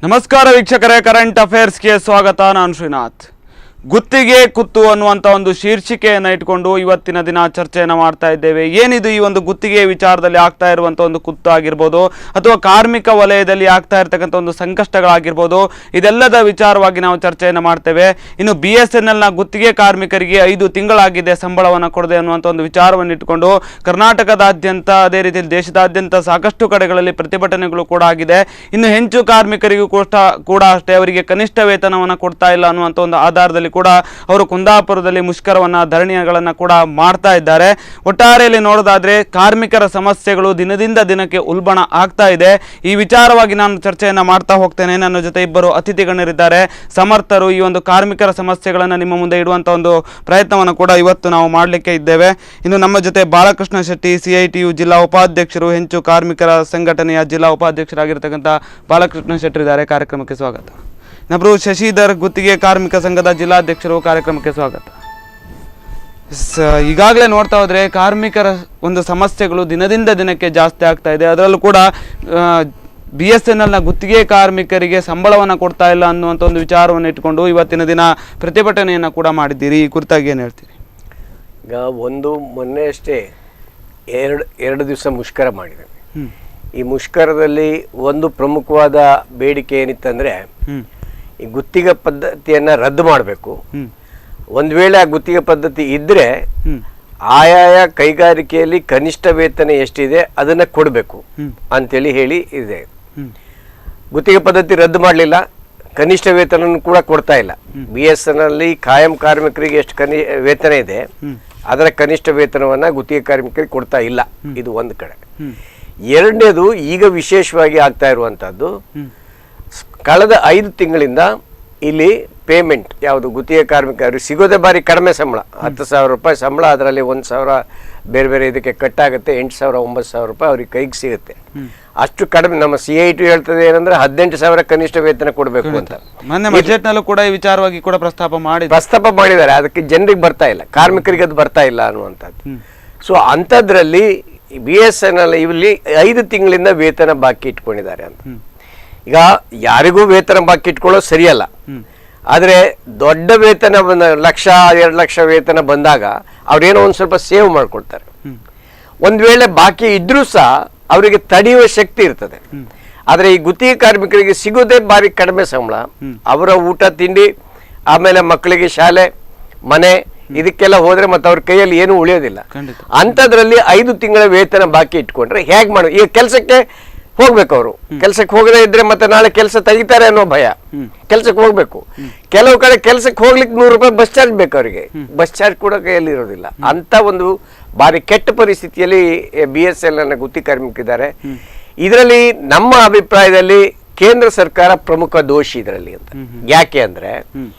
ನಮಸ್ಕಾರ ವೀಕ್ಷಕರೇ, ಕರೆಂಟ್ ಅಫೇರ್ಸ್ಗೆ ಸ್ವಾಗತ. ನಾನು ಶ್ರೀನಾಥ್. ಗುತ್ತಿಗೆ ಕುತ್ತು ಅನ್ನುವಂಥ ಒಂದು ಶೀರ್ಷಿಕೆಯನ್ನು ಇಟ್ಕೊಂಡು ಇವತ್ತಿನ ದಿನ ಚರ್ಚೆಯನ್ನು ಮಾಡ್ತಾ ಇದ್ದೇವೆ. ಏನಿದು ಈ ಒಂದು ಗುತ್ತಿಗೆ ವಿಚಾರದಲ್ಲಿ ಆಗ್ತಾ ಇರುವಂಥ ಒಂದು ಕುತ್ತು ಆಗಿರ್ಬೋದು, ಅಥವಾ ಕಾರ್ಮಿಕ ವಲಯದಲ್ಲಿ ಆಗ್ತಾ ಇರ್ತಕ್ಕಂಥ ಒಂದು ಸಂಕಷ್ಟಗಳಾಗಿರ್ಬೋದು, ಇದೆಲ್ಲದ ವಿಚಾರವಾಗಿ ನಾವು ಚರ್ಚೆಯನ್ನು ಮಾಡ್ತೇವೆ. ಇನ್ನು BSNLನ ಗುತ್ತಿಗೆ ಕಾರ್ಮಿಕರಿಗೆ 5 ತಿಂಗಳಾಗಿದೆ ಸಂಬಳವನ್ನು ಕೊಡದೆ ಅನ್ನುವಂಥ ಒಂದು ವಿಚಾರವನ್ನು ಇಟ್ಕೊಂಡು ಕರ್ನಾಟಕದಾದ್ಯಂತ, ಅದೇ ರೀತಿ ದೇಶದಾದ್ಯಂತ ಸಾಕಷ್ಟು ಕಡೆಗಳಲ್ಲಿ ಪ್ರತಿಭಟನೆಗಳು ಕೂಡ ಆಗಿದೆ. ಇನ್ನು ಹೆಂಚು ಕಾರ್ಮಿಕರಿಗೂ ಕೂಡ ಅಷ್ಟೇ, ಅವರಿಗೆ ಕನಿಷ್ಠ ವೇತನವನ್ನು ಕೊಡ್ತಾ ಇಲ್ಲ ಅನ್ನುವಂಥ ಒಂದು ಆಧಾರದಲ್ಲಿ ಕೂಡ ಅವರು ಕುಂದಾಪುರದಲ್ಲಿ ಮುಷ್ಕರವನ್ನ, ಧರಣಿಗಳನ್ನ ಕೂಡ ಮಾಡ್ತಾ ಇದ್ದಾರೆ. ಒಟ್ಟಾರೆಯಲ್ಲಿ ನೋಡೋದಾದ್ರೆ ಕಾರ್ಮಿಕರ ಸಮಸ್ಯೆಗಳು ದಿನದಿಂದ ದಿನಕ್ಕೆ ಉಲ್ಬಣ ಆಗ್ತಾ ಇದೆ. ಈ ವಿಚಾರವಾಗಿ ನಾನು ಚರ್ಚೆಯನ್ನ ಮಾಡ್ತಾ ಹೋಗ್ತೇನೆ. ನನ್ನ ಜೊತೆ ಇಬ್ಬರು ಅತಿಥಿಗಣ್ಯರಿದ್ದಾರೆ, ಸಮರ್ಥರು. ಈ ಒಂದು ಕಾರ್ಮಿಕರ ಸಮಸ್ಯೆಗಳನ್ನು ನಿಮ್ಮ ಮುಂದೆ ಇಡುವಂತ ಒಂದು ಪ್ರಯತ್ನವನ್ನು ಕೂಡ ಇವತ್ತು ನಾವು ಮಾಡಲಿಕ್ಕೆ ಇದ್ದೇವೆ. ಇನ್ನು ನಮ್ಮ ಜೊತೆ ಬಾಲಕೃಷ್ಣ ಶೆಟ್ಟಿ, CITU ಜಿಲ್ಲಾ ಉಪಾಧ್ಯಕ್ಷರು, ಹೆಂಚು ಕಾರ್ಮಿಕರ ಸಂಘಟನೆಯ ಜಿಲ್ಲಾ ಉಪಾಧ್ಯಕ್ಷರಾಗಿರ್ತಕ್ಕಂಥ ಬಾಲಕೃಷ್ಣ ಶೆಟ್ಟಿ ಇದ್ದಾರೆ. ಕಾರ್ಯಕ್ರಮಕ್ಕೆ ಸ್ವಾಗತ. ನಬ್ರು ಶಶಿಧರ್, ಗುತ್ತಿಗೆ ಕಾರ್ಮಿಕ ಸಂಘದ ಜಿಲ್ಲಾಧ್ಯಕ್ಷರು, ಕಾರ್ಯಕ್ರಮಕ್ಕೆ ಸ್ವಾಗತ. ಈಗಾಗಲೇ ನೋಡ್ತಾ ಹೋದ್ರೆ ಕಾರ್ಮಿಕರ ಒಂದು ಸಮಸ್ಯೆಗಳು ದಿನದಿಂದ ದಿನಕ್ಕೆ ಜಾಸ್ತಿ ಆಗ್ತಾ ಇದೆ. ಅದರಲ್ಲೂ ಕೂಡ BSNLನ ಗುತ್ತಿಗೆ ಕಾರ್ಮಿಕರಿಗೆ ಸಂಬಳವನ್ನು ಕೊಡ್ತಾ ಇಲ್ಲ ಅನ್ನುವಂಥ ಒಂದು ವಿಚಾರವನ್ನು ಇಟ್ಕೊಂಡು ಇವತ್ತಿನ ದಿನ ಪ್ರತಿಭಟನೆಯನ್ನು ಕೂಡ ಮಾಡಿದ್ದೀರಿ. ಈ ಕುರಿತಾಗಿ ಏನು ಹೇಳ್ತೀರಿ? ಈಗ ಮೊನ್ನೆ ಅಷ್ಟೇ ಎರಡು ದಿವಸ ಮುಷ್ಕರ ಮಾಡಿದ್ದೇವೆ. ಈ ಮುಷ್ಕರದಲ್ಲಿ ಒಂದು ಪ್ರಮುಖವಾದ ಬೇಡಿಕೆ ಏನಿತ್ತಂದ್ರೆ, ಈ ಗುತ್ತಿಗೆ ಪದ್ಧತಿಯನ್ನ ರದ್ದು ಮಾಡಬೇಕು. ಒಂದ್ ವೇಳೆ ಆ ಗುತ್ತಿಗೆ ಪದ್ಧತಿ ಇದ್ರೆ ಆಯಾಯ ಕೈಗಾರಿಕೆಯಲ್ಲಿ ಕನಿಷ್ಠ ವೇತನ ಎಷ್ಟಿದೆ ಅದನ್ನ ಕೊಡಬೇಕು ಅಂತೇಳಿ ಹೇಳಿ ಇದೆ. ಗುತ್ತಿಗೆ ಪದ್ಧತಿ ರದ್ದು ಮಾಡಲಿಲ್ಲ, ಕನಿಷ್ಠ ವೇತನ ಕೂಡ ಕೊಡ್ತಾ ಇಲ್ಲ. BSNL ಕಾಯಂ ಕಾರ್ಮಿಕರಿಗೆ ಎಷ್ಟು ವೇತನ ಇದೆ ಅದರ ಕನಿಷ್ಠ ವೇತನವನ್ನ ಗುತ್ತಿಗೆ ಕಾರ್ಮಿಕರಿಗೆ ಕೊಡ್ತಾ ಇಲ್ಲ. ಇದು ಒಂದು ಕಡೆ. ಎರಡನೇದು, ಈಗ ವಿಶೇಷವಾಗಿ ಆಗ್ತಾ ಇರುವಂತದ್ದು, ಕಳೆದ 5 ತಿಂಗಳಿಂದ ಇಲ್ಲಿ ಪೇಮೆಂಟ್ ಯಾವುದು ಗುತ್ತಿಗೆ ಕಾರ್ಮಿಕರು ಸಿಗೋದೇ ಬಾರಿ ಕಡಿಮೆ ಸಂಬಳ. 10,000 ರೂಪಾಯಿ ಸಂಬಳ, ಅದರಲ್ಲಿ 1,000 ಬೇರೆ ಬೇರೆ ಇದಕ್ಕೆ ಕಟ್ಟಾಗುತ್ತೆ. 8,000 9,000 ರೂಪಾಯಿ ಅವ್ರಿಗೆ ಕೈಗೆ ಸಿಗುತ್ತೆ. ಅಷ್ಟು ಕಡಿಮೆ. ನಮ್ಮ CITU ಹೇಳ್ತದೆ ಏನಂದ್ರೆ 18,000 ಕನಿಷ್ಠ ವೇತನ ಕೊಡಬೇಕು ಅಂತ. ಬಜೆಟ್ ನಲ್ಲೂ ಕೂಡ ಈ ವಿಚಾರವಾಗಿ ಕೂಡ ಪ್ರಸ್ತಾಪ ಮಾಡಿದ್ದಾರೆ. ಅದಕ್ಕೆ ಜನರಿಗೆ ಬರ್ತಾ ಇಲ್ಲ, ಕಾರ್ಮಿಕರಿಗೆ ಅದು ಬರ್ತಾ ಇಲ್ಲ ಅನ್ನುವಂಥದ್ದು. ಸೊ ಅಂಥದ್ರಲ್ಲಿ BSNL ಇಲ್ಲಿ 5 ತಿಂಗಳಿಂದ ವೇತನ ಬಾಕಿ ಇಟ್ಕೊಂಡಿದ್ದಾರೆ ಅಂತ. ಈಗ ಯಾರಿಗೂ ವೇತನ ಬಾಕಿ ಇಟ್ಕೊಳ್ಳೋದು ಸರಿಯಲ್ಲ. ಆದ್ರೆ ದೊಡ್ಡ ವೇತನ 1,00,000 2 ಲಕ್ಷ ವೇತನ ಬಂದಾಗ ಅವ್ರೇನೋ ಒಂದ್ ಸ್ವಲ್ಪ ಸೇವ್ ಮಾಡ್ಕೊಳ್ತಾರೆ. ಒಂದ್ ವೇಳೆ ಬಾಕಿ ಇದ್ರೂ ಸಹ ಅವರಿಗೆ ತಡೆಯುವ ಶಕ್ತಿ ಇರ್ತದೆ. ಆದ್ರೆ ಈ ಗುತ್ತಿಗೆ ಕಾರ್ಮಿಕರಿಗೆ ಸಿಗೋದೇ ಬಾರಿ ಕಡಿಮೆ ಸಂಬಳ. ಅವರ ಊಟ ತಿಂಡಿ, ಆಮೇಲೆ ಮಕ್ಕಳಿಗೆ ಶಾಲೆ, ಮನೆ, ಇದಕ್ಕೆಲ್ಲ ಹೋದ್ರೆ ಮತ್ತೆ ಅವ್ರ ಕೈಯಲ್ಲಿ ಏನು ಉಳಿಯೋದಿಲ್ಲ. ಅಂತದ್ರಲ್ಲಿ 5 ತಿಂಗಳ ವೇತನ ಬಾಕಿ ಇಟ್ಕೊಂಡ್ರೆ ಹೇಗ್ ಮಾಡೋದು? ಈಗ ಕೆಲಸಕ್ಕೆ ಹೋಗ್ಬೇಕು. ಅವರು ಕೆಲ್ಸಕ್ಕೆ ಹೋಗದೇ ಇದ್ರೆ ಮತ್ತೆ ನಾಳೆ ಕೆಲಸ ತೆಗಿತಾರೆ ಅನ್ನೋ ಭಯ. ಕೆಲ್ಸಕ್ಕೆ ಹೋಗ್ಬೇಕು. ಕೆಲವು ಕಡೆ ಕೆಲ್ಸಕ್ಕೆ ಹೋಗ್ಲಿಕ್ಕೆ 100 ರೂಪಾಯಿ ಬಸ್ ಚಾರ್ಜ್ ಬೇಕು ಅವರಿಗೆ. ಬಸ್ ಚಾರ್ಜ್ ಕೂಡ ಕೈಯಲ್ಲಿ ಇರೋದಿಲ್ಲ. ಅಂತ ಒಂದು ಬಾರಿ ಕೆಟ್ಟ ಪರಿಸ್ಥಿತಿಯಲ್ಲಿ BSNL ಗುತ್ತಿಗೆ ಕಾರ್ಮಿಕರಿದ್ದಾರೆ. ಇದರಲ್ಲಿ ನಮ್ಮ ಅಭಿಪ್ರಾಯದಲ್ಲಿ ಕೇಂದ್ರ ಸರ್ಕಾರ ಪ್ರಮುಖ ದೋಷಿ ಇದರಲ್ಲಿ ಅಂತ. ಯಾಕೆ ಅಂದ್ರೆ,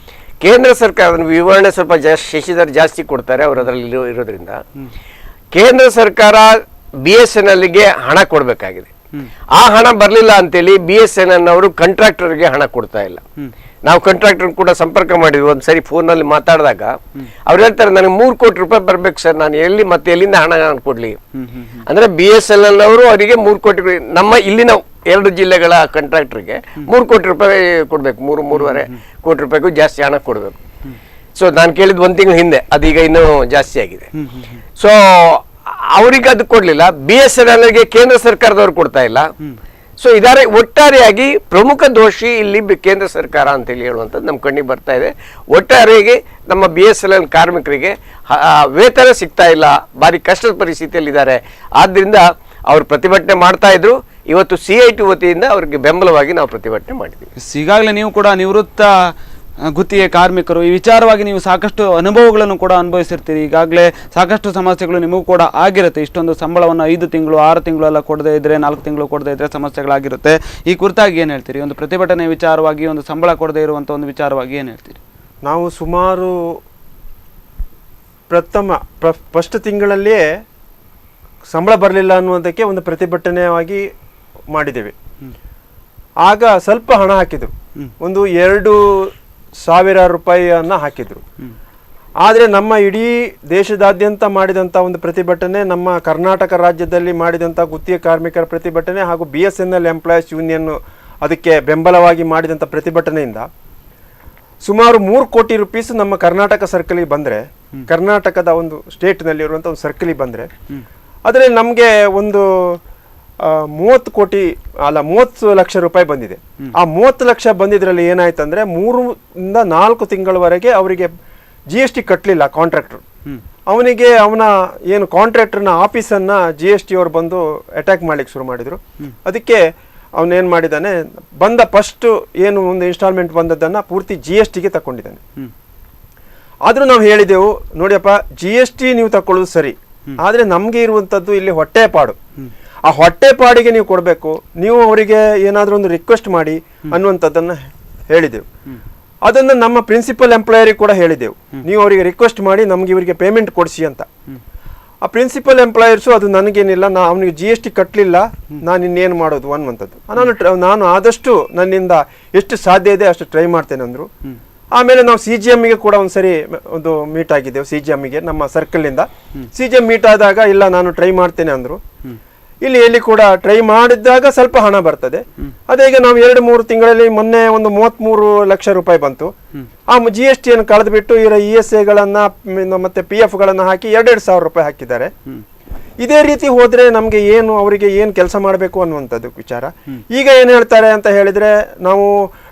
ಕೇಂದ್ರ ಸರ್ಕಾರ ವಿವರಣೆ ಸ್ವಲ್ಪ ಶಶಿಧರ್ ಜಾಸ್ತಿ ಕೊಡ್ತಾರೆ ಅವರು ಅದರಲ್ಲಿ ಇರೋದ್ರಿಂದ. ಕೇಂದ್ರ ಸರ್ಕಾರ BSNLಗೆ ಹಣ ಕೊಡ್ಬೇಕಾಗಿದೆ. ಆ ಹಣ ಬರ್ಲಿಲ್ಲ ಅಂತೇಳಿ BSNL ಅವರು ಕಾಂಟ್ರಾಕ್ಟರ್ಗೆ ಹಣ ಕೊಡ್ತಾ ಇಲ್ಲ. ನಾವು ಕಾಂಟ್ರಾಕ್ಟರ್ ಕೂಡ ಸಂಪರ್ಕ ಮಾಡಿದ್ವಿ. ಒಂದ್ಸರಿ ಫೋನಲ್ಲಿ ಮಾತಾಡಿದಾಗ ಅವ್ರು ಹೇಳ್ತಾರೆ, ನನಗೆ 3 ಕೋಟಿ ರೂಪಾಯಿ ಬರ್ಬೇಕು ಸರ್, ನಾನು ಎಲ್ಲಿಂದ ಹಣ ಕೊಡ್ಲಿ ಅಂದ್ರೆ BSNL ಅವರು ಅವರಿಗೆ 3 ಕೋಟಿ, ನಮ್ಮ ಇಲ್ಲಿನ 2 ಜಿಲ್ಲೆಗಳ ಕಾಂಟ್ರಾಕ್ಟರ್ಗೆ 3 ಕೋಟಿ ರೂಪಾಯಿ ಕೊಡ್ಬೇಕು. 3-3.5 ಕೋಟಿ ರೂಪಾಯಿಗೂ ಜಾಸ್ತಿ ಹಣ ಕೊಡ್ಬೇಕು. ಸೊ ನಾನು ಕೇಳಿದ್ 1 ತಿಂಗಳ ಹಿಂದೆ, ಅದೀಗ ಇನ್ನೂ ಜಾಸ್ತಿ ಆಗಿದೆ. ಸೊ ಅವ್ರಿಗೆ ಅದು ಕೊಡ್ಲಿಲ್ಲ. BSNLಗೆ ಕೇಂದ್ರ ಸರ್ಕಾರದವ್ರು ಕೊಡ್ತಾ ಇಲ್ಲ. ಸೊ ಇದಾರೆ ಒಟ್ಟಾರೆಯಾಗಿ ಪ್ರಮುಖ ದೋಷಿ ಇಲ್ಲಿ ಕೇಂದ್ರ ಸರ್ಕಾರ ಅಂತ ಹೇಳಿ ಹೇಳುವಂಥದ್ದು ನಮ್ಮ ಕಣ್ಣಿಗೆ ಬರ್ತಾ ಇದೆ. ಒಟ್ಟಾರೆಯಾಗಿ ನಮ್ಮ BSNL ಕಾರ್ಮಿಕರಿಗೆ ವೇತನ ಸಿಗ್ತಾ ಇಲ್ಲ, ಬಾರಿ ಕಷ್ಟದ ಪರಿಸ್ಥಿತಿಯಲ್ಲಿ ಇದ್ದಾರೆ. ಆದ್ರಿಂದ ಅವ್ರು ಪ್ರತಿಭಟನೆ ಮಾಡ್ತಾ ಇದ್ರು. ಇವತ್ತು CITU ವತಿಯಿಂದ ಅವ್ರಿಗೆ ಬೆಂಬಲವಾಗಿ ನಾವು ಪ್ರತಿಭಟನೆ ಮಾಡಿದ್ವಿ. ಈಗಾಗಲೇ ನೀವು ಕೂಡ ನಿವೃತ್ತ ಗುತ್ತಿಗೆ ಕಾರ್ಮಿಕರು, ಈ ವಿಚಾರವಾಗಿ ನೀವು ಸಾಕಷ್ಟು ಅನುಭವಗಳನ್ನು ಕೂಡ ಅನುಭವಿಸಿರ್ತೀರಿ. ಈಗಾಗಲೇ ಸಾಕಷ್ಟು ಸಮಸ್ಯೆಗಳು ನಿಮಗೂ ಕೂಡ ಆಗಿರುತ್ತೆ. ಇಷ್ಟೊಂದು ಸಂಬಳವನ್ನು 5 ತಿಂಗಳು 6 ತಿಂಗಳೆಲ್ಲ ಕೊಡದೇ ಇದ್ರೆ, 4 ತಿಂಗಳು ಕೊಡದೇ ಇದ್ರೆ ಸಮಸ್ಯೆಗಳಾಗಿರುತ್ತೆ. ಈ ಕುರಿತಾಗಿ ಏನು ಹೇಳ್ತೀರಿ? ಒಂದು ಪ್ರತಿಭಟನೆ ವಿಚಾರವಾಗಿ, ಒಂದು ಸಂಬಳ ಕೊಡದೇ ಇರುವಂಥ ಒಂದು ವಿಚಾರವಾಗಿ ಏನು ಹೇಳ್ತೀರಿ? ನಾವು ಸುಮಾರು ಫಸ್ಟ್ ತಿಂಗಳಲ್ಲಿಯೇ ಸಂಬಳ ಬರಲಿಲ್ಲ ಅನ್ನುವುದಕ್ಕೆ ಒಂದು ಪ್ರತಿಭಟನೆಯಾಗಿ ಮಾಡಿದ್ದೇವೆ. ಆಗ ಸ್ವಲ್ಪ ಹಣ ಹಾಕಿದ್ರು, ಒಂದು 2,000 ರೂಪಾಯಿಯನ್ನ ಹಾಕಿದ್ರು. ಆದರೆ ನಮ್ಮ ಇಡೀ ದೇಶದಾದ್ಯಂತ ಮಾಡಿದಂಥ ಒಂದು ಪ್ರತಿಭಟನೆ, ನಮ್ಮ ಕರ್ನಾಟಕ ರಾಜ್ಯದಲ್ಲಿ ಮಾಡಿದಂಥ ಗುತ್ತಿಗೆ ಕಾರ್ಮಿಕರ ಪ್ರತಿಭಟನೆ ಹಾಗೂ BSNL ಎಂಪ್ಲಾಯೀಸ್ ಯೂನಿಯನ್ ಅದಕ್ಕೆ ಬೆಂಬಲವಾಗಿ ಮಾಡಿದಂಥ ಪ್ರತಿಭಟನೆಯಿಂದ ಸುಮಾರು 3 ಕೋಟಿ ರೂಪೀಸ್ ನಮ್ಮ ಕರ್ನಾಟಕ ಸರ್ಕಲಿಗೆ ಬಂದರೆ, ಕರ್ನಾಟಕದ ಒಂದು ಸ್ಟೇಟ್ನಲ್ಲಿರುವಂಥ ಒಂದು ಸರ್ಕಲಿಗೆ ಬಂದರೆ ಅದರಲ್ಲಿ ನಮಗೆ ಒಂದು 30 ಲಕ್ಷ ರೂಪಾಯಿ ಬಂದಿದೆ. ಆ 30 ಲಕ್ಷ ಬಂದಿದ್ರಲ್ಲಿ ಏನಾಯ್ತು ಅಂದರೆ 3 ಇಂದ 4 ತಿಂಗಳವರೆಗೆ ಅವರಿಗೆ GST ಕಟ್ಟಲಿಲ್ಲ ಕಾಂಟ್ರಾಕ್ಟರ್. ಅವನಿಗೆ ಅವನ ಏನು ಕಾಂಟ್ರಾಕ್ಟರ್ನ ಆಫೀಸನ್ನು GST ಅವರು ಬಂದು ಅಟ್ಯಾಕ್ ಮಾಡ್ಲಿಕ್ಕೆ ಶುರು ಮಾಡಿದರು. ಅದಕ್ಕೆ ಅವನೇನು ಮಾಡಿದ್ದಾನೆ, ಬಂದ ಫಸ್ಟ್ ಏನು ಒಂದು ಇನ್ಸ್ಟಾಲ್ಮೆಂಟ್ ಬಂದದ್ದನ್ನು ಪೂರ್ತಿ GSTಗೆ ತಗೊಂಡಿದ್ದಾನೆ. ಆದರೂ ನಾವು ಹೇಳಿದೆವು, ನೋಡಿಯಪ್ಪ GST ನೀವು ತಗೊಳ್ಳೋದು ಸರಿ, ಆದರೆ ನಮಗೆ ಇರುವಂಥದ್ದು ಇಲ್ಲಿ ಹೊಟ್ಟೆಪಾಡು. ಆ ಹೊಟ್ಟೆಪಾಡಿಗೆ ನೀವು ಕೊಡಬೇಕು, ನೀವು ಅವರಿಗೆ ಏನಾದರೂ ಒಂದು ರಿಕ್ವೆಸ್ಟ್ ಮಾಡಿ ಅನ್ನುವಂಥದ್ದನ್ನು ಹೇಳಿದೆವು. ಅದನ್ನು ನಮ್ಮ ಪ್ರಿನ್ಸಿಪಲ್ ಎಂಪ್ಲಾಯರಿಗೆ ಕೂಡ ಹೇಳಿದೆವು, ನೀವು ಅವರಿಗೆ ರಿಕ್ವೆಸ್ಟ್ ಮಾಡಿ ನಮ್ಗೆ ಇವರಿಗೆ ಪೇಮೆಂಟ್ ಕೊಡಿಸಿ ಅಂತ. ಆ ಪ್ರಿನ್ಸಿಪಲ್ ಎಂಪ್ಲಾಯರ್ಸು ಅದು ನನಗೇನಿಲ್ಲ, ಅವನಿಗೆ GST ಕಟ್ಟಲಿಲ್ಲ, ನಾನು ಇನ್ನೇನು ಮಾಡೋದು ಅನ್ನುವಂಥದ್ದು. ನಾನು ಆದಷ್ಟು ನನ್ನಿಂದ ಎಷ್ಟು ಸಾಧ್ಯ ಇದೆ ಅಷ್ಟು ಟ್ರೈ ಮಾಡ್ತೇನೆ ಅಂದರು. ಆಮೇಲೆ ನಾವು CGMಗೆ ಕೂಡ ಒಂದ್ಸರಿ ಒಂದು ಮೀಟ್ ಆಗಿದ್ದೆವು. CGMಗೆ ನಮ್ಮ ಸರ್ಕಲಿಂದ CGM ಮೀಟ್ ಆದಾಗ ಇಲ್ಲ ನಾನು ಟ್ರೈ ಮಾಡ್ತೇನೆ ಅಂದರು. ಎಲ್ಲಿ ಕೂಡ ಟ್ರೈ ಮಾಡಿದಾಗ ಸ್ವಲ್ಪ ಹಣ ಬರ್ತದೆ. ಅದೇ ಈಗ ನಾವು 2-3 ತಿಂಗಳಲ್ಲಿ ಮೊನ್ನೆ ಒಂದು 33 ಲಕ್ಷ ರೂಪಾಯಿ ಬಂತು. ಆ GSTಯನ್ನು ಕಳೆದು ಬಿಟ್ಟು ಇವರ ESAಗಳನ್ನ ಮತ್ತೆ PF ಗಳನ್ನ ಹಾಕಿ 2,000 ರೂಪಾಯಿ ಹಾಕಿದ್ದಾರೆ. ಇದೇ ರೀತಿ ಹೋದ್ರೆ ನಮ್ಗೆ ಏನು ಅವರಿಗೆ ಏನು ಕೆಲಸ ಮಾಡಬೇಕು ಅನ್ನುವಂಥದ್ದು ವಿಚಾರ. ಈಗ ಏನ್ ಹೇಳ್ತಾರೆ ಅಂತ ಹೇಳಿದ್ರೆ, ನಾವು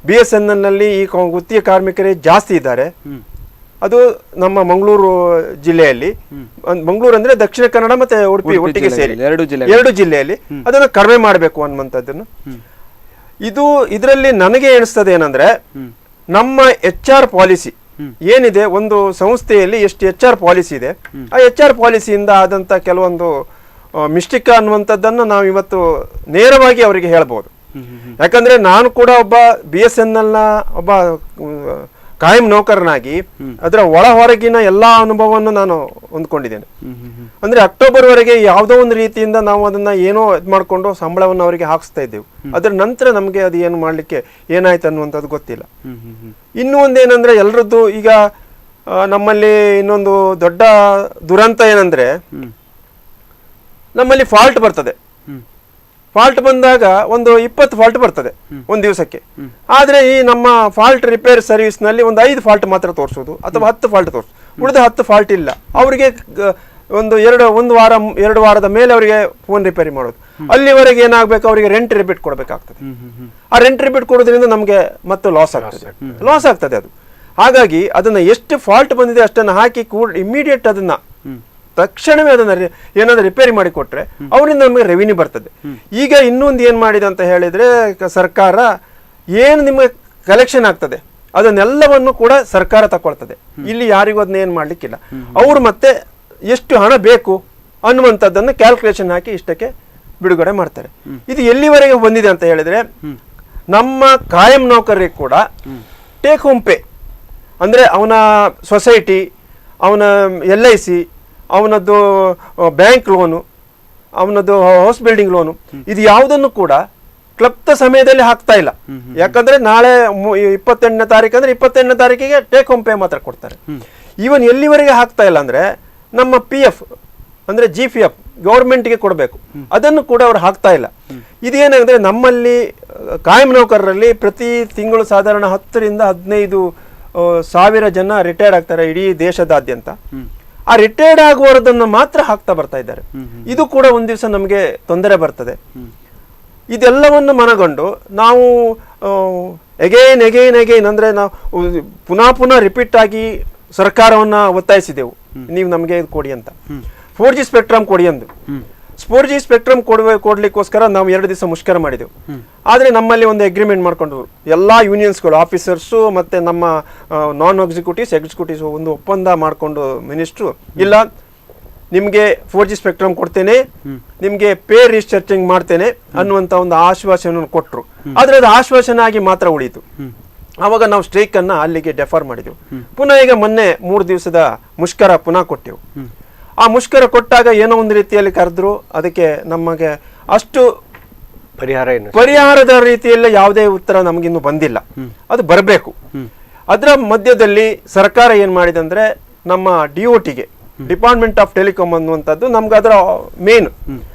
BSNL ನಲ್ಲಿ ಈ ಗುತ್ತಿಗೆ ಕಾರ್ಮಿಕರೇ ಜಾಸ್ತಿ ಇದ್ದಾರೆ. ಅದು ನಮ್ಮ ಮಂಗಳೂರು ಜಿಲ್ಲೆಯಲ್ಲಿ, ಮಂಗಳೂರು ಅಂದ್ರೆ ದಕ್ಷಿಣ ಕನ್ನಡ ಮತ್ತೆ ಉಡುಪಿ ಒಟ್ಟಿಗೆ ಸೇರಿ 2 ಜಿಲ್ಲೆಯಲ್ಲಿ ಅದನ್ನು ಕಡಿಮೆ ಮಾಡಬೇಕು ಅನ್ನುವಂಥದ್ದನ್ನು. ಇದರಲ್ಲಿ ನನಗೆ ಎಣಿಸ್ತದೆ ಏನಂದ್ರೆ, ನಮ್ಮ HR ಪಾಲಿಸಿ ಏನಿದೆ, ಒಂದು ಸಂಸ್ಥೆಯಲ್ಲಿ ಎಷ್ಟು HR ಪಾಲಿಸಿ ಇದೆ, ಆ HR ಪಾಲಿಸಿಯಿಂದ ಆದಂತ ಕೆಲವೊಂದು ಮಿಸ್ಟೇಕ್ ಅನ್ನುವಂಥದ್ದನ್ನು ನಾವು ಇವತ್ತು ನೇರವಾಗಿ ಅವರಿಗೆ ಹೇಳ್ಬೋದು. ಯಾಕಂದ್ರೆ ನಾನು ಕೂಡ ಒಬ್ಬ BSNL ನ ಒಬ್ಬ ಕಾಯಂ ನೌಕರನಾಗಿ ಅದರ ಒಳ ಹೊರಗಿನ ಎಲ್ಲಾ ಅನುಭವವನ್ನು ನಾನು ಹೊಂದ್ಕೊಂಡಿದ್ದೇನೆ. ಅಂದ್ರೆ ಅಕ್ಟೋಬರ್ ವರೆಗೆ ಯಾವುದೋ ಒಂದು ರೀತಿಯಿಂದ ನಾವು ಅದನ್ನ ಏನೋ ಇದು ಮಾಡ್ಕೊಂಡು ಸಂಬಳವನ್ನು ಅವರಿಗೆ ಹಾಕಿಸ್ತಾ ಇದ್ದೇವೆ. ಅದರ ನಂತರ ನಮಗೆ ಅದು ಏನು ಮಾಡ್ಲಿಕ್ಕೆ ಏನಾಯ್ತು ಅನ್ನುವಂಥದ್ದು ಗೊತ್ತಿಲ್ಲ. ಇನ್ನೂ ಒಂದೇನಂದ್ರೆ, ಎಲ್ರದ್ದು ಈಗ ನಮ್ಮಲ್ಲಿ ಇನ್ನೊಂದು ದೊಡ್ಡ ದುರಂತ ಏನಂದ್ರೆ, ನಮ್ಮಲ್ಲಿ ಫಾಲ್ಟ್ ಬರ್ತದೆ. ಫಾಲ್ಟ್ ಬಂದಾಗ ಒಂದು 20 ಫಾಲ್ಟ್ ಬರ್ತದೆ ಒಂದು ದಿವಸಕ್ಕೆ. ಆದ್ರೆ ಈ ನಮ್ಮ ಫಾಲ್ಟ್ ರಿಪೇರ್ ಸರ್ವಿಸ್ ನಲ್ಲಿ ಒಂದು 5 ಫಾಲ್ಟ್ ಮಾತ್ರ ತೋರಿಸೋದು ಅಥವಾ 10 ಫಾಲ್ಟ್ ತೋರಿಸೋದು, ಉಳಿದ 10 ಫಾಲ್ಟ್ ಇಲ್ಲ. ಅವರಿಗೆ ಒಂದು 2 ವಾರದ ಮೇಲೆ ಅವರಿಗೆ ಫೋನ್ ರಿಪೇರಿ ಮಾಡೋದು. ಅಲ್ಲಿವರೆಗೆ ಏನಾಗಬೇಕು, ಅವರಿಗೆ ರೆಂಟ್ ರಿಪೀಟ್ ಕೊಡಬೇಕಾಗ್ತದೆ. ಆ ರೆಂಟ್ ರಿಪೀಟ್ ಕೊಡೋದ್ರಿಂದ ನಮಗೆ ಮತ್ತೆ ಲಾಸ್ ಆಗ್ತದೆ ಅದು. ಹಾಗಾಗಿ ಅದನ್ನ ಎಷ್ಟು ಫಾಲ್ಟ್ ಬಂದಿದೆ ಅಷ್ಟನ್ನು ಹಾಕಿ ಇಮಿಡಿಯೇಟ್ ಅದನ್ನ ತಕ್ಷಣವೇ ಅದನ್ನ ಏನಾದ್ರೂ ರಿಪೇರಿ ಮಾಡಿ ಕೊಟ್ರೆ ಅವರಿಂದ ನಮಗೆ ರೆವಿನ್ಯೂ ಬರ್ತದೆ. ಈಗ ಇನ್ನೊಂದು ಏನ್ ಮಾಡಿದೆ ಅಂತ ಹೇಳಿದ್ರೆ, ಸರ್ಕಾರ ಏನು ನಿಮಗೆ ಕಲೆಕ್ಷನ್ ಆಗ್ತದೆ ಅದನ್ನೆಲ್ಲವನ್ನು ಕೂಡ ಸರ್ಕಾರ ತಗೊಳ್ತದೆ. ಇಲ್ಲಿ ಯಾರಿಗೂ ಅದನ್ನ ಏನ್ ಮಾಡ್ಲಿಕ್ಕಿಲ್ಲ. ಅವ್ರು ಮತ್ತೆ ಎಷ್ಟು ಹಣ ಬೇಕು ಅನ್ನುವಂಥದ್ದನ್ನು ಕ್ಯಾಲ್ಕುಲೇಷನ್ ಹಾಕಿ ಇಷ್ಟಕ್ಕೆ ಬಿಡುಗಡೆ ಮಾಡ್ತಾರೆ. ಇದು ಎಲ್ಲಿವರೆಗೆ ಬಂದಿದೆ ಅಂತ ಹೇಳಿದ್ರೆ, ನಮ್ಮ ಕಾಯಂ ನೌಕರರಿಗೆ ಕೂಡ ಟೇಕ್ ಹೋಮ್ ಪೇ ಅಂದ್ರೆ ಅವನ ಸೊಸೈಟಿ, ಅವನ LIC, ಅವನದ್ದು ಬ್ಯಾಂಕ್ ಲೋನು, ಅವನದ್ದು ಹೌಸ್ ಬಿಲ್ಡಿಂಗ್ ಲೋನು, ಇದು ಯಾವುದನ್ನು ಕೂಡ ಕ್ಲಪ್ತ ಸಮಯದಲ್ಲಿ ಹಾಕ್ತಾ ಇಲ್ಲ. ಯಾಕಂದ್ರೆ ನಾಳೆ 28ನೇ ತಾರೀಕು ಅಂದ್ರೆ 28ನೇ ತಾರೀಕಿಗೆ ಟೇಕ್ ಹೋಮ್ ಪೇ ಮಾತ್ರ ಕೊಡ್ತಾರೆ. ಈವನ್ ಎಲ್ಲಿವರೆಗೆ ಹಾಕ್ತಾ ಇಲ್ಲ ಅಂದ್ರೆ, ನಮ್ಮ PF ಅಂದ್ರೆ GPF ಗೌರ್ಮೆಂಟ್ಗೆ ಕೊಡಬೇಕು, ಅದನ್ನು ಕೂಡ ಅವ್ರು ಹಾಕ್ತಾ ಇಲ್ಲ. ಇದೇನಾದ್ರೆ, ನಮ್ಮಲ್ಲಿ ಕಾಯಂ ನೌಕರರಲ್ಲಿ ಪ್ರತಿ ತಿಂಗಳು ಸಾಧಾರಣ 10 ರಿಂದ 15 ಸಾವಿರ ಜನ ರಿಟೈರ್ಡ್ ಆಗ್ತಾರೆ ಇಡೀ ದೇಶದಾದ್ಯಂತ. ಆ ರಿಟೈರ್ಡ್ ಆಗುವದನ್ನು ಮಾತ್ರ ಹಾಕ್ತಾ ಬರ್ತಾ ಇದ್ದಾರೆ. ಇದು ಕೂಡ ಒಂದ್ ದಿವಸ ನಮಗೆ ತೊಂದರೆ ಬರ್ತದೆ. ಇದೆಲ್ಲವನ್ನು ಮನಗೊಂಡು ನಾವು ಎಗೈನ್ ಅಂದ್ರೆ ನಾವು ಪುನಃ ರಿಪೀಟ್ ಆಗಿ ಸರ್ಕಾರವನ್ನ ಒತ್ತಾಯಿಸಿದೆವು, ನೀವು ನಮಗೆ ಇದು ಕೊಡಿ ಅಂತ, 4G ಸ್ಪೆಕ್ಟ್ರಮ್ ಕೊಡಿ ಅಂದು. 4G ಸ್ಪೆಕ್ಟ್ರಮ್ ಕೊಡ್ಲಿಕ್ಕೋಸ್ಕರ ನಾವು 2 ದಿವಸ ಮುಷ್ಕರ ಮಾಡಿದೆವು. ಆದ್ರೆ ನಮ್ಮಲ್ಲಿ ಒಂದು ಅಗ್ರಿಮೆಂಟ್ ಮಾಡ್ಕೊಂಡ್ರು ಎಲ್ಲಾ ಯೂನಿಯನ್ಸ್ಗಳು, ಆಫೀಸರ್ಸು ಮತ್ತೆ ನಮ್ಮ ನಾನ್ ಎಕ್ಸಿಕ್ಯೂಟಿವ್ಸ್ ಒಂದು ಒಪ್ಪಂದ ಮಾಡ್ಕೊಂಡು ಮಿನಿಸ್ಟ್ರು, ಇಲ್ಲ ನಿಮ್ಗೆ 4G ಸ್ಪೆಕ್ಟ್ರಮ್ ಕೊಡ್ತೇನೆ, ನಿಮ್ಗೆ ಪೇ ರೀಸ್ಟ್ರಕ್ಚರಿಂಗ್ ಮಾಡ್ತೇನೆ ಅನ್ನುವಂತ ಒಂದು ಆಶ್ವಾಸನೆ ಕೊಟ್ರು. ಆದ್ರೆ ಅದು ಆಶ್ವಾಸನೆ ಆಗಿ ಮಾತ್ರ ಉಳಿಯಿತು. ಆವಾಗ ನಾವು ಸ್ಟ್ರೈಕ್ ಅನ್ನ ಅಲ್ಲಿಗೆ ಡೆಫರ್ ಮಾಡಿದೆವು. ಪುನಃ ಈಗ ಮೊನ್ನೆ 3 ದಿವಸದ ಮುಷ್ಕರ ಪುನಃ ಕೊಟ್ಟೆವು. ಆ ಮುಷ್ಕರ ಕೊಟ್ಟಾಗ ಏನೋ ಒಂದು ರೀತಿಯಲ್ಲಿ ಕರೆದ್ರು, ಅದಕ್ಕೆ ನಮಗೆ ಅಷ್ಟು ಪರಿಹಾರದ ರೀತಿಯಲ್ಲಿ ಯಾವುದೇ ಉತ್ತರ ನಮಗಿನ್ನು ಬಂದಿಲ್ಲ. ಅದು ಬರಬೇಕು. ಅದರ ಮಧ್ಯದಲ್ಲಿ ಸರ್ಕಾರ ಏನ್ ಮಾಡಿದೆ ಅಂದ್ರೆ, ನಮ್ಮ DOTಗೆ ಡಿಪಾರ್ಟ್ಮೆಂಟ್ ಆಫ್ ಟೆಲಿಕಾಂ ಅನ್ನುವಂಥದ್ದು ನಮ್ಗೆ ಅದರ ಮೇನ್,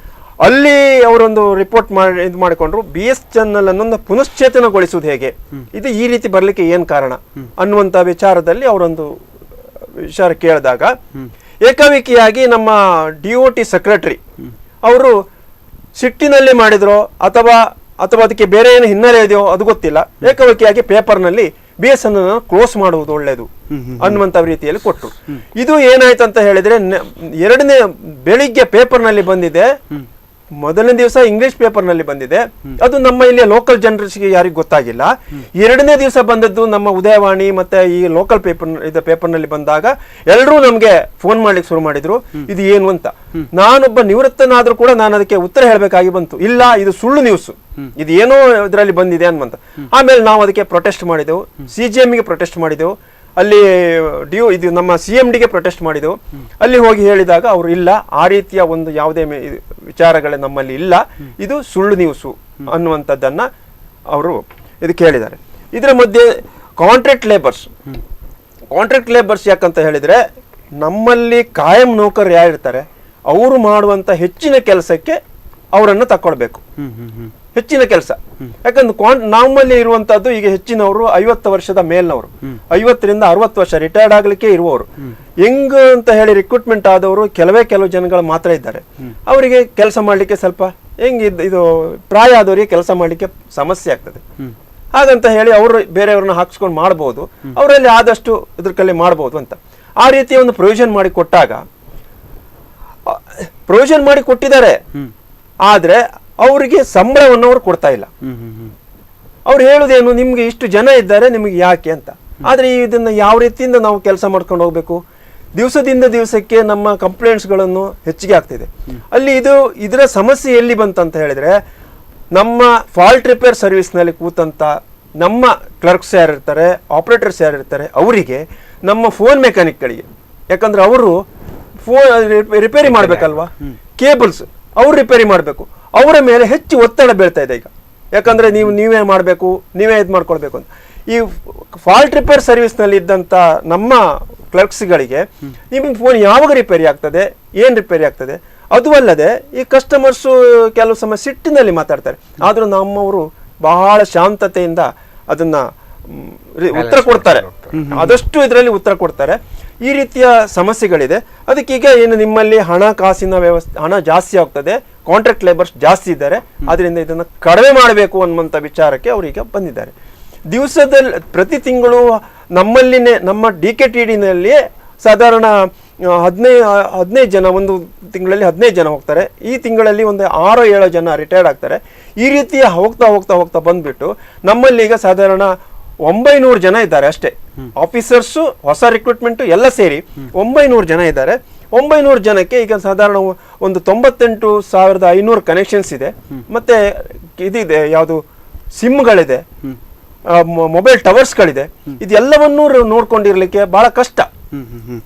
ಅಲ್ಲಿ ಅವರೊಂದು ರಿಪೋರ್ಟ್ ಮಾಡಿ ಇದು ಮಾಡಿಕೊಂಡ್ರು BSNL ಅನ್ನೊಂದು ಪುನಶ್ಚೇತನಗೊಳಿಸುವುದು ಹೇಗೆ, ಇದು ಈ ರೀತಿ ಬರ್ಲಿಕ್ಕೆ ಏನ್ ಕಾರಣ ಅನ್ನುವಂತ ವಿಚಾರದಲ್ಲಿ ಅವರೊಂದು ವಿಚಾರ ಕೇಳಿದಾಗ ಏಕಾಏಕಿಯಾಗಿ ನಮ್ಮ DOT ಸೆಕ್ರೆಟರಿ ಅವರು ಸಿಟ್ಟಿನಲ್ಲಿ ಮಾಡಿದ್ರೋ ಅಥವಾ ಅದಕ್ಕೆ ಬೇರೆ ಏನು ಹಿನ್ನೆಲೆ ಇದೆಯೋ ಅದು ಗೊತ್ತಿಲ್ಲ, ಏಕಾಏಕಿಯಾಗಿ ಪೇಪರ್ನಲ್ಲಿ BSNL ಕ್ಲೋಸ್ ಮಾಡುವುದು ಒಳ್ಳೆಯದು ಅನ್ನುವಂತ ರೀತಿಯಲ್ಲಿ ಕೊಟ್ಟರು. ಇದು ಏನಾಯ್ತು ಅಂತ ಹೇಳಿದ್ರೆ ಎರಡನೇ ಬೆಳಿಗ್ಗೆ ಪೇಪರ್ನಲ್ಲಿ ಬಂದಿದೆ, ಮೊದಲನೇ ದಿವಸ ಇಂಗ್ಲಿಷ್ ಪೇಪರ್ನಲ್ಲಿ ಬಂದಿದೆ, ಅದು ನಮ್ಮ ಇಲ್ಲಿ ಲೋಕಲ್ ಜನರಿಗೆ ಯಾರಿಗೂ ಗೊತ್ತಾಗಿಲ್ಲ. ಎರಡನೇ ದಿವಸ ಬಂದದ್ದು ನಮ್ಮ ಉದಯವಾಣಿ ಮತ್ತೆ ಈ ಲೋಕಲ್ ಪೇಪರ್ನಲ್ಲಿ ಬಂದಾಗ ಎಲ್ಲರೂ ನಮ್ಗೆ ಫೋನ್ ಮಾಡ್ಲಿಕ್ಕೆ ಶುರು ಮಾಡಿದ್ರು, ಇದು ಏನು ಅಂತ. ನಾನೊಬ್ಬ ನಿವೃತ್ತನಾದ್ರೂ ಕೂಡ ನಾನು ಅದಕ್ಕೆ ಉತ್ತರ ಹೇಳಬೇಕಾಗಿ ಬಂತು, ಇಲ್ಲ ಇದು ಸುಳ್ಳು ನ್ಯೂಸ್, ಇದು ಏನೋ ಇದರಲ್ಲಿ ಬಂದಿದೆ ಅನ್ನುವಂತ. ಆಮೇಲೆ ನಾವು ಅದಕ್ಕೆ ಪ್ರೊಟೆಸ್ಟ್ ಮಾಡಿದೆವು, CGMಗೆ ಪ್ರೊಟೆಸ್ಟ್ ಮಾಡಿದೆವು, ಅಲ್ಲಿ ಇದು ನಮ್ಮ CMDಗೆ ಪ್ರೊಟೆಸ್ಟ್ ಮಾಡಿದೆವು. ಅಲ್ಲಿ ಹೋಗಿ ಹೇಳಿದಾಗ ಅವರು ಇಲ್ಲ, ಆ ರೀತಿಯ ಒಂದು ಯಾವುದೇ ವಿಚಾರಗಳೇ ನಮ್ಮಲ್ಲಿ ಇಲ್ಲ, ಇದು ಸುಳ್ಳು ನ್ಯೂಸು ಅನ್ನುವಂಥದ್ದನ್ನ ಅವರು ಇದಕ್ಕೆ ಹೇಳಿದ್ದಾರೆ. ಇದರ ಮಧ್ಯೆ ಕಾಂಟ್ರಾಕ್ಟ್ ಲೇಬರ್ಸ್ ಯಾಕಂತ ಹೇಳಿದ್ರೆ ನಮ್ಮಲ್ಲಿ ಕಾಯಂ ನೌಕರರು ಯಾರಿರ್ತಾರೆ ಅವರು ಮಾಡುವಂತ ಹೆಚ್ಚಿನ ಕೆಲಸಕ್ಕೆ ಅವರನ್ನು ತಕೊಳ್ಬೇಕು, ಹೆಚ್ಚಿನ ಕೆಲಸ. ಯಾಕಂದ್ರೆ ನಮ್ಮಲ್ಲಿ ಇರುವಂತದ್ದು ಈಗ ಹೆಚ್ಚಿನವರು 50 ವರ್ಷದ ಮೇಲ್ನವರು, 50ರಿಂದ 60 ವರ್ಷ ರಿಟೈರ್ಡ್ ಆಗ್ಲಿಕ್ಕೆ ಇರುವವರು. ಹೆಂಗ್ ಅಂತ ಹೇಳಿ ರಿಕ್ರೂಟ್ಮೆಂಟ್ ಆದವರು ಕೆಲವು ಜನಗಳು ಮಾತ್ರ ಇದ್ದಾರೆ. ಅವರಿಗೆ ಕೆಲಸ ಮಾಡ್ಲಿಕ್ಕೆ ಸ್ವಲ್ಪ ಇದು ಪ್ರಾಯ ಆದವರಿಗೆ ಕೆಲಸ ಮಾಡ್ಲಿಕ್ಕೆ ಸಮಸ್ಯೆ ಆಗ್ತದೆ. ಹಾಗಂತ ಹೇಳಿ ಅವರು ಬೇರೆಯವ್ರನ್ನ ಹಾಕ್ಸ್ಕೊಂಡು ಮಾಡಬಹುದು, ಅವರಲ್ಲಿ ಆದಷ್ಟು ಇದ್ರ ಕಲೆ ಮಾಡಬಹುದು ಅಂತ ಆ ರೀತಿಯ ಒಂದು ಪ್ರೊವಿಷನ್ ಮಾಡಿ ಕೊಟ್ಟಿದ್ದಾರೆ. ಆದ್ರೆ ಅವರಿಗೆ ಸಂಬಳವನ್ನು ಅವರು ಕೊಡ್ತಾ ಇಲ್ಲ. ಅವ್ರು ಹೇಳುದೇನು, ನಿಮ್ಗೆ ಇಷ್ಟು ಜನ ಇದ್ದಾರೆ, ನಿಮ್ಗೆ ಯಾಕೆ ಅಂತ. ಆದ್ರೆ ಇದನ್ನ ಯಾವ ರೀತಿಯಿಂದ ನಾವು ಕೆಲಸ ಮಾಡ್ಕೊಂಡು ಹೋಗ್ಬೇಕು, ದಿವಸದಿಂದ ದಿವಸಕ್ಕೆ ನಮ್ಮ ಕಂಪ್ಲೇಂಟ್ಸ್ಗಳನ್ನು ಹೆಚ್ಚಿಗೆ ಆಗ್ತಿದೆ. ಅಲ್ಲಿ ಇದರ ಸಮಸ್ಯೆ ಎಲ್ಲಿ ಬಂತಂತ ಹೇಳಿದ್ರೆ ನಮ್ಮ ಫಾಲ್ಟ್ ರಿಪೇರ್ ಸರ್ವಿಸ್ನಲ್ಲಿ ಕೂತಂತ ನಮ್ಮ ಕ್ಲರ್ಕ್ಸ್ ಯಾರಿರ್ತಾರೆ, ಆಪರೇಟರ್ಸ್ ಯಾರಿರ್ತಾರೆ, ಅವರಿಗೆ ನಮ್ಮ ಫೋನ್ ಮೆಕ್ಯಾನಿಕ್ಗಳಿಗೆ, ಯಾಕಂದ್ರೆ ಅವರು ಫೋನ್ ರಿಪೇರಿ ಮಾಡ್ಬೇಕಲ್ವಾ, ಕೇಬಲ್ಸ್ ಅವ್ರು ರಿಪೇರಿ ಮಾಡಬೇಕು, ಅವರ ಮೇಲೆ ಹೆಚ್ಚು ಒತ್ತಡ ಬೀಳ್ತಾ ಇದೆ ಈಗ. ಯಾಕಂದ್ರೆ ನೀವೇ ಮಾಡಬೇಕು, ನೀವೇ ಇದು ಮಾಡ್ಕೊಳ್ಬೇಕು ಅಂತ. ಈ ಫಾಲ್ಟ್ ರಿಪೇರ್ ಸರ್ವಿಸ್ನಲ್ಲಿ ಇದ್ದಂಥ ನಮ್ಮ ಕ್ಲರ್ಕ್ಸ್ಗಳಿಗೆ ನಿಮಗೆ ಫೋನ್ ಯಾವಾಗ ರಿಪೇರಿ ಆಗ್ತದೆ, ಏನು ರಿಪೇರಿ ಆಗ್ತದೆ, ಅದು ಅಲ್ಲದೆ ಈ ಕಸ್ಟಮರ್ಸು ಕೆಲವು ಸಮಯ ಸಿಟ್ಟಿನಲ್ಲಿ ಮಾತಾಡ್ತಾರೆ. ಆದರೂ ನಮ್ಮವರು ಬಹಳ ಶಾಂತತೆಯಿಂದ ಅದನ್ನ ಉತ್ತರ ಕೊಡ್ತಾರೆ, ಆದಷ್ಟು ಇದರಲ್ಲಿ ಉತ್ತರ ಕೊಡ್ತಾರೆ. ಈ ರೀತಿಯ ಸಮಸ್ಯೆಗಳಿದೆ. ಅದಕ್ಕೀಗ ಏನು ನಿಮ್ಮಲ್ಲಿ ಹಣಕಾಸಿನ ವ್ಯವಸ್ಥೆ, ಹಣ ಜಾಸ್ತಿ ಆಗ್ತದೆ, ಕಾಂಟ್ರಾಕ್ಟ್ ಲೇಬರ್ಸ್ ಜಾಸ್ತಿ ಇದ್ದಾರೆ, ಅದರಿಂದ ಇದನ್ನು ಕಡಿಮೆ ಮಾಡಬೇಕು ಅನ್ನುವಂಥ ವಿಚಾರಕ್ಕೆ ಅವರೀಗ ಬಂದಿದ್ದಾರೆ. ದಿವಸದಲ್ಲಿ ಪ್ರತಿ ತಿಂಗಳು ನಮ್ಮಲ್ಲಿನೇ ನಮ್ಮ DKTDನಲ್ಲಿ ಸಾಧಾರಣ 15 ಜನ, ಒಂದು ತಿಂಗಳಲ್ಲಿ 15 ಜನ ಹೋಗ್ತಾರೆ. ಈ ತಿಂಗಳಲ್ಲಿ ಒಂದು 6-7 ಜನ ರಿಟೈರ್ಡ್ ಆಗ್ತಾರೆ. ಈ ರೀತಿಯ ಹೋಗ್ತಾ ಬಂದ್ಬಿಟ್ಟು ನಮ್ಮಲ್ಲಿ ಈಗ ಸಾಧಾರಣ 900 ಜನ ಇದ್ದಾರೆ ಅಷ್ಟೇ. ಆಫೀಸರ್ಸು, ಹೊಸ ರಿಕ್ರೂಟ್ಮೆಂಟ್ ಎಲ್ಲ ಸೇರಿ 900 ಜನ ಇದ್ದಾರೆ. 900 ಜನಕ್ಕೆ ಈಗ ಸಾಧಾರಣ ಒಂದು 98,500 ಕನೆಕ್ಷನ್ಸ್ ಇದೆ. ಮತ್ತೆ ಇದಿದೆ, ಯಾವುದು ಸಿಮ್ಗಳಿದೆ, ಮೊಬೈಲ್ ಟವರ್ಸ್ಗಳಿದೆ. ಇದೆಲ್ಲವನ್ನೂ ನೋಡ್ಕೊಂಡಿರ್ಲಿಕ್ಕೆ ಬಹಳ ಕಷ್ಟ.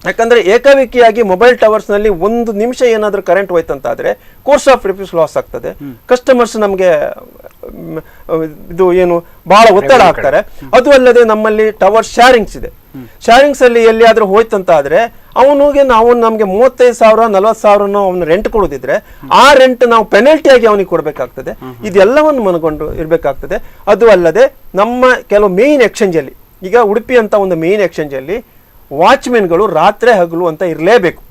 ಯಾಕಂದ್ರೆ ಏಕಾಏಕಿಯಾಗಿ ಮೊಬೈಲ್ ಟವರ್ಸ್ ನಲ್ಲಿ 1 ನಿಮಿಷ ಏನಾದ್ರೂ ಕರೆಂಟ್ ಹೋಯ್ತಂತಾದ್ರೆ ಕೋರ್ಸ್ ಆಫ್ ರಿಪೀಸ್ ಲಾಸ್ ಆಗ್ತದೆ. ಕಸ್ಟಮರ್ಸ್ ನಮ್ಗೆ ಇದು ಏನು ಬಹಳ ಒತ್ತಡ ಆಗ್ತಾರೆ. ಅದು ಅಲ್ಲದೆ ನಮ್ಮಲ್ಲಿ ಟವರ್ ಶಾರಿಂಗ್ಸ್ ಇದೆ. ಶಾರಿಂಗ್ಸ್ ಅಲ್ಲಿ ಎಲ್ಲಿಯಾದ್ರೂ ಹೋಯ್ತಂತಾದ್ರೆ ನಾವು ನಮ್ಗೆ 35,000 40,000 ಅವನು ರೆಂಟ್ ಕೊಡೋದಿದ್ರೆ ಆ ರೆಂಟ್ ನಾವು ಪೆನಲ್ಟಿ ಆಗಿ ಅವನಿಗೆ ಕೊಡ್ಬೇಕಾಗ್ತದೆ. ಇದೆಲ್ಲವನ್ನು ಮನಗೊಂಡು ಇರ್ಬೇಕಾಗ್ತದೆ. ಅದು ಅಲ್ಲದೆ ನಮ್ಮ ಕೆಲವು ಮೇನ್ ಎಕ್ಸ್ಚೇಂಜ್ ಅಲ್ಲಿ, ಈಗ ಉಡುಪಿ ಅಂತ ಒಂದು ಮೇನ್ ಎಕ್ಸ್ಚೇಂಜ್ ಅಲ್ಲಿ ವಾಚ್ಮೆನ್ಗಳು ರಾತ್ರಿ ಹಗಲು ಅಂತ ಇರಲೇಬೇಕು.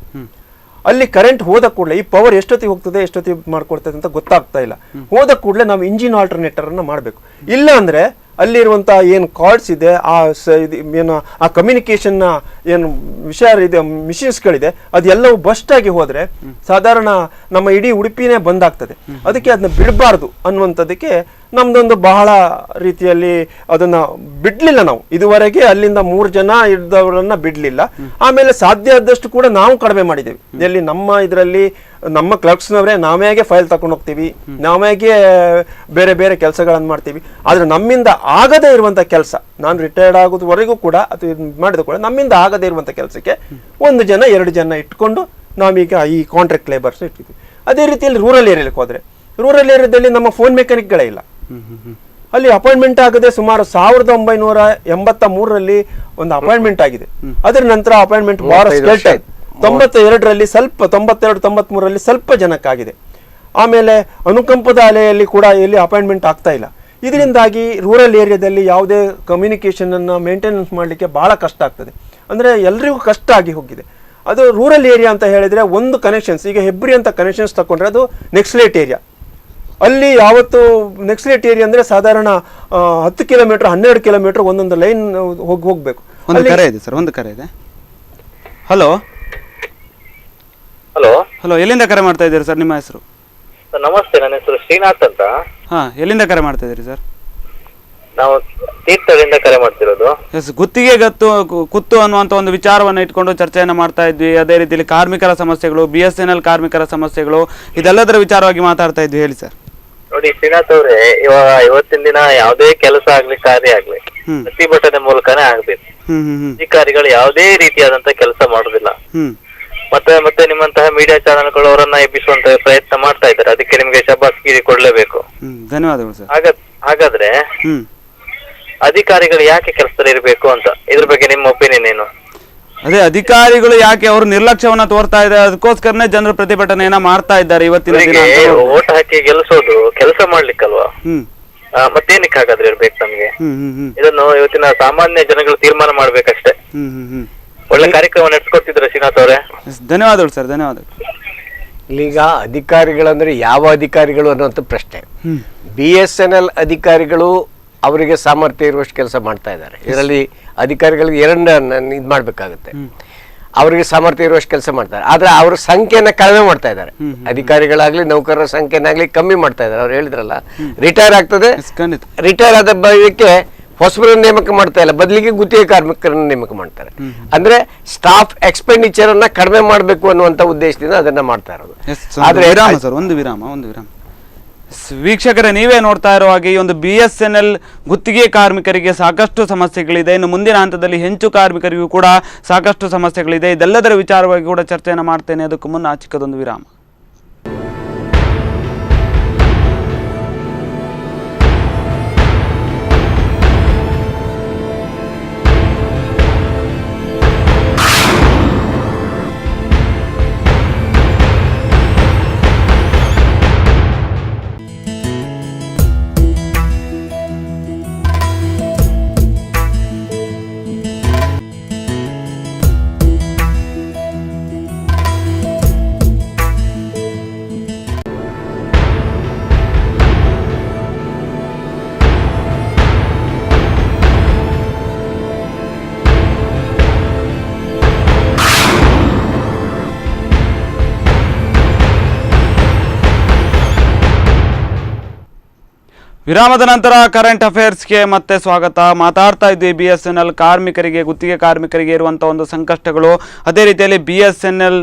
ಅಲ್ಲಿ ಕರೆಂಟ್ ಹೋದ ಕೂಡಲೇ ಈ ಪವರ್ ಎಷ್ಟೊತ್ತಿಗೆ ಹೋಗ್ತದೆ, ಎಷ್ಟೊತ್ತಿಗೆ ಮಾಡ್ಕೊಡ್ತದೆ ಅಂತ ಗೊತ್ತಾಗ್ತಾ ಇಲ್ಲ. ಹೋದ ಕೂಡಲೇ ನಾವು ಇಂಜಿನ್ ಆಲ್ಟರ್ನೇಟರ್ ಅನ್ನ ಮಾಡಬೇಕು. ಇಲ್ಲ ಅಂದ್ರೆ ಅಲ್ಲಿರುವಂತಹ ಏನು ಕಾರ್ಡ್ಸ್ ಇದೆ, ಏನು ಆ ಕಮ್ಯುನಿಕೇಶನ್ ಏನು ವಿಷಯ ಇದೆ, ಮಿಷಿನ್ಸ್ಗಳಿದೆ, ಅದೆಲ್ಲವೂ ಬಸ್ಟ್ ಆಗಿ ಹೋದ್ರೆ ಸಾಧಾರಣ ನಮ್ಮ ಇಡೀ ಉಡುಪಿನೇ ಬಂದಾಗ್ತದೆ. ಅದಕ್ಕೆ ಅದನ್ನ ಬಿಡಬಾರ್ದು ಅನ್ನುವಂಥದ್ದಕ್ಕೆ ನಮ್ದೊಂದು ಬಹಳ ರೀತಿಯಲ್ಲಿ ಅದನ್ನ ಬಿಡ್ಲಿಲ್ಲ ನಾವು ಇದುವರೆಗೆ. ಅಲ್ಲಿಂದ 3 ಜನ ಇದ್ದವರನ್ನ ಬಿಡ್ಲಿಲ್ಲ. ಆಮೇಲೆ ಸಾಧ್ಯ ಆದಷ್ಟು ಕೂಡ ನಾವು ಕಡಿಮೆ ಮಾಡಿದ್ದೇವೆ. ಎಲ್ಲಿ ನಮ್ಮ ಇದರಲ್ಲಿ ನಮ್ಮ ಕ್ಲರ್ಕ್ಸ್ನವರೇ ನಾವೇಗೆ ಫೈಲ್ ತಗೊಂಡು ಹೋಗ್ತೀವಿ, ನಾವೇಗೆ ಬೇರೆ ಬೇರೆ ಕೆಲಸಗಳನ್ನು ಮಾಡ್ತೀವಿ. ಆದ್ರೆ ನಮ್ಮಿಂದ ಆಗದೇ ಇರುವಂತ ಕೆಲಸ, ನಾನು ರಿಟೈರ್ಡ್ ಆಗೋದುವರೆಗೂ ಕೂಡ ಅದು ಮಾಡಿದ ಕೂಡ ನಮ್ಮಿಂದ ಆಗದೇ ಇರುವಂತ ಕೆಲಸಕ್ಕೆ 1 ಜನ 2 ಜನ ಇಟ್ಕೊಂಡು ನಾವೀಗ ಈ ಕಾಂಟ್ರಾಕ್ಟ್ ಲೇಬರ್ಸ್ ಇಟ್ಟಿದ್ವಿ. ಅದೇ ರೀತಿಯಲ್ಲಿ ರೂರಲ್ ಏರಿಯಾಕ್ಕೆ ಹೋದ್ರೆ, ರೂರಲ್ ಏರಿಯಾದಲ್ಲಿ ನಮ್ಮ ಫೋನ್ ಮೆಕ್ಯಾನಿಕ್ಗಳೇ ಇಲ್ಲ. ಅಲ್ಲಿ ಅಪಾಯಿಂಟ್ಮೆಂಟ್ ಆಗದೆ ಸುಮಾರು 1983ರಲ್ಲಿ ಒಂದು ಅಪಾಯಿಂಟ್ಮೆಂಟ್ ಆಗಿದೆ. ಅದರ ನಂತರ ಅಪಾಯಿಂಟ್ಮೆಂಟ್ ಬಹಳ 92ರಲ್ಲಿ ಸ್ವಲ್ಪ, 92-93ರಲ್ಲಿ ಸ್ವಲ್ಪ ಜನಕ್ಕಾಗಿದೆ. ಆಮೇಲೆ ಅನುಕಂಪದ ಅಲೆಯಲ್ಲಿ ಕೂಡ ಎಲ್ಲಿ ಅಪಾಯಿಂಟ್ಮೆಂಟ್ ಆಗ್ತಾ ಇಲ್ಲ. ಇದರಿಂದಾಗಿ ರೂರಲ್ ಏರಿಯಾದಲ್ಲಿ ಯಾವುದೇ ಕಮ್ಯುನಿಕೇಷನನ್ನು ಮೇಂಟೆನೆನ್ಸ್ ಮಾಡಲಿಕ್ಕೆ ಭಾಳ ಕಷ್ಟ ಆಗ್ತದೆ. ಅಂದರೆ ಎಲ್ರಿಗೂ ಕಷ್ಟ ಆಗಿ ಹೋಗಿದೆ. ಅದು ರೂರಲ್ ಏರಿಯಾ ಅಂತ ಹೇಳಿದರೆ ಒಂದು ಕನೆಕ್ಷನ್ಸ್, ಈಗ ಹೆಬ್ರಿ ಅಂತ ಕನೆಕ್ಷನ್ಸ್ ತಗೊಂಡ್ರೆ ಅದು ನೆಕ್ಸ್ಲೇಟ್ ಏರಿಯಾ. ಅಲ್ಲಿ ಯಾವತ್ತು ನೆಕ್ಸ್ಲೇಟ್ ಏರಿಯಾ ಅಂದರೆ ಸಾಧಾರಣ 10 ಕಿಲೋಮೀಟರ್ 12 ಕಿಲೋಮೀಟರ್ ಒಂದೊಂದು ಲೈನ್ ಹೋಗಬೇಕು. ಒಂದು ಕರೆ ಇದೆ ಸರ್, ಒಂದು ಕರೆ ಇದೆ. ಹಲೋ ಹಲೋ ಹಲೋ, ಎಲ್ಲಿಂದ ಕರೆ ಮಾಡ್ತಾ ಇದ್ದೀರಿ ಸರ್? ನಿಮ್ಮ ಹೆಸರು? ಸರ್ ನಮಸ್ತೆ, ನನ್ನ ಹೆಸರು ಶ್ರೀನಾಥ್ ಅಂತ. ಹಾಂ, ಎಲ್ಲಿಂದ ಕರೆ ಮಾಡ್ತಾ ಇದ್ದೀರಿ ಸರ್? ನಾವು ತೀರ್ಥದಿಂದ ಕರೆ ಮಾಡ್ತಿರೋದು. ಎಸ್, ಗುತ್ತಿಗೆ ಕುತ್ತು ಅನ್ನುವಂಥ ಒಂದು ವಿಚಾರವನ್ನು ಇಟ್ಕೊಂಡು ಚರ್ಚೆಯನ್ನು ಮಾಡ್ತಾ ಇದ್ವಿ. ಅದೇ ರೀತಿಯಲ್ಲಿ ಕಾರ್ಮಿಕರ ಸಮಸ್ಯೆಗಳು, BSNL ಕಾರ್ಮಿಕರ ಸಮಸ್ಯೆಗಳು, ಇದೆಲ್ಲದರ ವಿಚಾರವಾಗಿ ಮಾತಾಡ್ತಾ ಇದ್ವಿ. ಹೇಳಿ ಸರ್. ನೋಡಿ ಶ್ರೀನಾಥ್ ಅವರೇ, ಇವಾಗ ಇವತ್ತಿನ ದಿನ ಯಾವುದೇ ಕೆಲಸ ಆಗ್ಲಿ ಕಾರ್ಯ ಆಗ್ಲಿ ಪ್ರತಿಭಟನೆ ಮೂಲಕನೇ ಆಗ್ಬೇಕು. ಅಧಿಕಾರಿಗಳು ಯಾವುದೇ ರೀತಿಯಾದಂತ ಕೆಲಸ ಮಾಡುದಿಲ್ಲ. ಮತ್ತೆ ನಿಮ್ಮಂತಹ ಮೀಡಿಯಾ ಚಾನೆಲ್ಗಳು ಅವರನ್ನ ಎಬ್ಬಿಸುವಂತ ಪ್ರಯತ್ನ ಮಾಡ್ತಾ ಇದ್ದಾರೆ. ಅದಕ್ಕೆ ನಿಮ್ಗೆ ಶಬಾಸ್ಗಿರಿ ಕೊಡ್ಲೇಬೇಕು. ಧನ್ಯವಾದಗಳು ಸರ್. ಹಾಗಾದ್ರೆ ಅಧಿಕಾರಿಗಳು ಯಾಕೆ ಕೆಲಸದಲ್ಲಿ ಇರಬೇಕು ಅಂತ, ಇದ್ರ ಬಗ್ಗೆ ನಿಮ್ಮ ಒಪಿನಿಯನ್ ಏನು? ಅದೇ, ಅಧಿಕಾರಿಗಳು ಯಾಕೆ ಅವರು ನಿರ್ಲಕ್ಷ್ಯವನ್ನ ತೋರ್ತಾ ಇದ್ದಾರೆ, ಅದಕ್ಕೋಸ್ಕರನೇ ಜನರು ಪ್ರತಿಭಟನೆಯನ್ನ ಮಾಡ್ತಾ ಇದ್ದಾರೆ ಇವತ್ತಿನ ದಿನ. ಓಟ್ ಹಾಕಿ ಗೆಲ್ಸೋದು ಕೆಲಸ ಮಾಡ್ಲಿಕ್ಕಲ್ವಾ? ಮತ್ತೇನಕ್ಕೆ ಹಾಗಾದ್ರೆ ಇರ್ಬೇಕು ನಮ್ಗೆ? ಇದನ್ನು ಇವತ್ತಿನ ಸಾಮಾನ್ಯ ಜನಗಳು ತೀರ್ಮಾನ ಮಾಡ್ಬೇಕಷ್ಟೇ. ಒಳ್ಳೆ ಕಾರ್ಯಕ್ರಮ ನಡೆಸ್ಕೊಡ್ತಿದ್ರು ಶ್ರೀನಾಥ್ ಅವರೇ. ಧನ್ಯವಾದಗಳು ಸರ್, ಧನ್ಯವಾದಗಳು. ಈಗ ಅಧಿಕಾರಿಗಳಂದ್ರೆ ಯಾವ ಅಧಿಕಾರಿಗಳು ಅನ್ನೋಂಥ ಪ್ರಶ್ನೆ. BSNL ಅಧಿಕಾರಿಗಳು ಅವರಿಗೆ ಸಾಮರ್ಥ್ಯ ಇರುವಷ್ಟು ಕೆಲಸ ಮಾಡ್ತಾ ಇದ್ದಾರೆ. ಇದರಲ್ಲಿ ಅಧಿಕಾರಿಗಳಿಗೆ ಎರಡನ್ನ ಇದು ಮಾಡಬೇಕಾಗುತ್ತೆ. ಅವರಿಗೆ ಸಾಮರ್ಥ್ಯ ಇರುವಷ್ಟು ಕೆಲಸ ಮಾಡ್ತಾರೆ, ಆದ್ರೆ ಅವ್ರ ಸಂಖ್ಯೆನ ಕಡಿಮೆ ಮಾಡ್ತಾ ಇದ್ದಾರೆ. ಅಧಿಕಾರಿಗಳಾಗ್ಲಿ ನೌಕರರ ಸಂಖ್ಯೆನಾಗ್ಲಿ ಕಮ್ಮಿ ಮಾಡ್ತಾ ಇದ್ದಾರೆ. ಅವ್ರು ಹೇಳಿದ್ರಲ್ಲ, ರಿಟೈರ್ ಆಗ್ತದೆ, ರಿಟೈರ್ ಆದ ಬಳಿಕೆ ಹೊಸಬರನ್ನ ನೇಮಕ ಮಾಡ್ತಾ ಇಲ್ಲ, ಬದಲಿಗೆ ಗುತ್ತಿಗೆ ಕಾರ್ಮಿಕರನ್ನ ನೇಮಕ ಮಾಡ್ತಾರೆ. ಅಂದ್ರೆ ಸ್ಟಾಫ್ ಎಕ್ಸ್ಪೆಂಡಿಚರ್ ಅನ್ನ ಕಡಿಮೆ ಮಾಡಬೇಕು ಅನ್ನುವಂತ ಉದ್ದೇಶದಿಂದ ಅದನ್ನ ಮಾಡ್ತಾ ಇರೋದು. ಆದ್ರೆ ಒಂದು ವಿರಾಮ. ವೀಕ್ಷಕರೇ, ನೀವೇ ನೋಡ್ತಾ ಇರೋ ಹಾಗೆ ಈ ಒಂದು BSNL ಗುತ್ತಿಗೆ ಕಾರ್ಮಿಕರಿಗೆ ಸಾಕಷ್ಟು ಸಮಸ್ಯೆಗಳಿದೆ. ಇನ್ನು ಮುಂದಿನ ಹಂತದಲ್ಲಿ ಹೆಂಚು ಕಾರ್ಮಿಕರಿಗೂ ಕೂಡ ಸಾಕಷ್ಟು ಸಮಸ್ಯೆಗಳಿದೆ. ಇದೆಲ್ಲದರ ವಿಚಾರವಾಗಿ ಕೂಡ ಚರ್ಚೆಯನ್ನು ಮಾಡ್ತೇನೆ. ಅದಕ್ಕೂ ಮುನ್ನ ಚಿಕ್ಕದೊಂದು ವಿರಾಮ. ವಿರಾಮದ ನಂತರ ಕರೆಂಟ್ ಅಫೇರ್ಸ್ಗೆ ಮತ್ತೆ ಸ್ವಾಗತ. ಮಾತಾಡ್ತಾ ಇದ್ವಿ BSNL ಕಾರ್ಮಿಕರಿಗೆ, ಗುತ್ತಿಗೆ ಕಾರ್ಮಿಕರಿಗೆ ಇರುವಂಥ ಒಂದು ಸಂಕಷ್ಟಗಳು, ಅದೇ ರೀತಿಯಲ್ಲಿ BSNL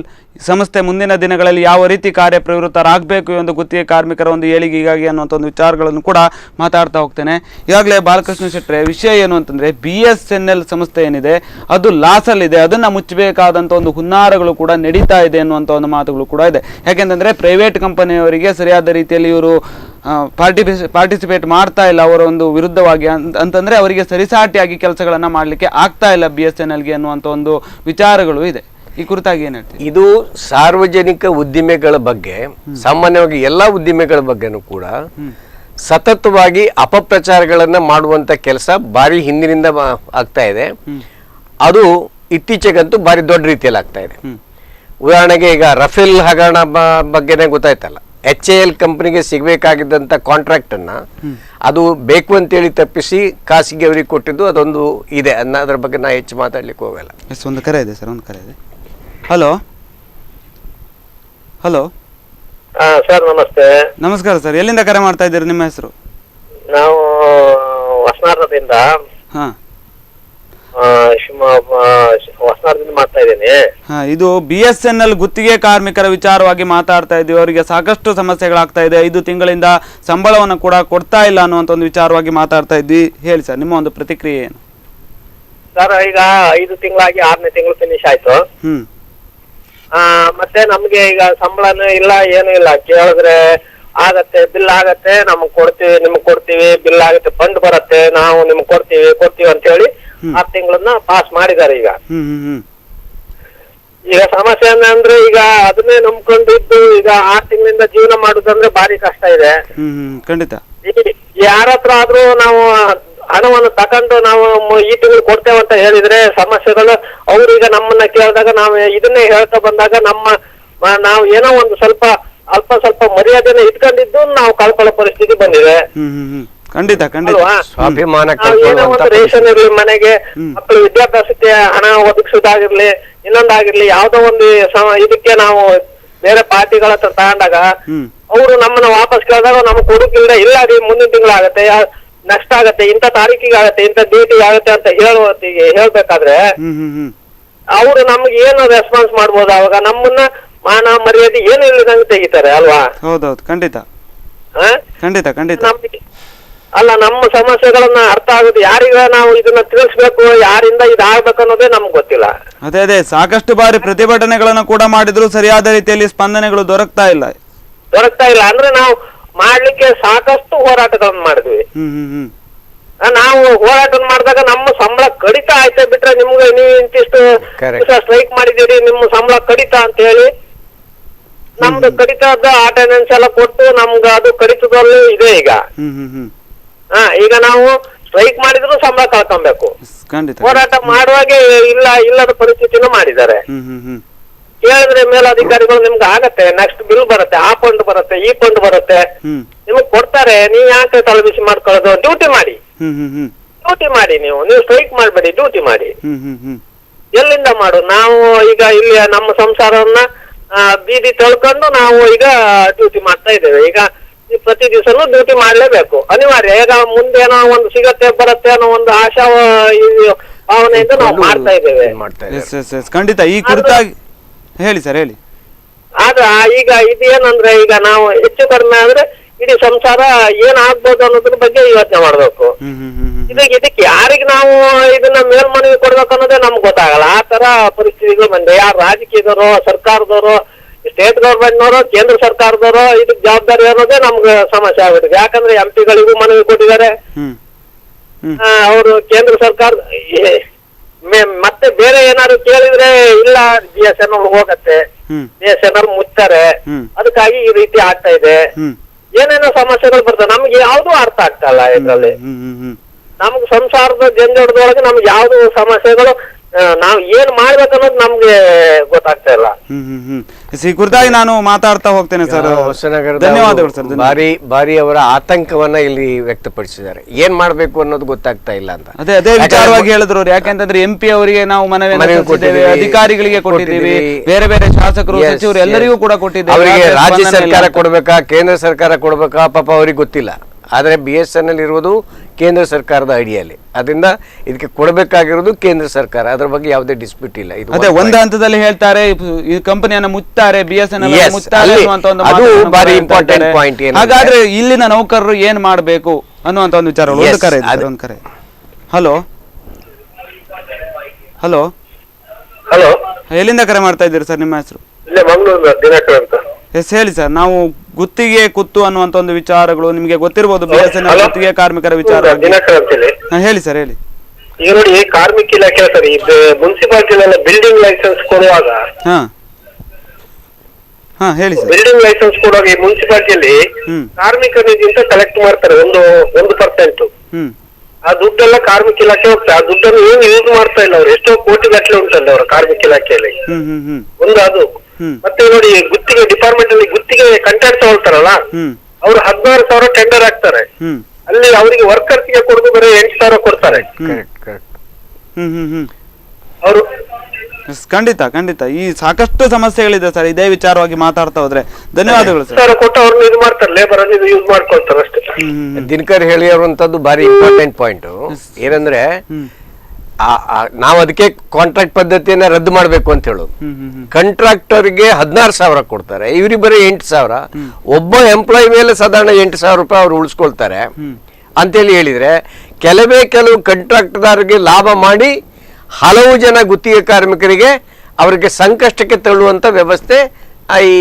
ಸಂಸ್ಥೆ ಮುಂದಿನ ದಿನಗಳಲ್ಲಿ ಯಾವ ರೀತಿ ಕಾರ್ಯಪ್ರವೃತ್ತರಾಗಬೇಕು ಎಂದು ಗುತ್ತಿಗೆ ಕಾರ್ಮಿಕರ ಒಂದು ಏಳಿಗೆಗಾಗಿ ಅನ್ನುವಂಥ ಒಂದು ವಿಚಾರಗಳನ್ನು ಕೂಡ ಮಾತಾಡ್ತಾ ಹೋಗ್ತೇನೆ. ಈಗಾಗಲೇ ಬಾಲಕೃಷ್ಣ ಶೆಟ್ಟರೆ, ವಿಷಯ ಏನು ಅಂತಂದರೆ BSNL ಸಂಸ್ಥೆ ಏನಿದೆ ಅದು ಲಾಸಲ್ಲಿದೆ, ಅದನ್ನು ಮುಚ್ಚಬೇಕಾದಂಥ ಒಂದು ಹುನ್ನಾರಗಳು ಕೂಡ ನಡೀತಾ ಇದೆ ಅನ್ನುವಂಥ ಒಂದು ಮಾತುಗಳು ಕೂಡ ಇದೆ. ಯಾಕೆಂತಂದರೆ ಪ್ರೈವೇಟ್ ಕಂಪನಿಯವರಿಗೆ ಸರಿಯಾದ ರೀತಿಯಲ್ಲಿ ಇವರು ಪಾರ್ಟಿಸಿಪೇಟ್ ಮಾಡ್ತಾ ಇಲ್ಲ, ಅವರ ಒಂದು ವಿರುದ್ಧವಾಗಿ ಅಂತಂದರೆ ಅವರಿಗೆ ಸರಿಸಾಟಿಯಾಗಿ ಕೆಲಸಗಳನ್ನು ಮಾಡಲಿಕ್ಕೆ ಆಗ್ತಾ ಇಲ್ಲ BSNLಗೆ ಅನ್ನುವಂಥ ಒಂದು ವಿಚಾರಗಳು ಇದೆ. ಈ ಕುರಿತಾಗಿ ಏನು ಹೇಳ್ತೀವಿ? ಇದು ಸಾರ್ವಜನಿಕ ಉದ್ದಿಮೆಗಳ ಬಗ್ಗೆ, ಸಾಮಾನ್ಯವಾಗಿ ಎಲ್ಲಾ ಉದ್ದಿಮೆಗಳ ಬಗ್ಗೆನೂ ಕೂಡ ಸತತವಾಗಿ ಅಪಪ್ರಚಾರಗಳನ್ನ ಮಾಡುವಂತ ಕೆಲಸ ಬಾರಿ ಹಿಂದಿನಿಂದ ಆಗ್ತಾ ಇದೆ. ಅದು ಇತ್ತೀಚೆಗಂತೂ ಬಾರಿ ದೊಡ್ಡ ರೀತಿಯಲ್ಲಿ ಆಗ್ತಾ ಇದೆ. ಉದಾಹರಣೆಗೆ ಈಗ ರಫೇಲ್ ಹಗರಣ ಬಗ್ಗೆನೇ ಗೊತ್ತಾಯ್ತಲ್ಲ, HAL ಕಂಪನಿಗೆ ಸಿಗಬೇಕಾಗಿದ್ದಂಥ ಕಾಂಟ್ರಾಕ್ಟ್ ಅನ್ನ ಅದು ಬೇಕು ಅಂತೇಳಿ ತಪ್ಪಿಸಿ ಖಾಸಗಿ ಅವರಿಗೆ ಕೊಟ್ಟಿದ್ದು ಅದೊಂದು ಇದೆ. ಅದರ ಬಗ್ಗೆ ನಾ ಹೆಚ್ಚು ಮಾತಾಡ್ಲಿಕ್ಕೆ ಹೋಗಲ್ಲ. ಒಂದು ಕರೆ ಇದೆ ಸರ್, ಒಂದು ಕರೆ ಇದೆ. ಹಲೋ ಹಲೋ ಸರ್ ನಮಸ್ತೆ. ನಮಸ್ಕಾರ ಸರ್, ಎಲ್ಲಿಂದ ಕರೆ ಮಾಡ್ತಾ ಇದ್ದೀರಿ? ನಿಮ್ಮ ಹೆಸರು? ನಾವು ಹೊಸನಾರದಿಂದ ಹೊಸನಾರದಿಂದ ಮಾಡ್ತಾ ಇದ್ದೀನಿ. ಇದು BSNL ಗುತ್ತಿಗೆ ಕಾರ್ಮಿಕರ ವಿಚಾರವಾಗಿ ಮಾತಾಡ್ತಾ ಇದ್ದೀವಿ. ಅವರಿಗೆ ಸಾಕಷ್ಟು ಸಮಸ್ಯೆಗಳಾಗ್ತಾ ಇದೆ. 5 ತಿಂಗಳಿಂದ ಸಂಬಳವನ್ನು ಕೂಡ ಕೊಡ್ತಾ ಇಲ್ಲ ಅನ್ನುವಂಥ ಒಂದು ವಿಚಾರವಾಗಿ ಮಾತಾಡ್ತಾ ಇದ್ವಿ. ಹೇಳಿ ಸರ್, ನಿಮ್ಮ ಒಂದು ಪ್ರತಿಕ್ರಿಯೆ ಏನು? ಸರ್, ಈಗ 5 ತಿಂಗಳಾಗಿ 6ನೇ ತಿಂಗಳು ಫಿನಿಶ್ ಆಯ್ತು. ಮತ್ತೆ ನಮ್ಗೆ ಈಗ ಸಂಬಳನೂ ಇಲ್ಲ, ಏನು ಇಲ್ಲ. ಕೇಳಿದ್ರೆ ಆಗತ್ತೆ, ಬಿಲ್ ಆಗತ್ತೆ, ನಮಗ್ ಕೊಡ್ತೀವಿ, ನಿಮಗ್ ಕೊಡ್ತೀವಿ, ಬಿಲ್ ಆಗತ್ತೆ, ಫಂಡ್ ಬರತ್ತೆ, ನಾವು ನಿಮ್ಗೆ ಕೊಡ್ತೀವಿ ಅಂತ ಹೇಳಿ 6 ತಿಂಗಳನ್ನ ಪಾಸ್ ಮಾಡಿದ್ದಾರೆ. ಈಗ ಈಗ ಸಮಸ್ಯೆ ಅಂದ್ರೆ ಈಗ ಅದನ್ನೇ ನಂಬ್ಕೊಂಡಿದ್ದು ಈಗ 6 ತಿಂಗಳಿಂದ ಜೀವನ ಮಾಡುದಂದ್ರೆ ಭಾರಿ ಕಷ್ಟ ಇದೆ. ಖಂಡಿತ. ಯಾರ ಹತ್ರ ಆದ್ರೂ ನಾವು ಹಣವನ್ನು ತಕೊಂಡು ನಾವು ಈ ತಿಂಗಳು ಕೊಡ್ತೇವಂತ ಹೇಳಿದ್ರೆ ಸಮಸ್ಯೆಗಳು ಅವ್ರೀಗ ನಮ್ಮನ್ನ ಕೇಳಿದಾಗ ನಾವು ಇದನ್ನೇ ಹೇಳ್ತಾ ಬಂದಾಗ ನಾವು ಏನೋ ಒಂದು ಸ್ವಲ್ಪ ಸ್ವಲ್ಪ ಮರ್ಯಾದೆನ ಇಟ್ಕೊಂಡಿದ್ದು ನಾವು ಕಳ್ಕೊಳ್ಳೋ ಪರಿಸ್ಥಿತಿ ಬಂದಿದೆ. ಖಂಡಿತ ಖಂಡಿತ. ಸ್ವಾಭಿಮಾನ ಏನೋ ಒಂದು ರೇಷನ್ ಇರ್ಲಿ, ಮನೆಗೆ ಮಕ್ಕಳು ವಿದ್ಯಾಭ್ಯಾಸಕ್ಕೆ ಹಣ ಒದಗಿಸೋದಾಗಿರ್ಲಿ, ಇನ್ನೊಂದಾಗಿರ್ಲಿ, ಯಾವ್ದೋ ಒಂದು ಇದಕ್ಕೆ ನಾವು ಬೇರೆ ಪಾರ್ಟಿಗಳ ಹತ್ರ ತಗೊಂಡಾಗ ಅವರು ನಮ್ಮನ್ನ ವಾಪಸ್ ಕೇಳಿದಾಗ ನಮ್ಗೆ ಕೊಡುಕಿಲ್ಲ, ಇಲ್ಲ ರೀ ಮುಂದಿನ ತಿಂಗಳಾಗತ್ತೆ, ನೆಕ್ಸ್ಟ್ ಆಗತ್ತೆ, ಇಂಥ ತಾರೀಕಿಗೆ ಆಗತ್ತೆ, ಇಂಥ ಡೇಟಿಗೆ ಆಗತ್ತೆ ಅಂತ ಹೇಳ್ಬೇಕಾದ್ರೆ ಅವರು ನಮ್ಗೆ ಏನು ರೆಸ್ಪಾನ್ಸ್ ಮಾಡ್ಬೋದು? ಅವಾಗ ನಮ್ಮನ್ನ ಮಾನ ಮರ್ಯಾದೆ ಏನು ಇಲ್ಲದಂಗೆ ತೆಗಿತಾರೆ ಅಲ್ವಾ? ಹೌದೌದು, ಖಂಡಿತ ಖಂಡಿತ ಖಂಡಿತ. ಅಲ್ಲ, ನಮ್ಮ ಸಮಸ್ಯೆಗಳನ್ನ ಅರ್ಥ ಆಗುದು ಯಾರಿಗ ನಾವು ಇದನ್ನ ತಿಳಿಸ್ಬೇಕು, ಯಾರಿಂದ ಇದಾಗಬೇಕು ಅನ್ನೋದೇ ನಮ್ಗೆ ಗೊತ್ತಿಲ್ಲ. ಅದೇ ಸಾಕಷ್ಟು ಬಾರಿ ಪ್ರತಿಭಟನೆಗಳನ್ನ ಕೂಡ ಮಾಡಿದ್ರು ಸರಿಯಾದ ರೀತಿಯಲ್ಲಿ ಸ್ಪಂದನೆಗಳು ದೊರಕ್ತಾ ಇಲ್ಲ ಅಂದ್ರೆ ನಾವು ಮಾಡ್ಲಿಕ್ಕೆ ಸಾಕಷ್ಟು ಹೋರಾಟಗಳನ್ನ ಮಾಡಿದ್ವಿ. ನಾವು ಹೋರಾಟ ಮಾಡಿದಾಗ ನಮ್ಮ ಸಂಬಳ ಕಡಿತ ಆಯ್ತಾ ಬಿಟ್ರೆ ನಿಮ್ಗೆ ನೀವು ಇಂತಿಷ್ಟು ಸ್ಟ್ರೈಕ್ ಮಾಡಿದ್ದೀರಿ, ನಿಮ್ಮ ಸಂಬಳ ಕಡಿತ ಅಂತ ಹೇಳಿ ನಮ್ದು ಕಡಿತದ ಅಟೆಂಡೆನ್ಸ್ ಎಲ್ಲ ಕೊಟ್ಟು ನಮ್ಗ ಅದು ಕಡಿತದಲ್ಲಿ ಇದೆ ಈಗ. ಈಗ ನಾವು ಸ್ಟ್ರೈಕ್ ಮಾಡಿದ್ರು ಸಂಬಳ ಕಳ್ಕೊಬೇಕು, ಹೋರಾಟ ಮಾಡುವಾಗೆ ಇಲ್ಲದ ಪರಿಸ್ಥಿತಿನೂ ಮಾಡಿದ್ದಾರೆ. ಹೇಳಿದ್ರೆ ಮೇಲಧಿಕಾರಿಗಳು ನಿಮ್ಗೆ ಆಗತ್ತೆ, ನೆಕ್ಸ್ಟ್ ಬಿಲ್ ಬರುತ್ತೆ, ಆ ಫಂಡ್ ಬರುತ್ತೆ, ಈ ಫಂಡ್ ಬರುತ್ತೆ, ನಿಮಗ್ ಕೊಡ್ತಾರೆ, ನೀವ್ ಯಾಕೆ ತಲೆಬಿಸಿ ಮಾಡ್ಕೊಳ್ಳೋದು? ಡ್ಯೂಟಿ ಮಾಡಿ ನೀವು ಸ್ಟ್ರೈಕ್ ಮಾಡ್ಬೇಡಿ, ಡ್ಯೂಟಿ ಮಾಡಿ. ಎಲ್ಲಿಂದ ಮಾಡು? ನಾವು ಈಗ ಇಲ್ಲಿ ನಮ್ಮ ಸಂಸಾರವನ್ನ ಬೀದಿ ತೊಳ್ಕೊಂಡು ನಾವು ಈಗ ಡ್ಯೂಟಿ ಮಾಡ್ತಾ ಇದ್ದೇವೆ. ಈಗ ಪ್ರತಿ ದಿವಸನೂ ಡ್ಯೂಟಿ ಮಾಡ್ಲೇಬೇಕು, ಅನಿವಾರ್ಯ. ಈಗ ಮುಂದೇನೋ ಒಂದು ಸಿಗತ್ತೆ ಬರುತ್ತೆ ಅನ್ನೋ ಒಂದು ಆಶಾ ಭಾವನೆಯಿಂದ ನಾವು ಮಾಡ್ತಾ ಇದ್ದೇವೆ. ಖಂಡಿತ. ಈ ಕುರಿತಾಗಿ ಹೇಳಿ ಸರ್, ಹೇಳಿ. ಆದ್ರ ಈಗ ಇದೇನಂದ್ರೆ ಈಗ ನಾವು ಹೆಚ್ಚು ಕಡಿಮೆ ಆದ್ರೆ ಇಡೀ ಸಂಸಾರ ಏನಾಗ್ಬೋದು ಅನ್ನೋದ್ರ ಬಗ್ಗೆ ಯೋಚನೆ ಮಾಡ್ಬೇಕು. ಇದಕ್ಕೆ ಯಾರಿಗೆ ನಾವು ಇದನ್ನ ಮೇಲ್ಮನವಿ ಕೊಡ್ಬೇಕು ಅನ್ನೋದೇ ನಮ್ಗೆ ಗೊತ್ತಾಗಲ್ಲ. ಆ ತರ ಪರಿಸ್ಥಿತಿಗಳು ಬಂದೆ. ಯಾರು ರಾಜಕೀಯದವರು, ಸರ್ಕಾರದವರು, ಸ್ಟೇಟ್ ಗವರ್ಮೆಂಟ್ನವರು, ಕೇಂದ್ರ ಸರ್ಕಾರದವರು ಇದಕ್ಕೆ ಜವಾಬ್ದಾರಿ ಅನ್ನೋದೇ ನಮ್ಗೆ ಸಮಸ್ಯೆ ಆಗ್ಬಿಟ್ಟಿದೆ. ಯಾಕಂದ್ರೆ MP ಗಳಿಗೂ ಮನವಿ ಕೊಟ್ಟಿದ್ದಾರೆ, ಅವರು ಕೇಂದ್ರ ಸರ್ಕಾರ ಮತ್ತೆ ಬೇರೆ ಏನಾದ್ರು ಕೇಳಿದ್ರೆ ಇಲ್ಲ BSNL ಹೋಗತ್ತೆ, BSNL ಮುಚ್ತಾರೆ, ಅದಕ್ಕಾಗಿ ಈ ರೀತಿ ಆಗ್ತಾ ಇದೆ. ಏನೇನೋ ಸಮಸ್ಯೆಗಳು ಬರ್ತವೆ, ನಮ್ಗೆ ಯಾವ್ದು ಅರ್ಥ ಆಗ್ತಾ ಇಲ್ಲ ಇದ್ರಲ್ಲಿ. ನಮ್ಗೆ ಸಂಸಾರದ ಜಂಜಡದೊಳಗೆ ನಮ್ಗೆ ಯಾವ್ದು ಸಮಸ್ಯೆಗಳು ನಾವ್ ಏನ್ ಮಾಡ್ಬೇಕನ್ನೋದು ನಮ್ಗೆ ಗೊತ್ತಾಗ್ತಾ ಇಲ್ಲ. ಈ ಕುರಿತಾಗಿ ನಾನು ಮಾತಾಡ್ತಾ ಹೋಗ್ತೇನೆ ಸರ್. ಧನ್ಯವಾದಗಳು ಸರ್. ಬಾರಿ ಅವರ ಆತಂಕವನ್ನ ಇಲ್ಲಿ ವ್ಯಕ್ತಪಡಿಸಿದ್ದಾರೆ, ಏನ್ ಮಾಡ್ಬೇಕು ಅನ್ನೋದು ಗೊತ್ತಾಗ್ತಾ ಇಲ್ಲ ಅಂತ. ಅದೇ ವಿಚಾರವಾಗಿ ಹೇಳಿದ್ರು. ಯಾಕೆಂತಂದ್ರೆ MP ಅವರಿಗೆ ನಾವು ಮನವಿ ಕೊಟ್ಟಿದ್ದೇವೆ, ಅಧಿಕಾರಿಗಳಿಗೆ ಕೊಟ್ಟಿದ್ದೀವಿ, ಬೇರೆ ಬೇರೆ ಶಾಸಕರು, ಸಚಿವರು ಎಲ್ಲರಿಗೂ ಕೂಡ ಕೊಟ್ಟಿದ್ದೇವೆ. ಅವರಿಗೆ ರಾಜ್ಯ ಸರ್ಕಾರ ಕೊಡ್ಬೇಕಾ, ಕೇಂದ್ರ ಸರ್ಕಾರ ಕೊಡ್ಬೇಕಾ, ಪಾಪ ಅವ್ರಿಗೆ ಗೊತ್ತಿಲ್ಲ. ಆದರೆ BSNL ಇರುವುದು ಕೇಂದ್ರ ಸರ್ಕಾರದ ಅಡಿಯಲ್ಲಿ, ಅದರಿಂದ ಇದಕ್ಕೆ ಕೊಡಬೇಕಾಗಿರೋದು ಕೇಂದ್ರ ಸರ್ಕಾರ. ಅದರ ಬಗ್ಗೆ ಯಾವುದೇ ಡಿಸ್ಪ್ಯೂಟ್ ಇಲ್ಲ. ಇದು ಅದೇ ಒಂದು ಹಂತದಲ್ಲಿ ಹೇಳ್ತಾರೆ ಈ ಕಂಪನಿಯನ್ನ ಮುಚ್ತಾರೆ, BSNL ಮುಚ್ತಾರೆ ಅನ್ನುವಂತ ಒಂದು ಅದು ಬಾರಿ ಇಂಪಾರ್ಟೆಂಟ್ ಪಾಯಿಂಟ್. ಹಾಗಾದ್ರೆ ಇಲ್ಲಿನ ನೌಕರರು ಏನ್ ಮಾಡ್ಬೇಕು ಅನ್ನುವಂತ ಒಂದು ವಿಚಾರ. ಒಂದು ಕರೆ. ಹಲೋ ಹಲೋ ಹಲೋ, ಎಲ್ಲಿಂದ ಕರೆ ಮಾಡ್ತಾ ಇದ್ದೀರಿ ಸರ್? ನಿಮ್ಮ ಹೆಸರು? ಮಂಗಳೂರು ದಿನಕರ್ ಅಂತ. ಎಸ್, ಹೇಳಿ ಸರ್. ನಾವು ಗುತ್ತಿಗೆ ಕುತ್ತು ಅನ್ನುವಂತ ಒಂದು ವಿಚಾರಗಳು ನಿಮ್ಗೆ ಗೊತ್ತಿರಬಹುದು, BSNL ಗುತ್ತಿಗೆ ಕಾರ್ಮಿಕರ ವಿಚಾರ. ಹೇಳಿ ಸರ್, ಹೇಳಿ. ಈಗ ನೋಡಿ, ಕಾರ್ಮಿಕ ಇಲಾಖೆ ಸರ್, ಇದು ಮುನ್ಸಿಪಾಲಿಟಿಲೆಲ್ಲ ಬಿಲ್ಡಿಂಗ್ ಲೈಸೆನ್ಸ್ ಕೊಡುವಾಗ ಹೇಳಿ ಸರ್. ಬಿಲ್ಡಿಂಗ್ ಲೈಸೆನ್ಸ್ ಕೊಡುವಾಗ ಈ ಮುನ್ಸಿಪಾಲಿಟಿಯಲ್ಲಿ ಕಾರ್ಮಿಕ ನಿಧಿಯಿಂದ ಕಲೆಕ್ಟ್ ಮಾಡ್ತಾರೆ 1%. ಆ ದುಡ್ಡೆಲ್ಲ ಕಾರ್ಮಿಕ ಇಲಾಖೆ ಹೋಗ್ತದೆ. ಆ ದುಡ್ಡನ್ನು ಏನು ಯೂಸ್ ಮಾಡ್ತಾ ಇಲ್ಲ ಅವ್ರು. ಎಷ್ಟೋ ಕೋಟಿ ಗಟ್ಟಲೆ ಉಂಟಲ್ಲ ಅವರ ಕಾರ್ಮಿಕ ಇಲಾಖೆಯಲ್ಲಿ. ಒಂದು ಅದು. ಮತ್ತೆ ನೋಡಿ, ಗುತ್ತಿಗೆ ಡಿಪಾರ್ಟ್ಮೆಂಟ್ ಅಲ್ಲಿ ಗುತ್ತಿಗೆ ಕಂಟ್ರಾಕ್ಟ್ ತಗೊಳ್ತಾರಲ್ಲ, ಅವ್ರು 16,000 ಟೆಂಡರ್ ಹಾಕ್ತಾರೆ. ಅಲ್ಲಿ ಅವರಿಗೆ ವರ್ಕರ್ಸ್ಗೆ ಕೊಡುದು ಬರೀ 8,000 ಕೊಡ್ತಾರೆ ಅವರು. ಖಂಡಿತ ಖಂಡಿತ. ಈ ಸಾಕಷ್ಟು ಸಮಸ್ಯೆಗಳಿದೆ ಸರ್, ಇದೇ ವಿಚಾರವಾಗಿ ಮಾತಾಡ್ತಾ ಹೋದ್ರೆ. ಧನ್ಯವಾದಗಳು ಸರ್. ಕೊಟ್ಟು ಅವ್ರನ್ನ ಇದು ಮಾಡ್ತಾರೆ, ಲೇಬರ್ ಅನ್ನು ಯೂಸ್ ಮಾಡ್ಕೊಳ್ತಾರೆ ಅಷ್ಟೇ. ದಿನಕರ್ ಹೇಳಿರುವಂತದ್ದು ಬಾರಿ ಇಂಪಾರ್ಟೆಂಟ್ ಪಾಯಿಂಟ್. ಏನಂದ್ರೆ ನಾವು ಅದಕ್ಕೆ ಕಾಂಟ್ರಾಕ್ಟ್ ಪದ್ಧತಿಯನ್ನ ರದ್ದು ಮಾಡ್ಬೇಕು ಅಂತ ಹೇಳೋದು. ಕಾಂಟ್ರಾಕ್ಟರ್ಗೆ 16,000 ಕೊಡ್ತಾರೆ, ಇವ್ರಿಗೆ ಬರೀ 8,000. ಒಬ್ಬ ಎಂಪ್ಲಾಯ್ ಮೇಲೆ ಸಾಧಾರಣ 8,000 ರೂಪಾಯಿ ಅವ್ರು ಉಳಿಸ್ಕೊಳ್ತಾರೆ ಅಂತೇಳಿ ಹೇಳಿದ್ರೆ, ಕೆಲವು ಕಾಂಟ್ರಾಕ್ಟರ್ಗೆ ಲಾಭ ಮಾಡಿ ಹಲವು ಜನ ಗುತ್ತಿಗೆ ಕಾರ್ಮಿಕರಿಗೆ ಅವರಿಗೆ ಸಂಕಷ್ಟಕ್ಕೆ ತಳ್ಳುವಂತ ವ್ಯವಸ್ಥೆ ಈ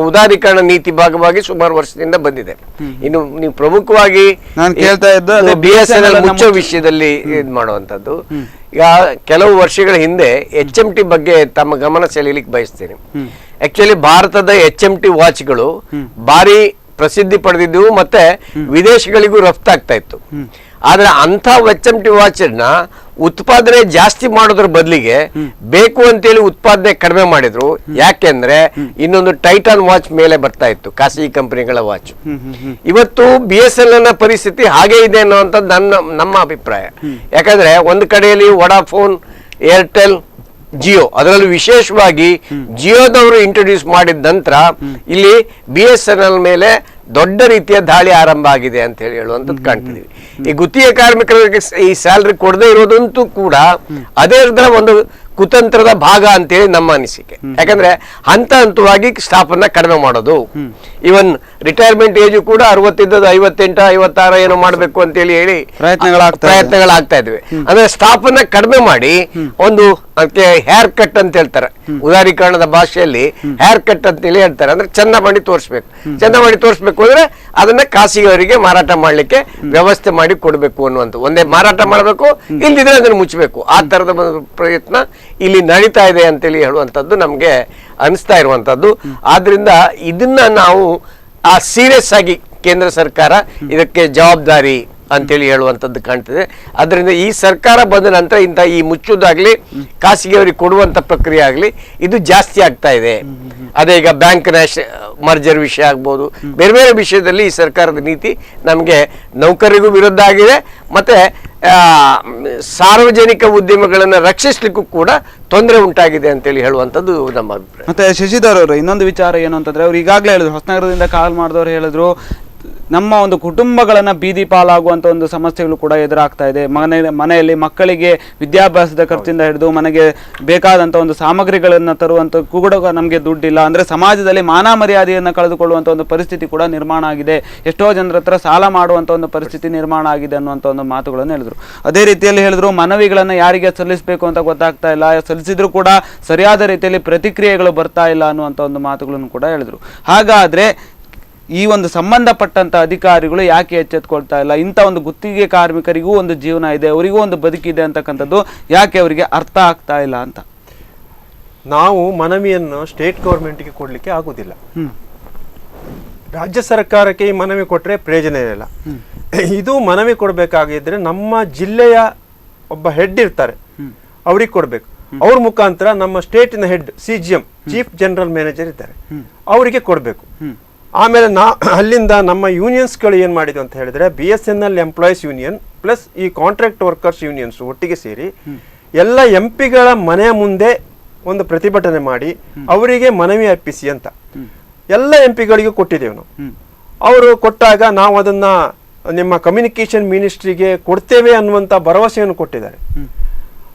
ಉದಾರೀಕರಣ ನೀತಿ ಭಾಗವಾಗಿ ಸುಮಾರು ವರ್ಷದಿಂದ ಬಂದಿದೆ. ಇನ್ನು ನೀವು ಪ್ರಮುಖವಾಗಿ ನಾನು ಕೇಳ್ತಾ ಇದ್ದು BSNL ಮುಚ್ಚೋ ವಿಷಯದಲ್ಲಿ ಇದು ಮಾಡುವಂತದ್ದು. ಈಗ ಕೆಲವು ವರ್ಷಗಳ ಹಿಂದೆ HMT ಬಗ್ಗೆ ತಮ್ಮ ಗಮನ ಸೆಳೆಯಲಿಕ್ಕೆ ಬಯಸ್ತೇನೆ. ಆಕ್ಚುಲಿ ಭಾರತದ HMT ವಾಚ್ಗಳು ಭಾರಿ ಪ್ರಸಿದ್ಧಿ ಪಡೆದಿದ್ದವು ಮತ್ತೆ ವಿದೇಶಗಳಿಗೂ ರಫ್ತಾಗ್ತಾ ಇತ್ತು. ಆದ್ರೆ ಅಂತ HMT ವಾಚ್ ನ ಉತ್ಪಾದನೆ ಜಾಸ್ತಿ ಮಾಡೋದ್ರ ಬದಲಿಗೆ ಬೇಕು ಅಂತೇಳಿ ಉತ್ಪಾದನೆ ಕಡಿಮೆ ಮಾಡಿದ್ರು. ಯಾಕೆಂದ್ರೆ ಇನ್ನೊಂದು ಟೈಟಾನ್ ವಾಚ್ ಮೇಲೆ ಬರ್ತಾ ಇತ್ತು, ಖಾಸಗಿ ಕಂಪನಿಗಳ ವಾಚ್. ಇವತ್ತು BSNL ಪರಿಸ್ಥಿತಿ ಹಾಗೆ ಇದೆ ಅನ್ನುವಂಥದ್ದು ನಮ್ಮ ಅಭಿಪ್ರಾಯ. ಯಾಕಂದ್ರೆ ಒಂದು ಕಡೆಯಲ್ಲಿ ವೊಡಾಫೋನ್, ಏರ್ಟೆಲ್, ಜಿಯೋ, ಅದರಲ್ಲೂ ವಿಶೇಷವಾಗಿ ಜಿಯೋದವರು ಇಂಟ್ರೊಡ್ಯೂಸ್ ಮಾಡಿದ ನಂತರ ಇಲ್ಲಿ BSNL ಮೇಲೆ ದೊಡ್ಡ ರೀತಿಯ ದಾಳಿ ಆರಂಭ ಆಗಿದೆ ಅಂತ ಹೇಳುವಂಥದ್ದು ಕಾಣ್ತಿದೀವಿ. ಈ ಗುತ್ತಿಗೆ ಕಾರ್ಮಿಕರಿಗೆ ಈ ಸ್ಯಾಲರಿ ಕೊಡದೇ ಇರೋದಂತೂ ಕೂಡ ಅದೇ ಒಂದು ಕುತಂತ್ರದ ಭಾಗ ಅಂತೇಳಿ ನಮ್ಮ ಅನಿಸಿಕೆ. ಯಾಕಂದ್ರೆ ಹಂತ ಹಂತವಾಗಿ ಸ್ಟಾಫ್ ಅನ್ನ ಕಡಿಮೆ ಮಾಡೋದು. ಇವನ್ ರಿಟೈರ್ಮೆಂಟ್ ಏಜ್ ಕೂಡ 60 58 56 ಏನೋ ಮಾಡ್ಬೇಕು ಅಂತೇಳಿ ಹೇಳಿ ಪ್ರಯತ್ನಗಳಾಗ್ತಾ ಇದ್ವಿ. ಅಂದ್ರೆ ಸ್ಟಾಫ್ ಅನ್ನ ಕಡಿಮೆ ಮಾಡಿ ಒಂದು ಅದಕ್ಕೆ ಹೇರ್ ಕಟ್ ಅಂತ ಹೇಳ್ತಾರೆ, ಉದಾರೀಕರಣದ ಭಾಷೆಯಲ್ಲಿ ಹೇರ್ ಕಟ್ ಅಂತೇಳಿ ಹೇಳ್ತಾರೆ. ಅಂದ್ರೆ ಚಂದ ಮಾಡಿ ತೋರಿಸ್ಬೇಕು. ಚಂದ ಮಾಡಿ ತೋರಿಸ್ಬೇಕು ಅಂದ್ರೆ ಅದನ್ನ ಖಾಸಗಿಯವರಿಗೆ ಮಾರಾಟ ಮಾಡ್ಲಿಕ್ಕೆ ವ್ಯವಸ್ಥೆ ಮಾಡಿ ಕೊಡ್ಬೇಕು ಅನ್ನುವಂಥ, ಒಂದೇ ಮಾರಾಟ ಮಾಡಬೇಕು, ಇಲ್ದಿದ್ರೆ ಅದನ್ನು ಮುಚ್ಚಬೇಕು. ಆ ತರದ ಒಂದು ಪ್ರಯತ್ನ ಇಲ್ಲಿ ನಡೀತಾ ಇದೆ ಅಂತೇಳಿ ಹೇಳುವಂಥದ್ದು ನಮ್ಗೆ ಅನಿಸ್ತಾ ಇರುವಂತದ್ದು. ಆದ್ರಿಂದ ಇದನ್ನ ನಾವು ಸೀರಿಯಸ್ ಆಗಿ ಕೇಂದ್ರ ಸರ್ಕಾರ ಇದಕ್ಕೆ ಜವಾಬ್ದಾರಿ ಅಂತೇಳಿ ಹೇಳುವಂಥದ್ದು ಕಾಣ್ತದೆ. ಅದರಿಂದ ಈ ಸರ್ಕಾರ ಬಂದ ನಂತರ ಇಂಥ ಈ ಮುಚ್ಚುದಾಗ್ಲಿ ಖಾಸಗಿಯವರಿಗೆ ಕೊಡುವಂತ ಪ್ರಕ್ರಿಯೆ ಆಗ್ಲಿ ಇದು ಜಾಸ್ತಿ ಆಗ್ತಾ ಇದೆ. ಅದೇ ಈಗ ಬ್ಯಾಂಕ್ ಮರ್ಜರ್ ವಿಷಯ ಆಗ್ಬೋದು, ಬೇರೆ ಬೇರೆ ವಿಷಯದಲ್ಲಿ ಈ ಸರ್ಕಾರದ ನೀತಿ ನಮಗೆ ನೌಕರರಿಗೂ ವಿರುದ್ಧ ಆಗಿದೆ, ಮತ್ತೆ ಸಾರ್ವಜನಿಕ ಉದ್ಯಮಗಳನ್ನು ರಕ್ಷಿಸ್ಲಿಕ್ಕೂ ಕೂಡ ತೊಂದರೆ ಉಂಟಾಗಿದೆ ಅಂತೇಳಿ ಹೇಳುವಂಥದ್ದು ನಮ್ಮ ಅಭಿಪ್ರಾಯ. ಮತ್ತೆ ಶಶಿಧರ್ ಅವರು ಇನ್ನೊಂದು ವಿಚಾರ ಏನು ಅಂತಂದ್ರೆ, ಅವ್ರು ಈಗಾಗಲೇ ಹೇಳಿದ್ರು, ಹೊಸನಗರದಿಂದ ಕಾಲ್ ಮಾಡಿದವರು ಹೇಳಿದ್ರು, ನಮ್ಮ ಒಂದು ಕುಟುಂಬಗಳನ್ನ ಬೀದಿ ಪಾಲಾಗುವಂತ ಒಂದು ಸಮಸ್ಯೆಗಳು ಕೂಡ ಎದುರಾಗ್ತಾ ಇದೆ. ಮನೆಯಲ್ಲಿ ಮಕ್ಕಳಿಗೆ ವಿದ್ಯಾಭ್ಯಾಸದ ಖರ್ಚಿಂದ ಹಿಡಿದು ಮನೆಗೆ ಬೇಕಾದಂತ ಒಂದು ಸಾಮಗ್ರಿಗಳನ್ನ ತರುವಂತ ಕೂಡ ನಮಗೆ ದುಡ್ಡಿಲ್ಲ. ಅಂದ್ರೆ ಸಮಾಜದಲ್ಲಿ ಮಾನ ಮರ್ಯಾದೆಯನ್ನ ಕಳೆದುಕೊಳ್ಳುವಂತ ಒಂದು ಪರಿಸ್ಥಿತಿ ಕೂಡ ನಿರ್ಮಾಣ ಆಗಿದೆ. ಎಷ್ಟೋ ಜನರ ಹತ್ರ ಸಾಲ ಮಾಡುವಂತ ಒಂದು ಪರಿಸ್ಥಿತಿ ನಿರ್ಮಾಣ ಆಗಿದೆ ಅನ್ನುವಂತ ಒಂದು ಮಾತುಗಳನ್ನು ಹೇಳಿದ್ರು. ಅದೇ ರೀತಿಯಲ್ಲಿ ಹೇಳಿದ್ರು, ಮನವಿಗಳನ್ನ ಯಾರಿಗೆ ಸಲ್ಲಿಸಬೇಕು ಅಂತ ಗೊತ್ತಾಗ್ತಾ ಇಲ್ಲ, ಸಲ್ಲಿಸಿದ್ರು ಕೂಡ ಸರಿಯಾದ ರೀತಿಯಲ್ಲಿ ಪ್ರತಿಕ್ರಿಯೆಗಳು ಬರ್ತಾ ಇಲ್ಲ ಅನ್ನುವಂತ ಒಂದು ಮಾತುಗಳನ್ನು ಕೂಡ ಹೇಳಿದ್ರು. ಹಾಗಾದ್ರೆ ಈ ಒಂದು ಸಂಬಂಧಪಟ್ಟಂತ ಅಧಿಕಾರಿಗಳು ಯಾಕೆ ಎಚ್ಚೆತ್ಕೊಳ್ತಾ ಇಲ್ಲ? ಇಂಥ ಒಂದು ಗುತ್ತಿಗೆ ಕಾರ್ಮಿಕರಿಗೂ ಒಂದು ಜೀವನ ಇದೆ, ಅವರಿಗೂ ಒಂದು ಬದುಕಿದೆ ಅಂತಕ್ಕಂಥದ್ದು ಯಾಕೆ ಅವರಿಗೆ ಅರ್ಥ ಆಗ್ತಾ ಇಲ್ಲ ಅಂತ. ನಾವು ಮನವಿಯನ್ನು ಸ್ಟೇಟ್ ಗೌರ್ಮೆಂಟ್ಗೆ ಕೊಡ್ಲಿಕ್ಕೆ ಆಗುದಿಲ್ಲ. ರಾಜ್ಯ ಸರ್ಕಾರಕ್ಕೆ ಈ ಮನವಿ ಕೊಟ್ರೆ ಪ್ರಯೋಜನ ಇರಲ್ಲ. ಇದು ಮನವಿ ಕೊಡ್ಬೇಕಾಗಿದ್ರೆ ನಮ್ಮ ಜಿಲ್ಲೆಯ ಒಬ್ಬ ಹೆಡ್ ಇರ್ತಾರೆ, ಅವ್ರಿಗೆ ಕೊಡ್ಬೇಕು. ಅವ್ರ ಮುಖಾಂತರ ನಮ್ಮ ಸ್ಟೇಟಿನ head CGM, chief general manager ಇದ್ದಾರೆ, ಅವರಿಗೆ ಕೊಡ್ಬೇಕು. ಆಮೇಲೆ ಅಲ್ಲಿಂದ ನಮ್ಮ ಯೂನಿಯನ್ಸ್ಗಳು ಏನ್ ಮಾಡಿದ್ವು ಅಂತ ಹೇಳಿದ್ರೆ, BSNL ಎಂಪ್ಲಾಯೀಸ್ ಯೂನಿಯನ್ ಪ್ಲಸ್ ಈ ಕಾಂಟ್ರಾಕ್ಟ್ ವರ್ಕರ್ಸ್ ಯೂನಿಯನ್ಸ್ ಒಟ್ಟಿಗೆ ಸೇರಿ ಎಲ್ಲ MP ಗಳ ಮನೆಯ ಮುಂದೆ ಒಂದು ಪ್ರತಿಭಟನೆ ಮಾಡಿ ಅವರಿಗೆ ಮನವಿ ಅರ್ಪಿಸಿ ಅಂತ ಎಲ್ಲ MP ಗಳಿಗೂ ಕೊಟ್ಟಿದ್ದೇವೆ ನಾವು. ಅವರು ಕೊಟ್ಟಾಗ ನಾವು ಅದನ್ನ ನಿಮ್ಮ ಕಮ್ಯುನಿಕೇಶನ್ ಮಿನಿಸ್ಟ್ರಿಗೆ ಕೊಡ್ತೇವೆ ಅನ್ನುವಂತ ಭರವಸೆಯನ್ನು ಕೊಟ್ಟಿದ್ದಾರೆ.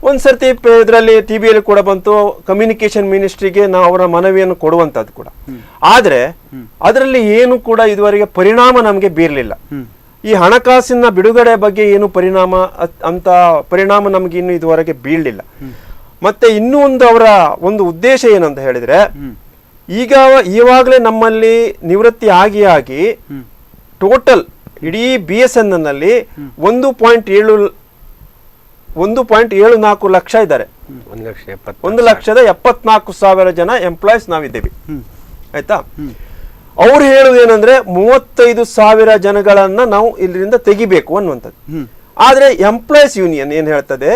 ಒಂದ್ಸರ್ತಿ ಇದರಲ್ಲಿ TVಯಲ್ಲಿ ಕೂಡ ಬಂತು, ಕಮ್ಯುನಿಕೇಶನ್ ಮಿನಿಸ್ಟ್ರಿಗೆ ನಾವು ಅವರ ಮನವಿಯನ್ನು ಕೊಡುವಂತದ್ದು ಕೂಡ. ಆದ್ರೆ ಅದರಲ್ಲಿ ಏನು ಕೂಡ ಇದುವರೆಗೆ ಪರಿಣಾಮ ನಮಗೆ ಬೀರ್ಲಿಲ್ಲ. ಈ ಹಣಕಾಸಿನ ಬಿಡುಗಡೆ ಬಗ್ಗೆ ಏನು ಪರಿಣಾಮ ನಮ್ಗೆ ಇನ್ನು ಇದುವರೆಗೆ ಬೀಳಲಿಲ್ಲ. ಮತ್ತೆ ಇನ್ನೂ ಒಂದು ಅವರ ಒಂದು ಉದ್ದೇಶ ಏನಂತ ಹೇಳಿದ್ರೆ, ಇವಾಗಲೇ ನಮ್ಮಲ್ಲಿ ನಿವೃತ್ತಿ ಆಗಿ ಟೋಟಲ್ ಇಡೀ BSNL ನಲ್ಲಿ 1.74 ಲಕ್ಷ ಇದ್ದಾರೆ. 1,74,000 ಜನ ಎಂಪ್ಲಾಯೀಸ್ ನಾವಿದ್ದೇವೆ. ಆಯ್ತಾ? ಅವ್ರು ಹೇಳುವುದೇನಂದ್ರೆ 35,000 ಜನಗಳನ್ನ ನಾವು ಇದರಿಂದ ತೆಗಿಬೇಕು ಅನ್ನುವಂಥದ್ದು. ಆದ್ರೆ ಎಂಪ್ಲಾಯೀಸ್ ಯೂನಿಯನ್ ಏನ್ ಹೇಳ್ತದೆ,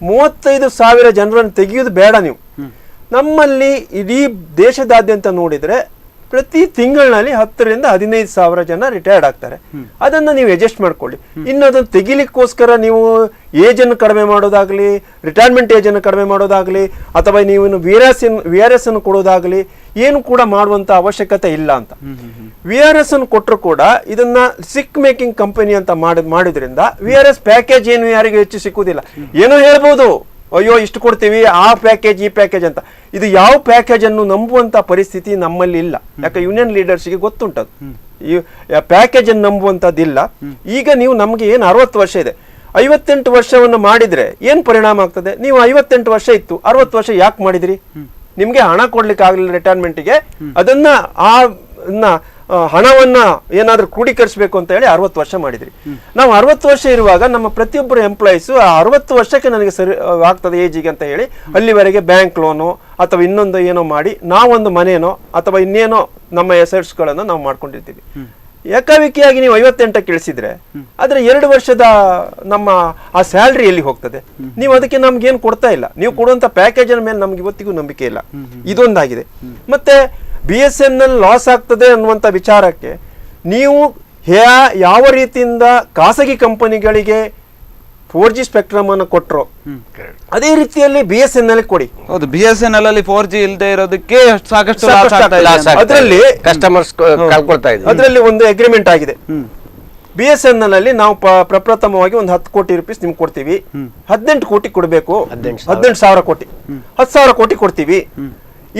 35,000 ಜನರನ್ನು ತೆಗೆಯುವುದು ಬೇಡ. ನೀವು ನಮ್ಮಲ್ಲಿ ಇಡೀ ದೇಶದಾದ್ಯಂತ ನೋಡಿದ್ರೆ ಪ್ರತಿ ತಿಂಗಳಿನಲ್ಲಿ 10,000 to 15,000 ಜನ ರಿಟೈರ್ಡ್ ಆಗ್ತಾರೆ. ಅದನ್ನ ನೀವು ಅಡ್ಜಸ್ಟ್ ಮಾಡ್ಕೊಳ್ಳಿ. ಇನ್ನು ಅದನ್ನು ತೆಗಿಲಿಕ್ಕೋಸ್ಕರ ನೀವು ಏಜ್ ಅನ್ನು ಕಡಿಮೆ ಮಾಡೋದಾಗ್ಲಿ, ರಿಟೈರ್ಮೆಂಟ್ ಏಜ್ ಅನ್ನು ಕಡಿಮೆ ಮಾಡೋದಾಗ್ಲಿ, ಅಥವಾ ನೀವು VRS ಅನ್ನು ಕೊಡೋದಾಗ್ಲಿ ಏನು ಕೂಡ ಮಾಡುವಂತ ಅವಶ್ಯಕತೆ ಇಲ್ಲ ಅಂತ. VRS ಅನ್ನು ಕೊಟ್ಟರು ಕೂಡ ಇದನ್ನ ಸಿಕ್ ಮೇಕಿಂಗ್ ಕಂಪನಿ ಅಂತ ಮಾಡಿದ್ರಿಂದ VRS ಪ್ಯಾಕೇಜ್ ಏನು ಯಾರಿಗೂ ಹೆಚ್ಚು ಸಿಕ್ಕುವುದಿಲ್ಲ. ಏನೋ ಹೇಳ್ಬೋದು, ಅಯ್ಯೋ ಇಷ್ಟು ಕೊಡ್ತೀವಿ, ಆ ಪ್ಯಾಕೇಜ್ ಈ ಪ್ಯಾಕೇಜ್ ಅಂತ. ಇದು ಯಾವ ಪ್ಯಾಕೇಜ್ ಅನ್ನು ನಂಬುವಂತ ಪರಿಸ್ಥಿತಿ ನಮ್ಮಲ್ಲಿ ಇಲ್ಲ. ಯಾಕೆ ಯೂನಿಯನ್ ಲೀಡರ್ಸ್ಗೆ ಗೊತ್ತುಂಟದು, ಈ ಪ್ಯಾಕೇಜ್ ಅನ್ನು ನಂಬುವಂತದ್ದಿಲ್ಲ. ಈಗ ನೀವು ನಮ್ಗೆ ಏನು 60 ವರ್ಷ ಇದೆ, 58 ವರ್ಷವನ್ನು ಮಾಡಿದ್ರೆ ಏನ್ ಪರಿಣಾಮ ಆಗ್ತದೆ? ನೀವು 58 ವರ್ಷ ಇತ್ತು, 60 ವರ್ಷ ಯಾಕೆ ಮಾಡಿದ್ರಿ? ನಿಮ್ಗೆ ಹಣ ಕೊಡ್ಲಿಕ್ಕೆ ಆಗ್ಲಿಲ್ಲ ರಿಟೈರ್ಮೆಂಟ್ಗೆ, ಅದನ್ನ ಹಣವನ್ನ ಏನಾದ್ರೂ ಕ್ರೋಢೀಕರಿಸಬೇಕು ಅಂತ ಹೇಳಿ 60 ವರ್ಷ ಮಾಡಿದ್ರಿ. ನಾವು 60 ವರ್ಷ ಇರುವಾಗ ನಮ್ಮ ಪ್ರತಿಯೊಬ್ಬರು ಎಂಪ್ಲಾಯೀಸು 60 ವರ್ಷಕ್ಕೆ ನನಗೆ ಸರಿ ಆಗ್ತದೆ ಏಜಿಗೆ ಅಂತ ಹೇಳಿ ಅಲ್ಲಿವರೆಗೆ ಬ್ಯಾಂಕ್ ಲೋನು ಅಥವಾ ಇನ್ನೊಂದು ಏನೋ ಮಾಡಿ ನಾವೊಂದು ಮನೇನೋ ಅಥವಾ ಇನ್ನೇನೋ ನಮ್ಮ ಎಸೆಟ್ಸ್ಗಳನ್ನು ನಾವು ಮಾಡ್ಕೊಂಡಿರ್ತೀವಿ. ಏಕಾಏಕಿಯಾಗಿ ನೀವು 58ಕ್ಕೆ ಇಳಿಸಿದ್ರೆ ಆದ್ರೆ 2 ವರ್ಷದ ನಮ್ಮ ಆ ಸ್ಯಾಲ್ರಿ ಎಲ್ಲಿ ಹೋಗ್ತದೆ? ನೀವು ಅದಕ್ಕೆ ನಮ್ಗೇನು ಕೊಡ್ತಾ ಇಲ್ಲ. ನೀವು ಕೊಡುವಂತ ಪ್ಯಾಕೇಜ್ ಮೇಲೆ ನಮ್ಗೆ ಇವತ್ತಿಗೂ ನಂಬಿಕೆ ಇಲ್ಲ. ಇದೊಂದಾಗಿದೆ. ಮತ್ತೆ BSNL ಲಾಸ್ ಆಗ್ತದೆ ಅನ್ನುವಂಥ ವಿಚಾರಕ್ಕೆ ನೀವು ಯಾವ ರೀತಿಯಿಂದ ಖಾಸಗಿ ಕಂಪನಿಗಳಿಗೆ 4G ಸ್ಪೆಕ್ಟ್ರಮ್ ಅನ್ನು ಕೊಟ್ಟರು ಅದೇ ರೀತಿಯಲ್ಲಿ BSNL ಕೊಡಿ. ಹೌದು, BSNL ಅಲ್ಲಿ 4G ಇಲ್ಲದೆ ಇರೋದಕ್ಕೆ ಸಾಕಷ್ಟು ಅದರಲ್ಲಿ ಕಸ್ಟಮರ್ಸ್ ಕಳ್ಕೊಳ್ತಾ ಇದ್ದಾರೆ. ಅದರಲ್ಲಿ ಒಂದು ಅಗ್ರಿಮೆಂಟ್ ಆಗಿದೆ. BSNL ಅಲ್ಲಿ ನಾವು ಪ್ರಪ್ರಥಮವಾಗಿ ಒಂದು 10 ಕೋಟಿ ರೂಪೀಸ್ ನಿಮ್ಗೆ ಕೊಡ್ತೀವಿ, 18 ಕೋಟಿ ಕೊಡಬೇಕು, 18,000 ಕೋಟಿ, 10,000 ಕೋಟಿ ಕೊಡ್ತೀವಿ,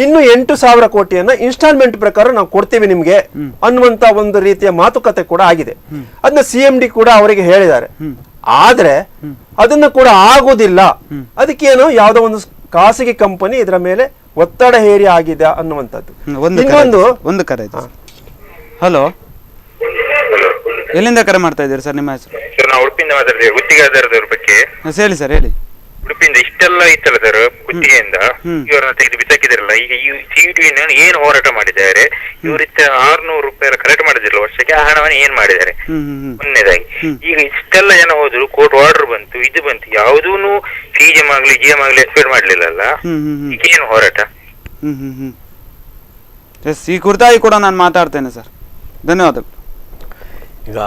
ಇನ್ನು 8,000 ಕೋಟಿಯನ್ನ ಇನ್ಸ್ಟಾಲ್ಮೆಂಟ್ ಪ್ರಕಾರ ನಾವು ಕೊಡ್ತೀವಿ ನಿಮ್ಗೆ ಅನ್ನುವಂತ ಒಂದು ರೀತಿಯ ಮಾತುಕತೆ ಕೂಡ ಆಗಿದೆ. ಅದನ್ನ CMD ಕೂಡ ಅವರಿಗೆ ಹೇಳಿದ್ದಾರೆ. ಆದ್ರೆ ಅದನ್ನ ಕೂಡ ಆಗುದಿಲ್ಲ. ಅದಕ್ಕೇನು ಯಾವುದೋ ಒಂದು ಖಾಸಗಿ ಕಂಪನಿ ಇದರ ಮೇಲೆ ಒತ್ತಡ ಹೇರಿ ಆಗಿದೆ ಅನ್ನುವಂಥದ್ದು. ಒಂದು ಕರೆ ಇದೆ. ಹಲೋ, ಎಲ್ಲಿಂದ ಕರೆ ಮಾಡ್ತಾ ಇದ್ದೀರಿ ಸರ್? ನಿಮ್ಮ ಹೆಸರು? ಸರ್ ನಾವು ಉಡುಪಿಯಿಂದ ಮಾತಾಡ್ತೀವಿ, ಗುತ್ತಿಗೆದಾರದವ್ರ ಬಗ್ಗೆ. ಹೇಳಿ ಸರ್, ಹೇಳಿ. ಉಡುಪಿಯಿಂದ ಇಷ್ಟೆಲ್ಲ ಇತ್ತಲ್ಲ ಸರ್ ಗುತ್ತಿಗೆಯಿಂದ, ಇವರನ್ನ ತೆಗೆದು ಬಿಸಾಕಿದಿರಲ್ಲ. ಈಗ ಈ CET ಏನು ಹೋರಾಟ ಮಾಡಿದ್ದಾರೆ, ಇವರಿತ್ತ 600 ರೂಪಾಯಿ ಕರೆಕ್ಟ್ ಮಾಡಿದಿರಲ್ಲ ವರ್ಷಕ್ಕೆ, ಆ ಹಣವನ್ನು ಏನ್ ಮಾಡಿದ್ದಾರೆ ಮೊನ್ನೆದಾಗಿ. ಈಗ ಇಷ್ಟೆಲ್ಲ ಜನ ಹೋದ್ರು, ಕೋರ್ಟ್ ಆರ್ಡರ್ ಬಂತು, ಇದು ಬಂತು, ಯಾವುದೂ CGM ಆಗ್ಲಿ GM ಆಗ್ಲಿ ಎಕ್ಸ್ಪೆಕ್ಟ್ ಮಾಡ್ಲಿಲ್ಲಲ್ಲ. ಈಗ ಏನು ಹೋರಾಟ? ಈ ಕುರಿತಾಗಿ ಕೂಡ ನಾನು ಮಾತಾಡ್ತೇನೆ ಸರ್. ಧನ್ಯವಾದಗಳು. ಈಗ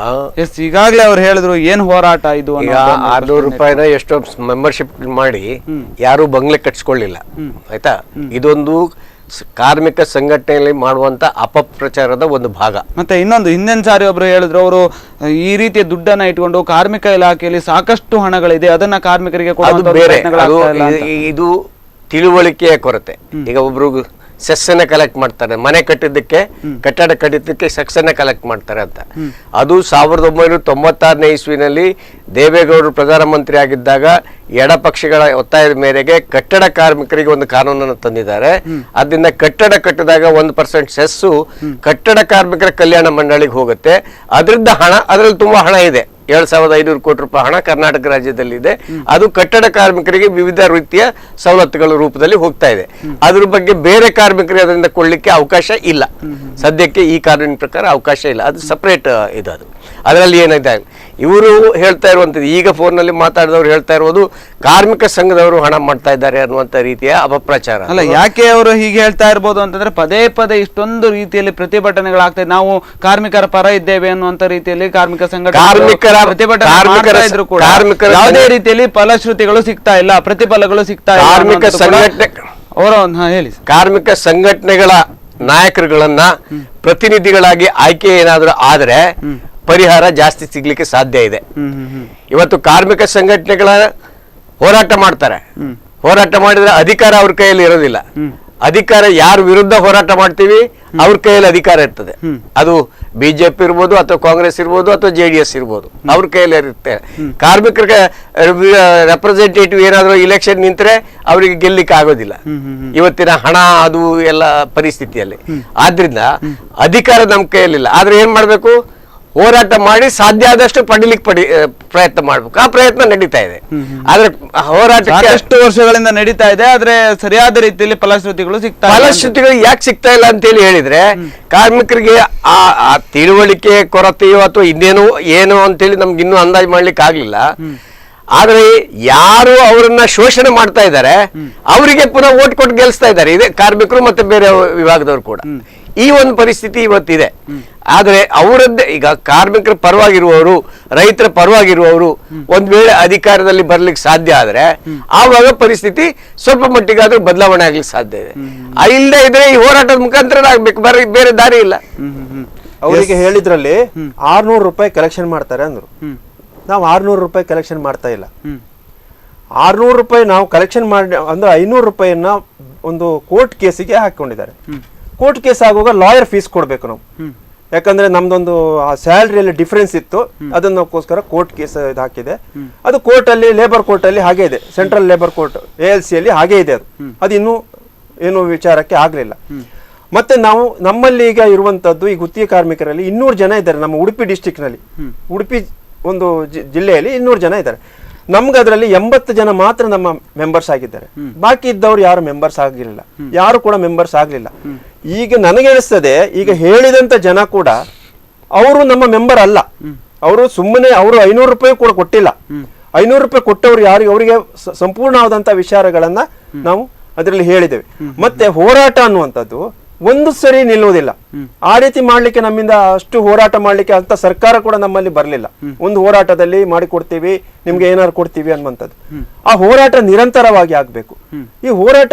ಈಗಾಗಲೇ ಅವ್ರು ಹೇಳಿದ್ರು ಏನ್ ಹೋರಾಟ ಇದು. ಈಗ 600 ರೂಪಾಯಿನ ಎಷ್ಟೋ ಮೆಂಬರ್ಶಿಪ್ ಮಾಡಿ ಯಾರು ಬಂಗ್ಲೆ ಕಟ್ಸ್ಕೊಳ್ಳಿಲ್ಲ, ಆಯ್ತಾ. ಇದೊಂದು ಕಾರ್ಮಿಕ ಸಂಘಟನೆಯಲ್ಲಿ ಮಾಡುವಂತ ಅಪಪ್ರಚಾರದ ಒಂದು ಭಾಗ. ಮತ್ತೆ ಇನ್ನೊಂದು, ಹಿಂದಿನ ಸಾರಿ ಒಬ್ರು ಹೇಳಿದ್ರು, ಅವರು ಈ ರೀತಿಯ ದುಡ್ಡನ್ನ ಇಟ್ಕೊಂಡು ಕಾರ್ಮಿಕ ಇಲಾಖೆಯಲ್ಲಿ ಸಾಕಷ್ಟು ಹಣಗಳಿದೆ, ಅದನ್ನ ಕಾರ್ಮಿಕರಿಗೆ ಇದು ತಿಳುವಳಿಕೆಯ ಕೊರತೆ. ಈಗ ಒಬ್ರು ಸೆಸ್ಸನ್ನ ಕಲೆಕ್ಟ್ ಮಾಡ್ತಾರೆ, ಮನೆ ಕಟ್ಟಿದ್ದಕ್ಕೆ, ಕಟ್ಟಡ ಕಟ್ಟಿದ್ದಕ್ಕೆ ಸೆಸ್ಸನ್ನ ಕಲೆಕ್ಟ್ ಮಾಡ್ತಾರೆ ಅಂತ. ಅದು 1996ನೇ ಇಸ್ವಿನಲ್ಲಿ ದೇವೇಗೌಡರು ಪ್ರಧಾನಮಂತ್ರಿ ಆಗಿದ್ದಾಗ ಎಡಪಕ್ಷಗಳ ಒತ್ತಾಯದ ಮೇರೆಗೆ ಕಟ್ಟಡ ಕಾರ್ಮಿಕರಿಗೆ ಒಂದು ಕಾನೂನನ್ನು ತಂದಿದ್ದಾರೆ. ಅದರಿಂದ ಕಟ್ಟಡ ಕಟ್ಟಿದಾಗ 1% ಸೆಸ್ಸು ಕಟ್ಟಡ ಕಾರ್ಮಿಕರ ಕಲ್ಯಾಣ ಮಂಡಳಿಗೆ ಹೋಗುತ್ತೆ. ಅದರಿಂದ ಹಣ, ಅದರಲ್ಲಿ ತುಂಬಾ ಹಣ ಇದೆ, 7,500 ಕೋಟಿ ರೂಪಾಯಿ ಹಣ ಕರ್ನಾಟಕ ರಾಜ್ಯದಲ್ಲಿ ಇದೆ. ಅದು ಕಟ್ಟಡ ಕಾರ್ಮಿಕರಿಗೆ ವಿವಿಧ ರೀತಿಯ ಸವಲತ್ತುಗಳ ರೂಪದಲ್ಲಿ ಹೋಗ್ತಾ ಇದೆ. ಅದ್ರ ಬಗ್ಗೆ ಬೇರೆ ಕಾರ್ಮಿಕರಿಗೆ ಅದರಿಂದ ಕೊಡ್ಲಿಕ್ಕೆ ಅವಕಾಶ ಇಲ್ಲ ಸದ್ಯಕ್ಕೆ, ಈ ಕಾನೂನಿನ ಪ್ರಕಾರ ಅವಕಾಶ ಇಲ್ಲ. ಅದು ಸಪರೇಟ್ ಇದು. ಅದು ಅದರಲ್ಲಿ ಏನಿದೆ, ಇವರು ಹೇಳ್ತಾ ಇರುವಂಥದ್ದು, ಈಗ ಫೋನ್ನಲ್ಲಿ ಮಾತಾಡಿದವರು ಹೇಳ್ತಾ ಇರೋದು ಕಾರ್ಮಿಕ ಸಂಘದವರು ಹಣ ಮಾಡ್ತಾ ಇದ್ದಾರೆ ಅನ್ನುವಂಥ ರೀತಿಯ ಅಪಪ್ರಚಾರ. ಅಲ್ಲ, ಯಾಕೆ ಅವರು ಹೀಗೆ ಹೇಳ್ತಾ ಇರ್ಬೋದು ಅಂತಂದ್ರೆ, ಪದೇ ಪದೇ ಇಷ್ಟೊಂದು ರೀತಿಯಲ್ಲಿ ಪ್ರತಿಭಟನೆಗಳಾಗ್ತದೆ, ನಾವು ಕಾರ್ಮಿಕರ ಪರ ಇದ್ದೇವೆ ಅನ್ನುವಂತ ರೀತಿಯಲ್ಲಿ ಕಾರ್ಮಿಕ ಸಂಘಟನೆ ಪ್ರತಿಭಟನೆ ಮಾಡ್ತಾ ಇದ್ರು ಕೂಡ ಯಾವುದೇ ರೀತಿಯಲ್ಲಿ ಫಲಶ್ರುತಿಗಳು ಸಿಗ್ತಾ ಇಲ್ಲ, ಪ್ರತಿಫಲಗಳು ಸಿಗ್ತಾ ಇಲ್ಲ. ಕಾರ್ಮಿಕ ಸಂಘಟನೆ ಹೇಳಿ. ಕಾರ್ಮಿಕ ಸಂಘಟನೆಗಳ ನಾಯಕರುಗಳನ್ನ ಪ್ರತಿನಿಧಿಗಳಾಗಿ ಆಯ್ಕೆ ಏನಾದರೂ ಆದ್ರೆ ಪರಿಹಾರ ಜಾಸ್ತಿ ಸಿಗ್ಲಿಕ್ಕೆ ಸಾಧ್ಯ ಇದೆ. ಇವತ್ತು ಕಾರ್ಮಿಕ ಸಂಘಟನೆಗಳ ಹೋರಾಟ ಮಾಡ್ತಾರೆ, ಹೋರಾಟ ಮಾಡಿದ್ರೆ ಅಧಿಕಾರ ಅವ್ರ ಕೈಯಲ್ಲಿ ಇರೋದಿಲ್ಲ. ಅಧಿಕಾರ ಯಾರ ವಿರುದ್ಧ ಹೋರಾಟ ಮಾಡ್ತೀವಿ ಅವ್ರ ಕೈಯಲ್ಲಿ ಅಧಿಕಾರ ಇರ್ತದೆ. ಅದು ಬಿಜೆಪಿ ಇರ್ಬೋದು ಅಥವಾ ಕಾಂಗ್ರೆಸ್ ಇರ್ಬೋದು ಅಥವಾ JDS ಇರ್ಬೋದು, ಅವ್ರ ಕೈಯಲ್ಲಿ ಇರುತ್ತೆ. ಕಾರ್ಮಿಕರಿಗೆ ರೆಪ್ರೆಸೆಂಟೇಟಿವ್ ಏನಾದ್ರು ಇಲೆಕ್ಷನ್ ನಿಂತರೆ ಅವರಿಗೆ ಗೆಲ್ಲಿಕ್ಕೆ ಆಗೋದಿಲ್ಲ ಇವತ್ತಿನ ಹಣ ಅದು ಎಲ್ಲ ಪರಿಸ್ಥಿತಿಯಲ್ಲಿ. ಆದ್ರಿಂದ ಅಧಿಕಾರ ನಮ್ಮ ಕೈಯಲ್ಲಿಲ್ಲ. ಆದ್ರೆ ಏನ್ ಮಾಡ್ಬೇಕು, ಹೋರಾಟ ಮಾಡಿ ಸಾಧ್ಯ ಆದಷ್ಟು ಪಡಿಲಿಕ್ಕೆ ಪ್ರಯತ್ನ ಮಾಡ್ಬೇಕು. ಆ ಪ್ರಯತ್ನ ನಡೀತಾ ಇದೆ. ಆದ್ರೆ ಹೋರಾಟ ಎಷ್ಟು ವರ್ಷಗಳಿಂದ ನಡೀತಾ ಇದೆ, ಆದ್ರೆ ಸರಿಯಾದ ರೀತಿಯಲ್ಲಿ ಫಲಶ್ರುತಿಗಳು ಯಾಕೆ ಸಿಗ್ತಾ ಇಲ್ಲ ಅಂತ ಹೇಳಿ ಹೇಳಿದ್ರೆ, ಕಾರ್ಮಿಕರಿಗೆ ಆ ತಿಳುವಳಿಕೆ ಕೊರತೆಯೋ ಅಥವಾ ಇನ್ನೇನೋ ಏನೋ ಅಂತೇಳಿ ನಮ್ಗೆ ಇನ್ನೂ ಅಂದಾಜು ಮಾಡ್ಲಿಕ್ಕೆ ಆಗ್ಲಿಲ್ಲ. ಆದ್ರೆ ಯಾರು ಅವರನ್ನ ಶೋಷಣೆ ಮಾಡ್ತಾ ಇದ್ದಾರೆ ಅವರಿಗೆ ಪುನಃ ಓಟ್ ಕೊಟ್ಟು ಗೆಲ್ಸ್ತಾ ಇದ್ದಾರೆ ಇದೆ ಕಾರ್ಮಿಕರು ಮತ್ತೆ ಬೇರೆ ವಿಭಾಗದವರು ಕೂಡ. ಈ ಒಂದು ಪರಿಸ್ಥಿತಿ ಇವತ್ತಿದೆ. ಆದ್ರೆ ಅವರದ್ದೇ, ಈಗ ಕಾರ್ಮಿಕರ ಪರವಾಗಿರುವವರು, ರೈತರ ಪರವಾಗಿರುವವರು ಒಂದ್ ವೇಳೆ ಅಧಿಕಾರದಲ್ಲಿ ಬರ್ಲಿಕ್ಕೆ ಸಾಧ್ಯ ಆದ್ರೆ ಆವಾಗ ಪರಿಸ್ಥಿತಿ ಸ್ವಲ್ಪ ಮಟ್ಟಿಗಾದ್ರೂ ಬದಲಾವಣೆ ಆಗ್ಲಿಕ್ಕೆ ಸಾಧ್ಯ ಇದೆ. ಇಲ್ಲದೆ ಇದ್ರೆ ಈ ಹೋರಾಟದ ಮುಖಾಂತರ ಆಗ್ಬೇಕು, ಬೇರೆ ದಾರಿ ಇಲ್ಲ. ಅವರಿಗೆ ಹೇಳಿದ್ರಲ್ಲಿ 600 ರೂಪಾಯಿ ಕಲೆಕ್ಷನ್ ಮಾಡ್ತಾರೆ ಅಂದ್ರು. ನಾವು 600 ರೂಪಾಯಿ ಕಲೆಕ್ಷನ್ ಮಾಡ್ತಾ ಇಲ್ಲ. 600 ರೂಪಾಯಿ ನಾವು ಕಲೆಕ್ಷನ್ ಮಾಡಿ ಅಂದ್ರೆ 500 ರೂಪಾಯಿಯನ್ನ ಒಂದು ಕೋರ್ಟ್ ಕೇಸಿಗೆ ಹಾಕೊಂಡಿದ್ದಾರೆ. ಕೋರ್ಟ್ ಕೇಸ್ ಆಗುವಾಗ ಲಾಯರ್ ಫೀಸ್ ಕೊಡ್ಬೇಕು ನಾವು, ಯಾಕಂದ್ರೆ ನಮ್ದೊಂದು ಸ್ಯಾಲರಿಯಲ್ಲಿ ಡಿಫ್ರೆನ್ಸ್ ಇತ್ತು, ಅದನ್ನಕ್ಕೋಸ್ಕರ ಕೋರ್ಟ್ ಕೇಸ್ ಇದು ಹಾಕಿದೆ. ಅದು ಕೋರ್ಟ್ ಅಲ್ಲಿ, ಲೇಬರ್ ಕೋರ್ಟ್ ಅಲ್ಲಿ ಹಾಗೆ ಇದೆ, ಸೆಂಟ್ರಲ್ ಲೇಬರ್ ಕೋರ್ಟ್ ALC ಅಲ್ಲಿ ಹಾಗೆ ಇದೆ. ಅದು ಇನ್ನೂ ಏನು ವಿಚಾರಕ್ಕೆ ಆಗಲಿಲ್ಲ. ಮತ್ತೆ ನಾವು ನಮ್ಮಲ್ಲಿ ಈಗ ಇರುವಂತದ್ದು ಈ ಗುತ್ತಿಗೆ ಕಾರ್ಮಿಕರಲ್ಲಿ 200 ಜನ ಇದ್ದಾರೆ. ನಮ್ಮ ಉಡುಪಿ ಡಿಸ್ಟಿಕ್ನಲ್ಲಿ, ಉಡುಪಿ ಒಂದು ಜಿಲ್ಲೆಯಲ್ಲಿ 200 ಜನ ಇದ್ದಾರೆ. ನಮ್ಗೆ ಅದರಲ್ಲಿ 80 ಜನ ಮಾತ್ರ ನಮ್ಮ ಮೆಂಬರ್ಸ್ ಆಗಿದ್ದಾರೆ. ಬಾಕಿ ಇದ್ದವ್ರು ಯಾರು ಮೆಂಬರ್ಸ್ ಆಗಿರಲಿಲ್ಲ, ಯಾರು ಕೂಡ ಮೆಂಬರ್ಸ್ ಆಗ್ಲಿಲ್ಲ. ಈಗ ನನಗೆ ಅನಿಸ್ತದೆ, ಈಗ ಹೇಳಿದಂತ ಜನ ಕೂಡ ಅವರು ನಮ್ಮ ಮೆಂಬರ್ ಅಲ್ಲ. ಅವರು ಸುಮ್ಮನೆ ಅವರು 500 ರೂಪಾಯಿ ಕೂಡ ಕೊಟ್ಟಿಲ್ಲ. 500 ರೂಪಾಯಿ ಕೊಟ್ಟವ್ರು ಯಾರಿಗೆ, ಅವರಿಗೆ ಸಂಪೂರ್ಣವಾದಂತ ವಿಚಾರಗಳನ್ನ ನಾವು ಅದರಲ್ಲಿ ಹೇಳಿದ್ದೇವೆ. ಮತ್ತೆ ಹೋರಾಟ ಅನ್ನುವಂಥದ್ದು ಒಂದು ಸರಿ ನಿಲ್ಲುವುದಿಲ್ಲ. ಆ ರೀತಿ ಮಾಡ್ಲಿಕ್ಕೆ ನಮ್ಮಿಂದ ಅಷ್ಟು ಹೋರಾಟ ಮಾಡ್ಲಿಕ್ಕೆ ಅಂತ ಸರ್ಕಾರ ಕೂಡ ನಮ್ಮಲ್ಲಿ ಬರಲಿಲ್ಲ. ಒಂದು ಹೋರಾಟದಲ್ಲಿ ಮಾಡಿಕೊಡ್ತೀವಿ, ನಿಮ್ಗೆ ಏನಾದ್ರು ಕೊಡ್ತೀವಿ ಅನ್ನುವಂಥದ್ದು. ಆ ಹೋರಾಟ ನಿರಂತರವಾಗಿ ಆಗ್ಬೇಕು. ಈ ಹೋರಾಟ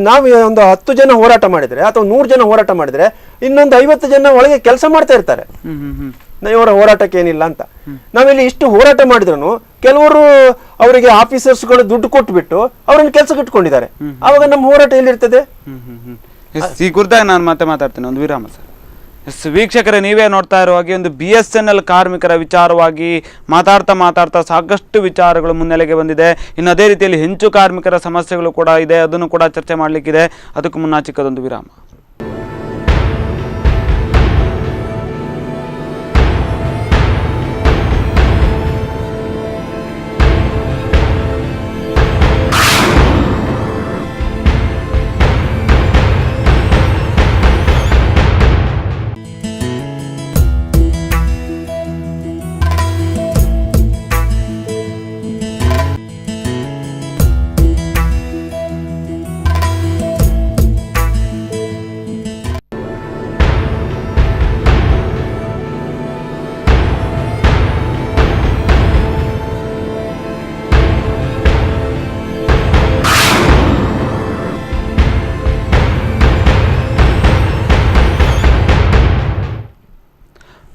ನಾವು ಒಂದು 10 ಜನ ಹೋರಾಟ ಮಾಡಿದ್ರೆ ಅಥವಾ 100 ಜನ ಹೋರಾಟ ಮಾಡಿದ್ರೆ ಇನ್ನೊಂದು 50 ಜನ ಒಳಗೆ ಕೆಲಸ ಮಾಡ್ತಾ ಇರ್ತಾರೆ. ಇವರ ಹೋರಾಟಕ್ಕೆ ಏನಿಲ್ಲ ಅಂತ. ನಾವಿಲ್ಲಿ ಇಷ್ಟು ಹೋರಾಟ ಮಾಡಿದ್ರು ಕೆಲವರು ಅವರಿಗೆ ಆಫೀಸರ್ಸ್ಗಳು ದುಡ್ಡು ಕೊಟ್ಬಿಟ್ಟು ಅವರನ್ನು ಕೆಲಸಕ್ಕೆ ಇಟ್ಕೊಂಡಿದ್ದಾರೆ. ಆವಾಗ ನಮ್ಮ ಹೋರಾಟ ಎಲ್ಲಿರ್ತದೆ? ಈ ಕುರಿತಾಗಿ ನಾನು ಮತ್ತೆ ಮಾತಾಡ್ತೀನಿ, ಒಂದು ವಿರಾಮ ಸರ್. ಎಸ್ ವೀಕ್ಷಕರೇ, ನೀವೇ ನೋಡ್ತಾ ಇರೋ ಹಾಗೆ ಒಂದು BSNL ಕಾರ್ಮಿಕರ ವಿಚಾರವಾಗಿ ಮಾತಾಡ್ತಾ ಸಾಕಷ್ಟು ವಿಚಾರಗಳು ಮುನ್ನೆಲೆಗೆ ಬಂದಿದೆ. ಇನ್ನು ಅದೇ ರೀತಿಯಲ್ಲಿ ಹೆಂಚು ಕಾರ್ಮಿಕರ ಸಮಸ್ಯೆಗಳು ಕೂಡ ಇದೆ, ಅದನ್ನು ಕೂಡ ಚರ್ಚೆ ಮಾಡಲಿಕ್ಕಿದೆ. ಅದಕ್ಕೂ ಮುನ್ನ ಚಿಕ್ಕದೊಂದು ವಿರಾಮ.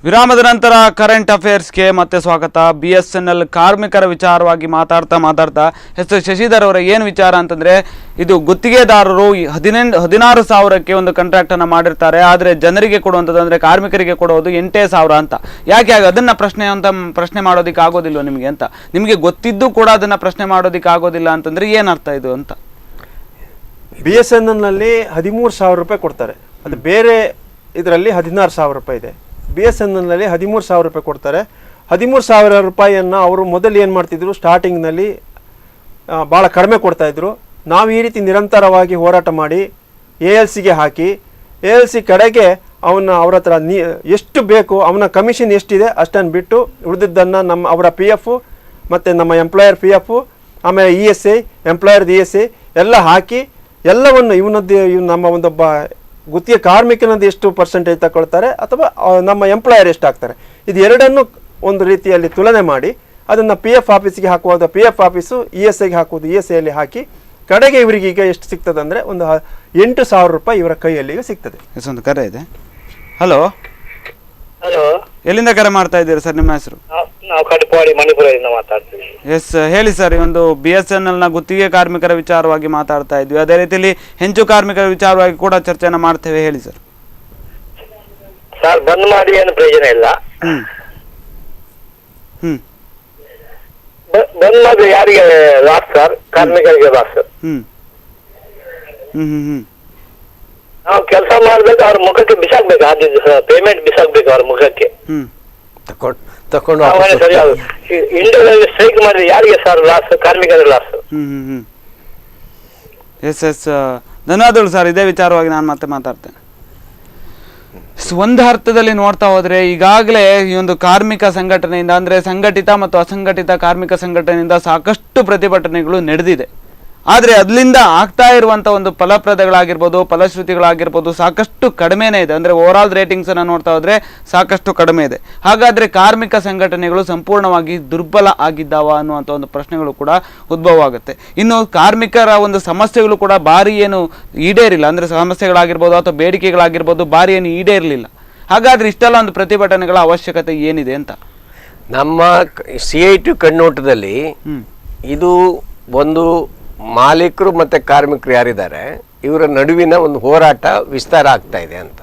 ವಿರಾಮದ ನಂತರ ಕರೆಂಟ್ ಅಫೇರ್ಸ್ಗೆ ಮತ್ತೆ ಸ್ವಾಗತ. BSNL ಕಾರ್ಮಿಕರ ವಿಚಾರವಾಗಿ ಮಾತಾಡ್ತಾ ಎಸ್ ಶಶಿಧರ್ ಅವರ ಏನು ವಿಚಾರ ಅಂತಂದರೆ, ಇದು ಗುತ್ತಿಗೆದಾರರು 16,000ಕ್ಕೆ ಒಂದು ಕಾಂಟ್ರಾಕ್ಟನ್ನು ಮಾಡಿರ್ತಾರೆ. ಆದರೆ ಜನರಿಗೆ ಕೊಡುವಂಥದ್ದು ಅಂದರೆ ಕಾರ್ಮಿಕರಿಗೆ ಕೊಡೋದು 8,000 ಅಂತ. ಯಾಕೆ ಅದನ್ನು ಪ್ರಶ್ನೆ ಮಾಡೋದಕ್ಕೆ ಆಗೋದಿಲ್ಲ ನಿಮಗೆ ಅಂತ? ನಿಮಗೆ ಗೊತ್ತಿದ್ದು ಕೂಡ ಅದನ್ನು ಪ್ರಶ್ನೆ ಮಾಡೋದಕ್ಕೆ ಆಗೋದಿಲ್ಲ ಅಂತಂದರೆ ಏನರ್ಥ ಇದು ಅಂತ? BSNL 13,000 ರೂಪಾಯಿ ಕೊಡ್ತಾರೆ. ಅದು ಬೇರೆ ಇದರಲ್ಲಿ 16,000 ರೂಪಾಯಿ ಇದೆ. BSNL 13,000 ರೂಪಾಯಿ ಕೊಡ್ತಾರೆ. 13,000 ರೂಪಾಯಿಯನ್ನು ಅವರು ಮೊದಲು ಏನು ಮಾಡ್ತಿದ್ರು, ಸ್ಟಾರ್ಟಿಂಗ್ನಲ್ಲಿ ಭಾಳ ಕಡಿಮೆ ಕೊಡ್ತಾಯಿದ್ರು. ನಾವು ಈ ರೀತಿ ನಿರಂತರವಾಗಿ ಹೋರಾಟ ಮಾಡಿ ALCಗೆ ಹಾಕಿ, ALC ಕಡೆಗೆ ಅವ್ರ ಹತ್ರ ಎಷ್ಟು ಬೇಕು ಅವನ ಕಮಿಷನ್ ಎಷ್ಟಿದೆ ಅಷ್ಟನ್ನು ಬಿಟ್ಟು ಉಳಿದಿದ್ದನ್ನು ಅವರ PF ಮತ್ತು ನಮ್ಮ ಎಂಪ್ಲಾಯರ್ PF, ಆಮೇಲೆ ESI, ಎಂಪ್ಲಾಯರ್ದು ESI ಎಲ್ಲ ಹಾಕಿ ಎಲ್ಲವನ್ನು ನಮ್ಮ ಒಂದೊಬ್ಬ ಗುತ್ತಿಗೆ ಕಾರ್ಮಿಕನದ್ದು ಎಷ್ಟು ಪರ್ಸೆಂಟೇಜ್ ತಗೊಳ್ತಾರೆ ಅಥವಾ ನಮ್ಮ ಎಂಪ್ಲಾಯರ್ ಎಷ್ಟು ಹಾಕ್ತಾರೆ, ಇದು ಎರಡನ್ನು ಒಂದು ರೀತಿಯಲ್ಲಿ ತುಲನೆ ಮಾಡಿ ಅದನ್ನು PF ಆಫೀಸಿಗೆ ಹಾಕುವಾಗ PF ಆಫೀಸು ESIಗೆ ಹಾಕುವುದು ESIಯಲ್ಲಿ ಹಾಕಿ ಕಡೆಗೆ ಇವರಿಗೆ ಈಗ ಎಷ್ಟು ಸಿಗ್ತದೆ ಅಂದರೆ ಒಂದು 8,000 ರೂಪಾಯಿ ಇವರ ಕೈಯಲ್ಲಿ ಸಿಗ್ತದೆ. ಒಂದು ಕರೆ ಇದೆ. ಹಲೋ, ಹಲೋ, ಎಲ್ಲಿಂದ ಕರೆ ಮಾಡ್ತಾ ಇದ್ದೀರಾ ಸರ್? ನಿಮ್ಮ ಹೆಸರು? ನಾವು ಕಡಪಾಡಿ ಮಣಿಪುರದಿಂದ ಮಾತಾಡ್ತೀವಿ. ಎಸ್ ಹೇಳಿ ಸರ್. ಈ ಒಂದು BSNLನ ಗುತ್ತಿಗೆ ಕಾರ್ಮಿಕರ ವಿಚಾರವಾಗಿ ಮಾತಾಡ್ತಾ ಇದ್ವಿ. ಅದೇ ರೀತಿಯಲ್ಲಿ ಹೆಂಚು ಕಾರ್ಮಿಕರ ವಿಚಾರವಾಗಿ ಕೂಡ ಚರ್ಚೆನ ಮಾಡ್ತೇವೆ. ಹೇಳಿ ಸರ್. ಸರ್, ಬಂದ್ ಮಾಡಿ ಏನು ಪ್ರಯೋಜನ ಇಲ್ಲ. ಬಂದ್ ಮಾಡಿ ಯಾರಿಗೆ ಲಾಸ್ ಸರ್? ಕಾರ್ಮಿಕರಿಗೆ ಲಾಸ್. ನಾವು ಕೆಲಸ ಮಾಡ್ಬೇಕು, ಅವ್ರ ಮುಖಕ್ಕೆ ಬಿಸಾಕ್ಬೇಕು, ಅದು ಪೇಮೆಂಟ್ ಬಿಸಾಕ್ಬೇಕು ಅವ್ರ ಮುಖಕ್ಕೆ. ತಕೊಂಡು ಸರಿ. ಇಂಡಿಯಾದಲ್ಲಿ ಸ್ಟ್ರೈಕ್ ಮಾಡಿದ್ರೆ ಯಾರಿಗೆ ಸರ್ ಲಾಸ್? ಕಾರ್ಮಿಕರಿಗೆ ಲಾಸ್. ಎಸ್ ಧನ್ಯವಾದಗಳು ಸರ್. ಇದೇ ವಿಚಾರವಾಗಿ ನಾನು ಮತ್ತೆ ಮಾತಾಡ್ತೇನೆ. ಒಂದು ಅರ್ಥದಲ್ಲಿ ನೋಡ್ತಾ ಹೋದ್ರೆ ಈಗಾಗಲೇ ಈ ಒಂದು ಕಾರ್ಮಿಕ ಸಂಘಟನೆಯಿಂದ ಅಂದರೆ ಸಂಘಟಿತ ಮತ್ತು ಅಸಂಘಟಿತ ಕಾರ್ಮಿಕ ಸಂಘಟನೆಯಿಂದ ಸಾಕಷ್ಟು ಪ್ರತಿಭಟನೆಗಳು ನಡೆದಿದೆ. ಆದರೆ ಅದರಿಂದ ಆಗ್ತಾ ಇರುವಂಥ ಒಂದು ಫಲಪ್ರದಗಳಾಗಿರ್ಬೋದು, ಫಲಶ್ರುತಿಗಳಾಗಿರ್ಬೋದು ಸಾಕಷ್ಟು ಕಡಿಮೆನೇ ಇದೆ. ಅಂದರೆ ಓವರಾಲ್ ರೇಟಿಂಗ್ಸನ್ನು ನೋಡ್ತಾ ಹೋದರೆ ಸಾಕಷ್ಟು ಕಡಿಮೆ ಇದೆ. ಹಾಗಾದರೆ ಕಾರ್ಮಿಕ ಸಂಘಟನೆಗಳು ಸಂಪೂರ್ಣವಾಗಿ ದುರ್ಬಲ ಆಗಿದ್ದಾವ ಅನ್ನುವಂಥ ಒಂದು ಪ್ರಶ್ನೆಗಳು ಕೂಡ ಉದ್ಭವ ಆಗುತ್ತೆ. ಇನ್ನು ಕಾರ್ಮಿಕರ ಒಂದು ಸಮಸ್ಯೆಗಳು ಕೂಡ ಭಾರಿ ಏನು ಈಡೇರಿಲ್ಲ, ಅಂದರೆ ಸಮಸ್ಯೆಗಳಾಗಿರ್ಬೋದು ಅಥವಾ ಬೇಡಿಕೆಗಳಾಗಿರ್ಬೋದು ಭಾರಿ ಏನು ಈಡೇರಲಿಲ್ಲ. ಹಾಗಾದರೆ ಇಷ್ಟೆಲ್ಲ ಒಂದು ಪ್ರತಿಭಟನೆಗಳ ಅವಶ್ಯಕತೆ ಏನಿದೆ ಅಂತ ನಮ್ಮ CIT ಕಣ್ಣೋಟದಲ್ಲಿ ಇದು ಒಂದು ಮಾಲೀಕರು ಮತ್ತೆ ಕಾರ್ಮಿಕರು ಯಾರಿದ್ದಾರೆ ಇವರ ನಡುವಿನ ಒಂದು ಹೋರಾಟ ವಿಸ್ತಾರ ಆಗ್ತಾ ಇದೆ ಅಂತ.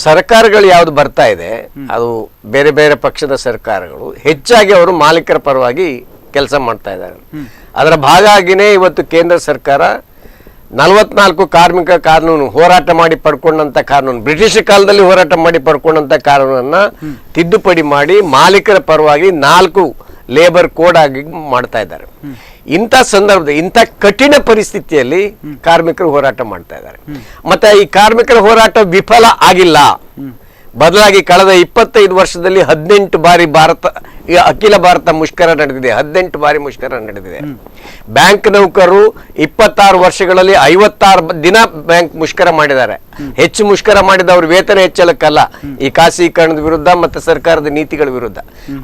ಸರ್ಕಾರಗಳು ಯಾವ್ದು ಬರ್ತಾ ಇದೆ ಅದು ಬೇರೆ ಬೇರೆ ಪಕ್ಷದ ಸರ್ಕಾರಗಳು ಹೆಚ್ಚಾಗಿ ಅವರು ಮಾಲೀಕರ ಪರವಾಗಿ ಕೆಲಸ ಮಾಡ್ತಾ ಇದ್ದಾರೆ. ಅದರ ಭಾಗ ಆಗಿನೇ ಇವತ್ತು ಕೇಂದ್ರ ಸರ್ಕಾರ 44 ಕಾರ್ಮಿಕ ಕಾನೂನು ಹೋರಾಟ ಮಾಡಿ ಪಡ್ಕೊಂಡಂತ ಕಾನೂನು, ಬ್ರಿಟಿಷ್ ಕಾಲದಲ್ಲಿ ಹೋರಾಟ ಮಾಡಿ ಪಡ್ಕೊಂಡಂತ ಕಾನೂನನ್ನ ತಿದ್ದುಪಡಿ ಮಾಡಿ ಮಾಲೀಕರ ಪರವಾಗಿ 4 ಲೇಬರ್ ಕೋಡ್ ಆಗಿ ಮಾಡ್ತಾ ಇದ್ದಾರೆ. ಇಂಥ ಸಂದರ್ಭದಲ್ಲಿ ಇಂಥ ಕಠಿಣ ಪರಿಸ್ಥಿತಿಯಲ್ಲಿ ಕಾರ್ಮಿಕರು ಹೋರಾಟ ಮಾಡ್ತಾ ಇದ್ದಾರೆ. ಮತ್ತೆ ಈ ಕಾರ್ಮಿಕರ ಹೋರಾಟ ವಿಫಲ ಆಗಿಲ್ಲ. ಬದಲಾಗಿ ಕಳೆದ 25 ವರ್ಷದಲ್ಲಿ 18 ಬಾರಿ ಅಖಿಲ ಭಾರತ ಮುಷ್ಕರ ನಡೆದಿದೆ. 18 ಬಾರಿ ಮುಷ್ಕರ ನಡೆದಿದೆ. ಬ್ಯಾಂಕ್ ನೌಕರರು 26 ವರ್ಷಗಳಲ್ಲಿ 56 ದಿನ ಬ್ಯಾಂಕ್ ಮುಷ್ಕರ ಮಾಡಿದ್ದಾರೆ. ಹೆಚ್ಚು ಮುಷ್ಕರ ಮಾಡಿದವರು ವೇತನ ಹೆಚ್ಚಳಕ್ಕಲ್ಲ, ಈ ಖಾಸಗೀಕರಣದ ವಿರುದ್ಧ ಮತ್ತೆ ಸರ್ಕಾರದ ನೀತಿಗಳ ವಿರುದ್ಧ.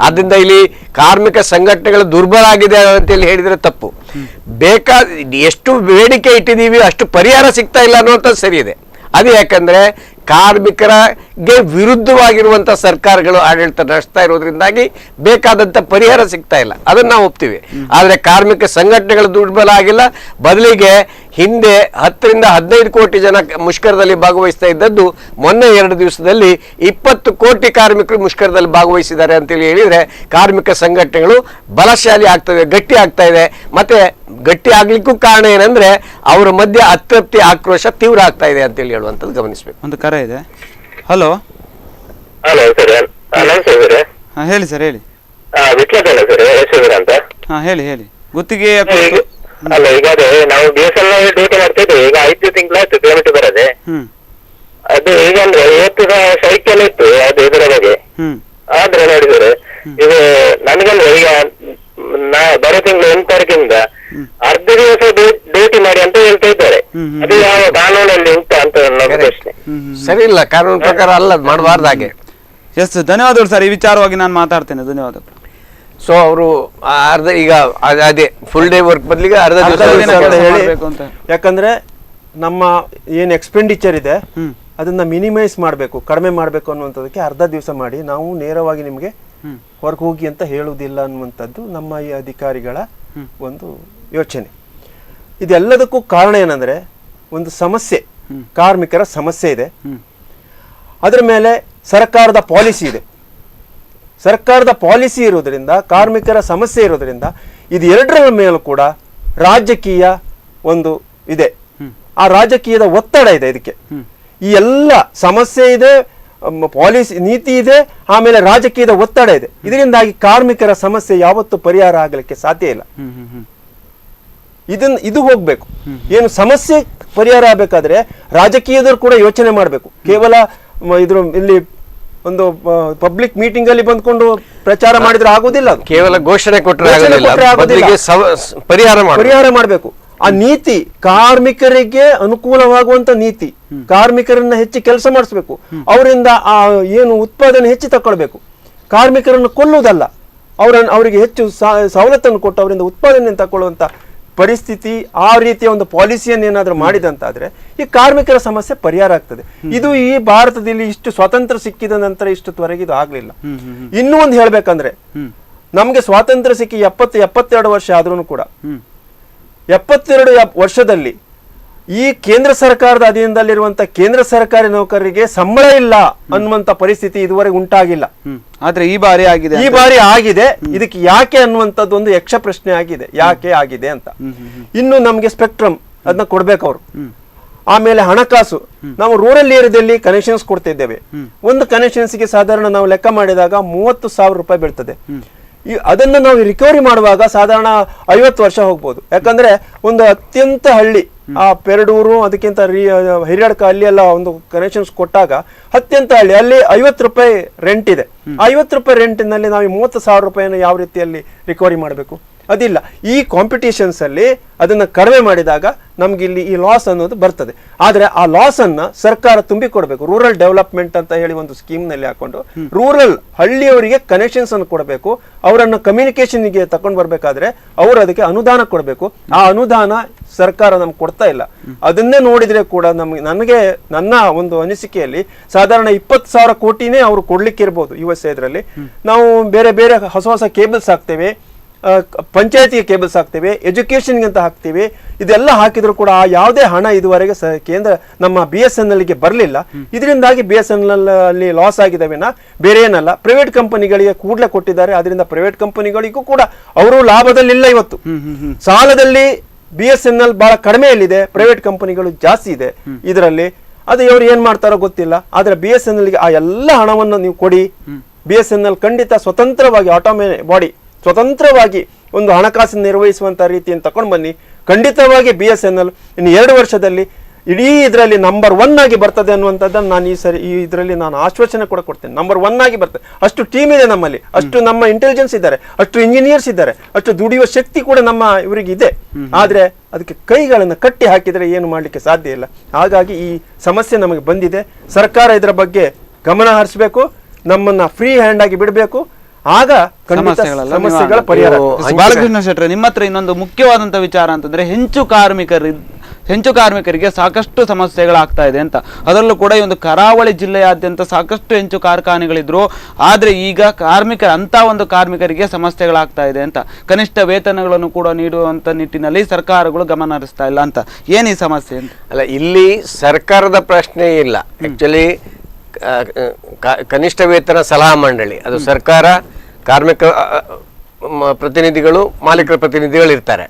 ಆದ್ರಿಂದ ಇಲ್ಲಿ ಕಾರ್ಮಿಕ ಸಂಘಟನೆಗಳು ದುರ್ಬಲ ಆಗಿದೆ ಅಂತೇಳಿ ಹೇಳಿದ್ರೆ ತಪ್ಪು. ಎಷ್ಟು ಬೇಡಿಕೆ ಇಟ್ಟಿದೀವಿ ಅಷ್ಟು ಪರಿಹಾರ ಸಿಗ್ತಾ ಇಲ್ಲ ಅನ್ನುವಂಥದ್ದು ಸರಿ ಇದೆ. ಅದು ಯಾಕಂದ್ರೆ ಕಾರ್ಮಿಕರಿಗೆ ವಿರುದ್ಧವಾಗಿರುವಂತ ಸರ್ಕಾರಗಳು ಆಡಳಿತ ನಡೆಸ್ತಾ ಇರೋದ್ರಿಂದಾಗಿ ಬೇಕಾದಂತ ಪರಿಹಾರ ಸಿಗ್ತಾ ಇಲ್ಲ, ಅದನ್ನ ನಾವು ಒಪ್ತೀವಿ. ಆದ್ರೆ ಕಾರ್ಮಿಕ ಸಂಘಟನೆಗಳು ದುರ್ಬಲ ಆಗಿಲ್ಲ. ಬದಲಿಗೆ ಹಿಂದೆ 10 ರಿಂದ 15 ಕೋಟಿ ಜನ ಮುಷ್ಕರದಲ್ಲಿ ಭಾಗವಹಿಸ್ತಾ ಇದ್ದದ್ದು ಮೊನ್ನೆ 2 ದಿವಸದಲ್ಲಿ 20 ಕೋಟಿ ಕಾರ್ಮಿಕರು ಮುಷ್ಕರದಲ್ಲಿ ಭಾಗವಹಿಸಿದ್ದಾರೆ ಅಂತೇಳಿ ಹೇಳಿದ್ರೆ ಕಾರ್ಮಿಕ ಸಂಘಟನೆಗಳು ಬಲಶಾಲಿ ಆಗ್ತದೆ, ಗಟ್ಟಿ ಆಗ್ತಾ ಇದೆ. ಮತ್ತೆ ಗಟ್ಟಿ ಆಗ್ಲಿಕ್ಕೂ ಕಾರಣ ಏನಂದ್ರೆ ಅವರ ಮಧ್ಯೆ ಅತೃಪ್ತಿ, ಆಕ್ರೋಶ ತೀವ್ರ ಆಗ್ತಾ ಇದೆ ಅಂತೇಳಿ ಹೇಳುವಂಥದ್ದು ಗಮನಿಸಬೇಕು. ಒಂದು ಕರೆ ಇದೆ. ಹಲೋ ಹಲೋ ಸರ್, ನಮಸ್ತೆ ಸರ್. ಹೇಳಿ ಸರ್, ಹೇಳಿ. ವಿಟ್ಲದಲ್ಲ ಸರ್, ಯಶೋಧರ ಅಂತ. ಹೇಳಿ. ಗುತ್ತಿಗೆ ಅಲ್ಲ, ಈಗ ಅದೇ ನಾವು BSNL ಡ್ಯೂಟಿ ಮಾಡ್ತಿದ್ವಿ. ಈಗ 5 ತಿಂಗಳಾಯ್ತು ಪೇಮೆಂಟ್ ಬರದೆ. ಅದು ಈಗ ಅಂದ್ರೆ ಇವತ್ತು ಸೈಕಲ್ ಇತ್ತು ಅದು ಇದರ ಬಗ್ಗೆ. ಆದ್ರೆ ನೋಡಿದ್ರೆ ಇದು ನನಗಂದ್ರೆ ಈಗ ಬರೋ ತಿಂಗಳು 8 ತಾರೀಕಿಂದ ಅರ್ಧ ದಿವಸ ಡ್ಯೂಟಿ ಮಾಡಿ ಅಂತ ಹೇಳ್ತಾ ಇದ್ದಾರೆ. ಅದು ಯಾವ ಕಾನೂನಲ್ಲಿ ಉಂಟು ಅಂತ ನನ್ನ ಪ್ರಶ್ನೆ. ಸರಿ ಇಲ್ಲ, ಕಾನೂನು ಪ್ರಕಾರ ಅಲ್ಲ, ಮಾಡಬಾರ್ದು ಹಾಗೆ. ಎಸ್, ಧನ್ಯವಾದಗಳು ಸರ್. ಈ ವಿಚಾರವಾಗಿ ನಾನು ಮಾತಾಡ್ತೇನೆ. ಧನ್ಯವಾದಗಳು. ಸೊ ಅವರು ಅರ್ಧ ಈಗ ಅದೇ ಫುಲ್ ಡೇ ವರ್ಕ್ ಬದಲಿಗೆ ಅರ್ಧ ದಿವಸ ಹೇಳಿ. ಯಾಕಂದ್ರೆ ನಮ್ಮ ಏನ್ ಎಕ್ಸ್ಪೆಂಡಿಚರ್ ಇದೆ ಅದನ್ನ ಮಿನಿಮೈಸ್ ಮಾಡಬೇಕು, ಕಡಿಮೆ ಮಾಡಬೇಕು ಅನ್ನುವಂಥದ್ದಕ್ಕೆ ಅರ್ಧ ದಿವಸ ಮಾಡಿ ನಾವು ನೇರವಾಗಿ ನಿಮಗೆ ಹೊರಗೆ ಹೋಗಿ ಅಂತ ಹೇಳುವುದಿಲ್ಲ ಅನ್ನುವಂಥದ್ದು ನಮ್ಮ ಈ ಅಧಿಕಾರಿಗಳ ಒಂದು ಯೋಚನೆ. ಇದೆಲ್ಲದಕ್ಕೂ ಕಾರಣ ಏನಂದ್ರೆ ಒಂದು ಸಮಸ್ಯೆ, ಕಾರ್ಮಿಕರ ಸಮಸ್ಯೆ ಇದೆ. ಅದರ ಮೇಲೆ ಸರ್ಕಾರದ ಪಾಲಿಸಿ ಇದೆ. ಸರ್ಕಾರದ ಪಾಲಿಸಿ ಇರೋದ್ರಿಂದ, ಕಾರ್ಮಿಕರ ಸಮಸ್ಯೆ ಇರೋದ್ರಿಂದ ಇದು ಎರಡರ ಮೇಲೂ ಕೂಡ ರಾಜಕೀಯ ಒಂದು ಇದೆ. ಆ ರಾಜಕೀಯದ ಒತ್ತಡ ಇದೆ. ಇದಕ್ಕೆ ಈ ಎಲ್ಲ ಸಮಸ್ಯೆ ಇದೆ, ಪಾಲಿಸಿ ನೀತಿ ಇದೆ, ಆಮೇಲೆ ರಾಜಕೀಯದ ಒತ್ತಡ ಇದೆ. ಇದರಿಂದಾಗಿ ಕಾರ್ಮಿಕರ ಸಮಸ್ಯೆ ಯಾವತ್ತೂ ಪರಿಹಾರ ಆಗಲಿಕ್ಕೆ ಸಾಧ್ಯ ಇಲ್ಲ. ಇದು ಹೋಗ್ಬೇಕು. ಏನು ಸಮಸ್ಯೆ ಪರಿಹಾರ ಆಗಬೇಕಾದ್ರೆ ರಾಜಕೀಯದವರು ಕೂಡ ಯೋಚನೆ ಮಾಡಬೇಕು. ಕೇವಲ ಇಲ್ಲಿ ಒಂದು ಪಬ್ಲಿಕ್ ಮೀಟಿಂಗ್ ಅಲ್ಲಿ ಬಂದ್ಕೊಂಡು ಪ್ರಚಾರ ಮಾಡಿದ್ರೆ ಆಗುದಿಲ್ಲ. ಕೇವಲ ಘೋಷಣೆ ಕೊಟ್ಟರೆ ಪರಿಹಾರ ಮಾಡಬೇಕು. ಆ ನೀತಿ ಕಾರ್ಮಿಕರಿಗೆ ಅನುಕೂಲವಾಗುವಂತ ನೀತಿ, ಕಾರ್ಮಿಕರನ್ನ ಹೆಚ್ಚು ಕೆಲಸ ಮಾಡಿಸ್ಬೇಕು, ಅವರಿಂದ ಆ ಏನು ಉತ್ಪಾದನೆ ಹೆಚ್ಚು ತಕೊಳ್ಬೇಕು. ಕಾರ್ಮಿಕರನ್ನು ಕೊಲ್ಲುವುದಲ್ಲ, ಅವರಿಗೆ ಹೆಚ್ಚು ಸವಲತ್ತನ್ನು ಕೊಟ್ಟು ಅವರಿಂದ ಉತ್ಪಾದನೆ ತಗೊಳ್ಳುವಂತ ಪರಿಸ್ಥಿತಿ, ಆ ರೀತಿಯ ಒಂದು ಪಾಲಿಸಿಯನ್ನು ಏನಾದ್ರೂ ಮಾಡಿದಂತಾದ್ರೆ ಈ ಕಾರ್ಮಿಕರ ಸಮಸ್ಯೆ ಪರಿಹಾರ ಆಗ್ತದೆ. ಇದು ಈ ಭಾರತದಲ್ಲಿ ಇಷ್ಟು ಸ್ವಾತಂತ್ರ್ಯ ಸಿಕ್ಕಿದ ನಂತರ ಇಷ್ಟುವರೆಗೆ ಇದು ಆಗ್ಲಿಲ್ಲ. ಇನ್ನೂ ಒಂದು ಹೇಳ್ಬೇಕಂದ್ರೆ, ನಮ್ಗೆ ಸ್ವಾತಂತ್ರ್ಯ ಸಿಕ್ಕಿ 72 ವರ್ಷ ಆದ್ರೂ ಕೂಡ 72 ವರ್ಷದಲ್ಲಿ ಈ ಕೇಂದ್ರ ಸರ್ಕಾರದ ಅಧೀನದಲ್ಲಿರುವಂತ ಕೇಂದ್ರ ಸರ್ಕಾರಿ ನೌಕರರಿಗೆ ಸಂಬಳ ಇಲ್ಲ ಅನ್ನುವಂತ ಪರಿಸ್ಥಿತಿ ಇದುವರೆಗೆ ಉಂಟಾಗಿಲ್ಲ. ಆದ್ರೆ ಈ ಬಾರಿ ಆಗಿದೆ. ಇದಕ್ಕೆ ಯಾಕೆ ಅನ್ನುವಂಥದ್ದು ಒಂದು ಯಕ್ಷ ಪ್ರಶ್ನೆ ಆಗಿದೆ, ಯಾಕೆ ಆಗಿದೆ ಅಂತ. ಇನ್ನು ನಮ್ಗೆ ಸ್ಪೆಕ್ಟ್ರಮ್ ಅದನ್ನ ಕೊಡ್ಬೇಕು ಅವರು. ಆಮೇಲೆ ಹಣಕಾಸು, ನಾವು ರೂರಲ್ ಏರಿಯಾದಲ್ಲಿ ಕನೆಕ್ಷನ್ಸ್ ಕೊಡ್ತಿದ್ದೇವೆ. ಒಂದು ಕನೆಕ್ಷನ್ಸ್ಗೆ ಸಾಧಾರಣ ನಾವು ಲೆಕ್ಕ ಮಾಡಿದಾಗ 30,000 ರೂಪಾಯಿ ಬೀಳ್ತದೆ. ಅದನ್ನ ನಾವು ರಿಕವರಿ ಮಾಡುವಾಗ ಸಾಧಾರಣ 50 ವರ್ಷ ಹೋಗ್ಬೋದು. ಯಾಕಂದ್ರೆ ಒಂದು ಅತ್ಯಂತ ಹಳ್ಳಿ, ಆ ಪೆರಡೂರು ಅದಕ್ಕಿಂತ ಹಿರಿಯಡ್ಕ ಅಲ್ಲಿ ಎಲ್ಲ ಒಂದು ಕನೆಕ್ಷನ್ಸ್ ಕೊಟ್ಟಾಗ ಅತ್ಯಂತ ಹಳ್ಳಿ, ಅಲ್ಲಿ 50 ರೂಪಾಯಿ ರೆಂಟ್ ಇದೆ. 50 ರೂಪಾಯಿ ರೆಂಟಿನಲ್ಲಿ ನಾವು 30,000 ರೂಪಾಯಿಯನ್ನು ಯಾವ ರೀತಿಯಲ್ಲಿ ರಿಕವರಿ ಮಾಡಬೇಕು? ಅದಿಲ್ಲ. ಈ ಕಾಂಪಿಟೇಷನ್ಸ್ ಅಲ್ಲಿ ಅದನ್ನ ಕಡಿಮೆ ಮಾಡಿದಾಗ ನಮ್ಗೆ ಇಲ್ಲಿ ಈ ಲಾಸ್ ಅನ್ನೋದು ಬರ್ತದೆ. ಆದ್ರೆ ಆ ಲಾಸ್ ಅನ್ನ ಸರ್ಕಾರ ತುಂಬಿ ಕೊಡಬೇಕು. ರೂರಲ್ ಡೆವಲಪ್ಮೆಂಟ್ ಅಂತ ಹೇಳಿ ಒಂದು ಸ್ಕೀಮ್ ನಲ್ಲಿ ಹಾಕೊಂಡು ರೂರಲ್ ಹಳ್ಳಿಯವರಿಗೆ ಕನೆಕ್ಷನ್ಸ್ ಅನ್ನು ಕೊಡಬೇಕು. ಅವರನ್ನು ಕಮ್ಯುನಿಕೇಶನ್ ಗೆ ತಗೊಂಡು ಬರ್ಬೇಕಾದ್ರೆ ಅವರು ಅದಕ್ಕೆ ಅನುದಾನ ಕೊಡಬೇಕು. ಆ ಅನುದಾನ ಸರ್ಕಾರ ನಮ್ಗೆ ಕೊಡ್ತಾ ಇಲ್ಲ. ಅದನ್ನೇ ನೋಡಿದ್ರೆ ಕೂಡ ನನಗೆ ನನ್ನ ಒಂದು ಅನಿಸಿಕೆಯಲ್ಲಿ ಸಾಧಾರಣ 20,000 ಕೋಟಿನೇ ಅವರು ಕೊಡ್ಲಿಕ್ಕೆ ಇರ್ಬೋದು. USA ಇದರಲ್ಲಿ ನಾವು ಬೇರೆ ಬೇರೆ ಹೊಸ ಕೇಬಲ್ಸ್ ಹಾಕ್ತೇವೆ, ಪಂಚಾಯತಿಗೆ ಕೇಬಲ್ಸ್ ಹಾಕ್ತೇವೆ, ಎಜುಕೇಶನ್ಗೆ ಅಂತ ಹಾಕ್ತೇವೆ. ಇದೆಲ್ಲ ಹಾಕಿದ್ರು ಕೂಡ ಯಾವುದೇ ಹಣ ಇದುವರೆಗೆ ಕೇಂದ್ರ ನಮ್ಮ BSNL ಗೆ ಬರಲಿಲ್ಲ. ಇದರಿಂದಾಗಿ BSNL ಅಲ್ಲಿ ಲಾಸ್ ಆಗಿದ್ದಾವೆನಾ, ಬೇರೆ ಏನಲ್ಲ. ಪ್ರೈವೇಟ್ ಕಂಪನಿಗಳಿಗೆ ಕೂಡಲೇ ಕೊಟ್ಟಿದ್ದಾರೆ. ಅದರಿಂದ ಪ್ರೈವೇಟ್ ಕಂಪನಿಗಳಿಗೂ ಕೂಡ ಅವರು ಲಾಭದಲ್ಲಿಲ್ಲ. ಇವತ್ತು ಸಾಲದಲ್ಲಿ BSNL ಬಹಳ ಕಡಿಮೆಯಲ್ಲಿದೆ, ಪ್ರೈವೇಟ್ ಕಂಪನಿಗಳು ಜಾಸ್ತಿ ಇದೆ ಇದರಲ್ಲಿ. ಅದು ಇವರು ಏನ್ ಮಾಡ್ತಾರೋ ಗೊತ್ತಿಲ್ಲ. ಆದ್ರೆ BSNLಗೆ ಆ ಎಲ್ಲ ಹಣವನ್ನು ನೀವು ಕೊಡಿ, BSNL ಖಂಡಿತ ಸ್ವತಂತ್ರವಾಗಿ ಬಾಡಿ ಸ್ವತಂತ್ರವಾಗಿ ಒಂದು ಹಣಕಾಸು ನಿರ್ವಹಿಸುವಂತ ರೀತಿಯನ್ನು ತಗೊಂಡು ಬನ್ನಿ. ಖಂಡಿತವಾಗಿ BSNL ಇನ್ನು 2 ವರ್ಷದಲ್ಲಿ ಇಡೀ ಇದರಲ್ಲಿ ನಂಬರ್ 1 ಆಗಿ ಬರ್ತದೆ ಅನ್ನುವಂಥದ್ದನ್ನು ನಾನು ಈ ಇದರಲ್ಲಿ ನಾನು ಆಶ್ವಾಸನೆ ಕೂಡ ಕೊಡ್ತೇನೆ. ನಂಬರ್ 1 ಆಗಿ ಬರ್ತದೆ. ಅಷ್ಟು ಟೀಮ್ ಇದೆ ನಮ್ಮಲ್ಲಿ, ಅಷ್ಟು ನಮ್ಮ ಇಂಟೆಲಿಜೆನ್ಸ್ ಇದ್ದಾರೆ, ಅಷ್ಟು ಇಂಜಿನಿಯರ್ಸ್ ಇದ್ದಾರೆ, ಅಷ್ಟು ದುಡಿಯುವ ಶಕ್ತಿ ಕೂಡ ನಮ್ಮ ಇವರಿಗೆ ಇದೆ. ಆದ್ರೆ ಅದಕ್ಕೆ ಕೈಗಳನ್ನು ಕಟ್ಟಿ ಹಾಕಿದರೆ ಏನು ಮಾಡ್ಲಿಕ್ಕೆ ಸಾಧ್ಯ ಇಲ್ಲ. ಹಾಗಾಗಿ ಈ ಸಮಸ್ಯೆ ನಮಗೆ ಬಂದಿದೆ. ಸರ್ಕಾರ ಇದರ ಬಗ್ಗೆ ಗಮನ ಹರಿಸಬೇಕು, ನಮ್ಮನ್ನ ಫ್ರೀ ಹ್ಯಾಂಡ್ ಆಗಿ ಬಿಡಬೇಕು. ಆಗ ಸಮಸ್ಯೆಗಳ ಪರಿಹಾರ. ಬಾಲಕೃಷ್ಣ ಶೆಟ್ರೆ, ನಿಮ್ಮ ಹತ್ರ ಇನ್ನೊಂದು ಮುಖ್ಯವಾದಂತ ವಿಚಾರ ಅಂತಂದ್ರೆ ಹೆಂಚು ಕಾರ್ಮಿಕರಿಗೆ ಸಾಕಷ್ಟು ಸಮಸ್ಯೆಗಳಾಗ್ತಾ ಇದೆ ಅಂತ. ಅದರಲ್ಲೂ ಕೂಡ ಈ ಒಂದು ಕರಾವಳಿ ಜಿಲ್ಲೆಯಾದ್ಯಂತ ಸಾಕಷ್ಟು ಹೆಂಚು ಕಾರ್ಖಾನೆಗಳಿದ್ರು. ಆದ್ರೆ ಈಗ ಒಂದು ಕಾರ್ಮಿಕರಿಗೆ ಸಮಸ್ಯೆಗಳಾಗ್ತಾ ಇದೆ ಅಂತ. ಕನಿಷ್ಠ ವೇತನಗಳನ್ನು ಕೂಡ ನೀಡುವಂತ ನಿಟ್ಟಿನಲ್ಲಿ ಸರ್ಕಾರಗಳು ಗಮನ ಹರಿಸ್ತಾ ಇಲ್ಲ ಅಂತ. ಏನ್ ಈ ಸಮಸ್ಯೆ ಅಂತ? ಅಲ್ಲ, ಇಲ್ಲಿ ಸರ್ಕಾರದ ಪ್ರಶ್ನೆ ಇಲ್ಲ. ಆಕ್ಚುಲಿ ಕನಿಷ್ಠ ವೇತನ ಸಲಹಾ ಮಂಡಳಿ, ಅದು ಸರ್ಕಾರ, ಕಾರ್ಮಿಕ ಪ್ರತಿನಿಧಿಗಳು, ಮಾಲೀಕರ ಪ್ರತಿನಿಧಿಗಳು ಇರ್ತಾರೆ.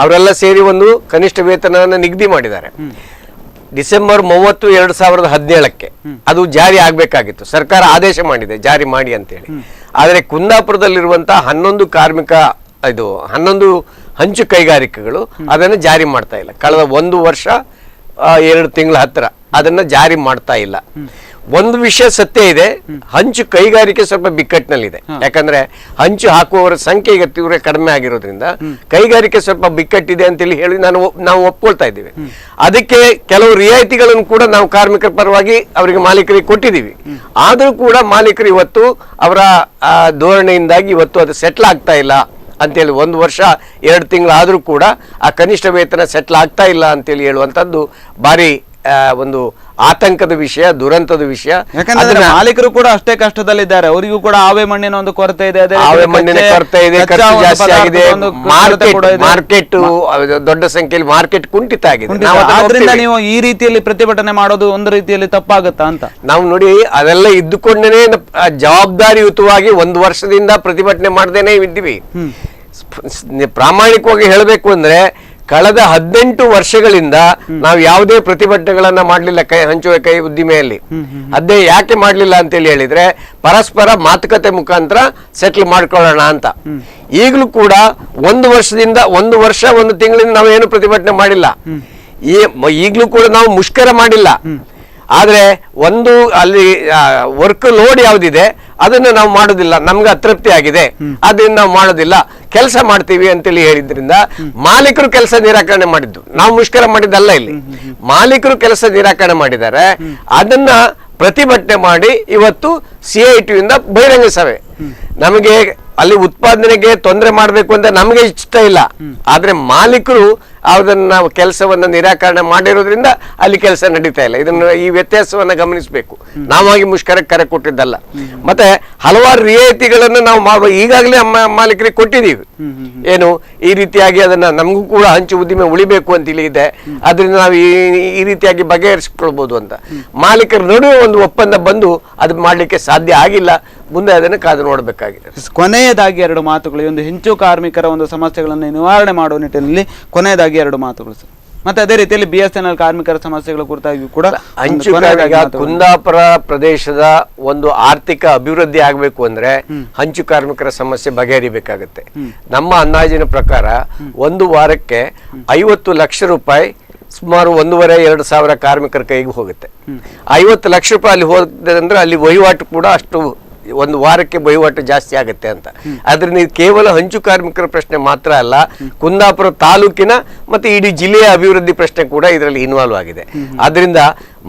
ಅವರೆಲ್ಲ ಸೇರಿ ಒಂದು ಕನಿಷ್ಠ ವೇತನವನ್ನು ನಿಗದಿ ಮಾಡಿದ್ದಾರೆ. ಡಿಸೆಂಬರ್ 30, 2017ಕ್ಕೆ ಅದು ಜಾರಿ ಆಗ್ಬೇಕಾಗಿತ್ತು. ಸರ್ಕಾರ ಆದೇಶ ಮಾಡಿದೆ ಜಾರಿ ಮಾಡಿ ಅಂತೇಳಿ. ಆದರೆ ಕುಂದಾಪುರದಲ್ಲಿರುವಂತಹ 11 ಹಂಚು ಕೈಗಾರಿಕೆಗಳು ಅದನ್ನು ಜಾರಿ ಮಾಡ್ತಾ ಇಲ್ಲ. ಕಳೆದ 1 ವರ್ಷ 2 ತಿಂಗಳ ಹತ್ರ ಅದನ್ನ ಜಾರಿ ಮಾಡ್ತಾ ಇಲ್ಲ. ಒಂದು ವಿಷಯ ಸತ್ಯ ಇದೆ, ಹಂಚು ಕೈಗಾರಿಕೆ ಸ್ವಲ್ಪ ಬಿಕ್ಕಟ್ಟಿನಲ್ಲಿದೆ. ಯಾಕಂದ್ರೆ ಹಂಚು ಹಾಕುವವರ ಸಂಖ್ಯೆ ಈಗ ತೀವ್ರ ಕಡಿಮೆ ಆಗಿರೋದ್ರಿಂದ ಕೈಗಾರಿಕೆ ಸ್ವಲ್ಪ ಬಿಕ್ಕಟ್ಟಿದೆ ಅಂತೇಳಿ ಹೇಳಿ ನಾವು ಒಪ್ಕೊಳ್ತಾ ಇದ್ದೀವಿ. ಅದಕ್ಕೆ ಕೆಲವು ರಿಯಾಯಿತಿಗಳನ್ನು ಕೂಡ ನಾವು ಕಾರ್ಮಿಕರ ಪರವಾಗಿ ಅವರಿಗೆ ಮಾಲೀಕರಿಗೆ ಕೊಟ್ಟಿದ್ದೀವಿ. ಆದ್ರೂ ಕೂಡ ಮಾಲೀಕರು ಇವತ್ತು ಅವರ ಧೋರಣೆಯಿಂದಾಗಿ ಇವತ್ತು ಅದು ಸೆಟ್ಲ್ ಆಗ್ತಾ ಇಲ್ಲ ಅಂತೇಳಿ 1 ವರ್ಷ 2 ತಿಂಗಳಾದ್ರೂ ಕೂಡ ಆ ಕನಿಷ್ಠ ವೇತನ ಸೆಟ್ಲ್ ಆಗ್ತಾ ಇಲ್ಲ ಅಂತೇಳಿ ಹೇಳುವಂತದ್ದು ಬಾರಿ ಒಂದು ಆತಂಕದ ವಿಷಯ, ದುರಂತದ ವಿಷಯ. ಯಾಕಂದ್ರೆ ಮಾಲೀಕರು ಕೂಡ ಅಷ್ಟೇ ಕಷ್ಟದಲ್ಲಿದ್ದಾರೆ. ಅವರಿಗೂ ಕೂಡ ಆವೆ ಮಣ್ಣಿನ ಒಂದು ಕೊರತೆ ಇದೆ, ಆವೆ ಮಣ್ಣಿನ ಕೊರತೆ ಇದೆ, ಖರ್ಚು ಜಾಸ್ತಿ ಆಗಿದೆ, ಮಾರ್ಕೆಟ್ ದೊಡ್ಡ ಸಂಖ್ಯೆಯಲ್ಲಿ ಮಾರ್ಕೆಟ್ ಕುಂಠಿತ ಆಗಿದೆ. ಆದ್ರಿಂದ ನೀವು ಈ ರೀತಿಯಲ್ಲಿ ಪ್ರತಿಭಟನೆ ಮಾಡೋದು ಒಂದು ರೀತಿಯಲ್ಲಿ ತಪ್ಪಾಗುತ್ತಾ ಅಂತ ನಾವು ನೋಡಿ, ಅದೆಲ್ಲ ಇದ್ದುಕೊಂಡೇ ಜವಾಬ್ದಾರಿಯುತವಾಗಿ 1 ವರ್ಷದಿಂದ ಪ್ರತಿಭಟನೆ ಮಾಡದೇನೆ ಇದ್ದೀವಿ. ಪ್ರಾಮಾಣಿಕವಾಗಿ ಹೇಳಬೇಕು ಅಂದ್ರೆ ಕಳೆದ 18 ವರ್ಷಗಳಿಂದ ನಾವು ಯಾವುದೇ ಪ್ರತಿಭಟನೆಗಳನ್ನ ಮಾಡಲಿಲ್ಲ ಹಂಚುವ ಕೈ ಉದ್ದಿಮೆಯಲ್ಲಿ. ಅದೇ ಯಾಕೆ ಮಾಡಲಿಲ್ಲ ಅಂತೇಳಿ ಹೇಳಿದ್ರೆ, ಪರಸ್ಪರ ಮಾತುಕತೆ ಮುಖಾಂತರ ಸೆಟ್ಲ್ ಮಾಡ್ಕೊಳ್ಳೋಣ ಅಂತ. ಈಗಲೂ ಕೂಡ 1 ವರ್ಷದಿಂದ 1 ವರ್ಷ 1 ತಿಂಗಳಿಂದ ನಾವು ಏನು ಪ್ರತಿಭಟನೆ ಮಾಡಿಲ್ಲ. ಈಗಲೂ ಕೂಡ ನಾವು ಮುಷ್ಕರ ಮಾಡಿಲ್ಲ. ಆದ್ರೆ ಅಲ್ಲಿ ವರ್ಕ್ ಲೋಡ್ ಯಾವ್ದಿದೆ ಅದನ್ನು ನಾವು ಮಾಡೋದಿಲ್ಲ, ನಮ್ಗೆ ಅತೃಪ್ತಿ ಆಗಿದೆ, ಅದನ್ನ ನಾವು ಮಾಡೋದಿಲ್ಲ, ಕೆಲಸ ಮಾಡ್ತೀವಿ ಅಂತೇಳಿ ಹೇಳಿದ್ರಿಂದ ಮಾಲೀಕರು ಕೆಲಸ ನಿರಾಕರಣೆ ಮಾಡಿದ್ದು. ನಾವು ಮುಷ್ಕರ ಮಾಡಿದ್ದಲ್ಲ, ಇಲ್ಲಿ ಮಾಲೀಕರು ಕೆಲಸ ನಿರಾಕರಣೆ ಮಾಡಿದ್ದಾರೆ. ಅದನ್ನ ಪ್ರತಿಭಟನೆ ಮಾಡಿ ಇವತ್ತು CITU ಇಂದ ಬಹಿರಂಗ ಸಭೆ. ನಮಗೆ ಅಲ್ಲಿ ಉತ್ಪಾದನೆಗೆ ತೊಂದರೆ ಮಾಡಬೇಕು ಅಂತ ನಮಗೆ ಇಷ್ಟ ಇಲ್ಲ. ಆದ್ರೆ ಮಾಲೀಕರು ಅದನ್ನ ಕೆಲಸವನ್ನ ನಿರಾಕರಣೆ ಮಾಡಿರೋದ್ರಿಂದ ಅಲ್ಲಿ ಕೆಲಸ ನಡೀತಾ ಇಲ್ಲ. ಈ ವ್ಯತ್ಯಾಸವನ್ನ ಗಮನಿಸಬೇಕು. ನಾವಾಗಿ ಮುಷ್ಕರಕ್ಕೆ ಕರೆ ಕೊಟ್ಟಿದ್ದಲ್ಲ. ಮತ್ತೆ ಹಲವಾರು ರಿಯಾಯಿತಿಗಳನ್ನು ನಾವು ಈಗಾಗಲೇ ಮಾಲೀಕರಿಗೆ ಕೊಟ್ಟಿದ್ದೀವಿ. ಏನು ಈ ರೀತಿಯಾಗಿ ಅದನ್ನ ನಮಗೂ ಕೂಡ ಹಂಚು ಉದ್ದಿಮೆ ಉಳಿಬೇಕು ಅಂತ ಇದೆ, ಅದರಿಂದ ನಾವು ಈ ರೀತಿಯಾಗಿ ಬಗೆಹರಿಸಿಕೊಳ್ಬಹುದು ಅಂತ. ಮಾಲೀಕರ ನಡುವೆ ಒಂದು ಒಪ್ಪಂದ ಬಂದು ಅದು ಮಾಡ್ಲಿಕ್ಕೆ ಸಾಧ್ಯ ಆಗಿಲ್ಲ. ಮುಂದೆ ಅದನ್ನು ಕಾದು ನೋಡಬೇಕಾಗಿದೆ. ಕೊನೆಯದಾಗಿ 2 ಮಾತುಗಳು, ಒಂದು ಹೆಂಚು ಕಾರ್ಮಿಕರ ಒಂದು ಸಮಸ್ಯೆಗಳನ್ನು ನಿವಾರಣೆ ಮಾಡುವ ನಿಟ್ಟಿನಲ್ಲಿ ಕೊನೆಯದಾಗಿ 2 ಮಾತುಗಳು ಸರ್. ಮತ್ತೆ ಅದೇ ರೀತಿಯಲ್ಲಿ BSNL ಕಾರ್ಮಿಕರ ಸಮಸ್ಯೆಗಳ ಕುರಿತಾಗಿ ಕೂಡ ಕುಂದಾಪುರ ಪ್ರದೇಶದ ಒಂದು ಆರ್ಥಿಕ ಅಭಿವೃದ್ಧಿ ಆಗಬೇಕು ಅಂದ್ರೆ ಹಂಚು ಕಾರ್ಮಿಕರ ಸಮಸ್ಯೆ ಬಗೆಹರಿಬೇಕಾಗುತ್ತೆ. ನಮ್ಮ ಅಂದಾಜಿನ ಪ್ರಕಾರ 1 ವಾರಕ್ಕೆ 50 ಲಕ್ಷ ರೂಪಾಯಿ ಸುಮಾರು 1,500-2 ಸಾವಿರ ಕಾರ್ಮಿಕರ ಕೈಗೆ ಹೋಗುತ್ತೆ. 50 ಲಕ್ಷ ರೂಪಾಯಿ ಅಲ್ಲಿ ಹೋದ್ರೆ ಅಲ್ಲಿ ವಹಿವಾಟು ಕೂಡ ಅಷ್ಟು 1 ವಾರಕ್ಕೆ ವಹಿವಾಟು ಜಾಸ್ತಿ ಆಗುತ್ತೆ ಅಂತ. ಆದ್ರಿಂದ ಇದು ಕೇವಲ ಹಂಚು ಕಾರ್ಮಿಕರ ಪ್ರಶ್ನೆ ಮಾತ್ರ ಅಲ್ಲ, ಕುಂದಾಪುರ ತಾಲೂಕಿನ ಮತ್ತೆ ಇಡೀ ಜಿಲ್ಲೆಯ ಅಭಿವೃದ್ಧಿ ಪ್ರಶ್ನೆ ಕೂಡ ಇದರಲ್ಲಿ ಇನ್ವಾಲ್ವ್ ಆಗಿದೆ. ಆದ್ರಿಂದ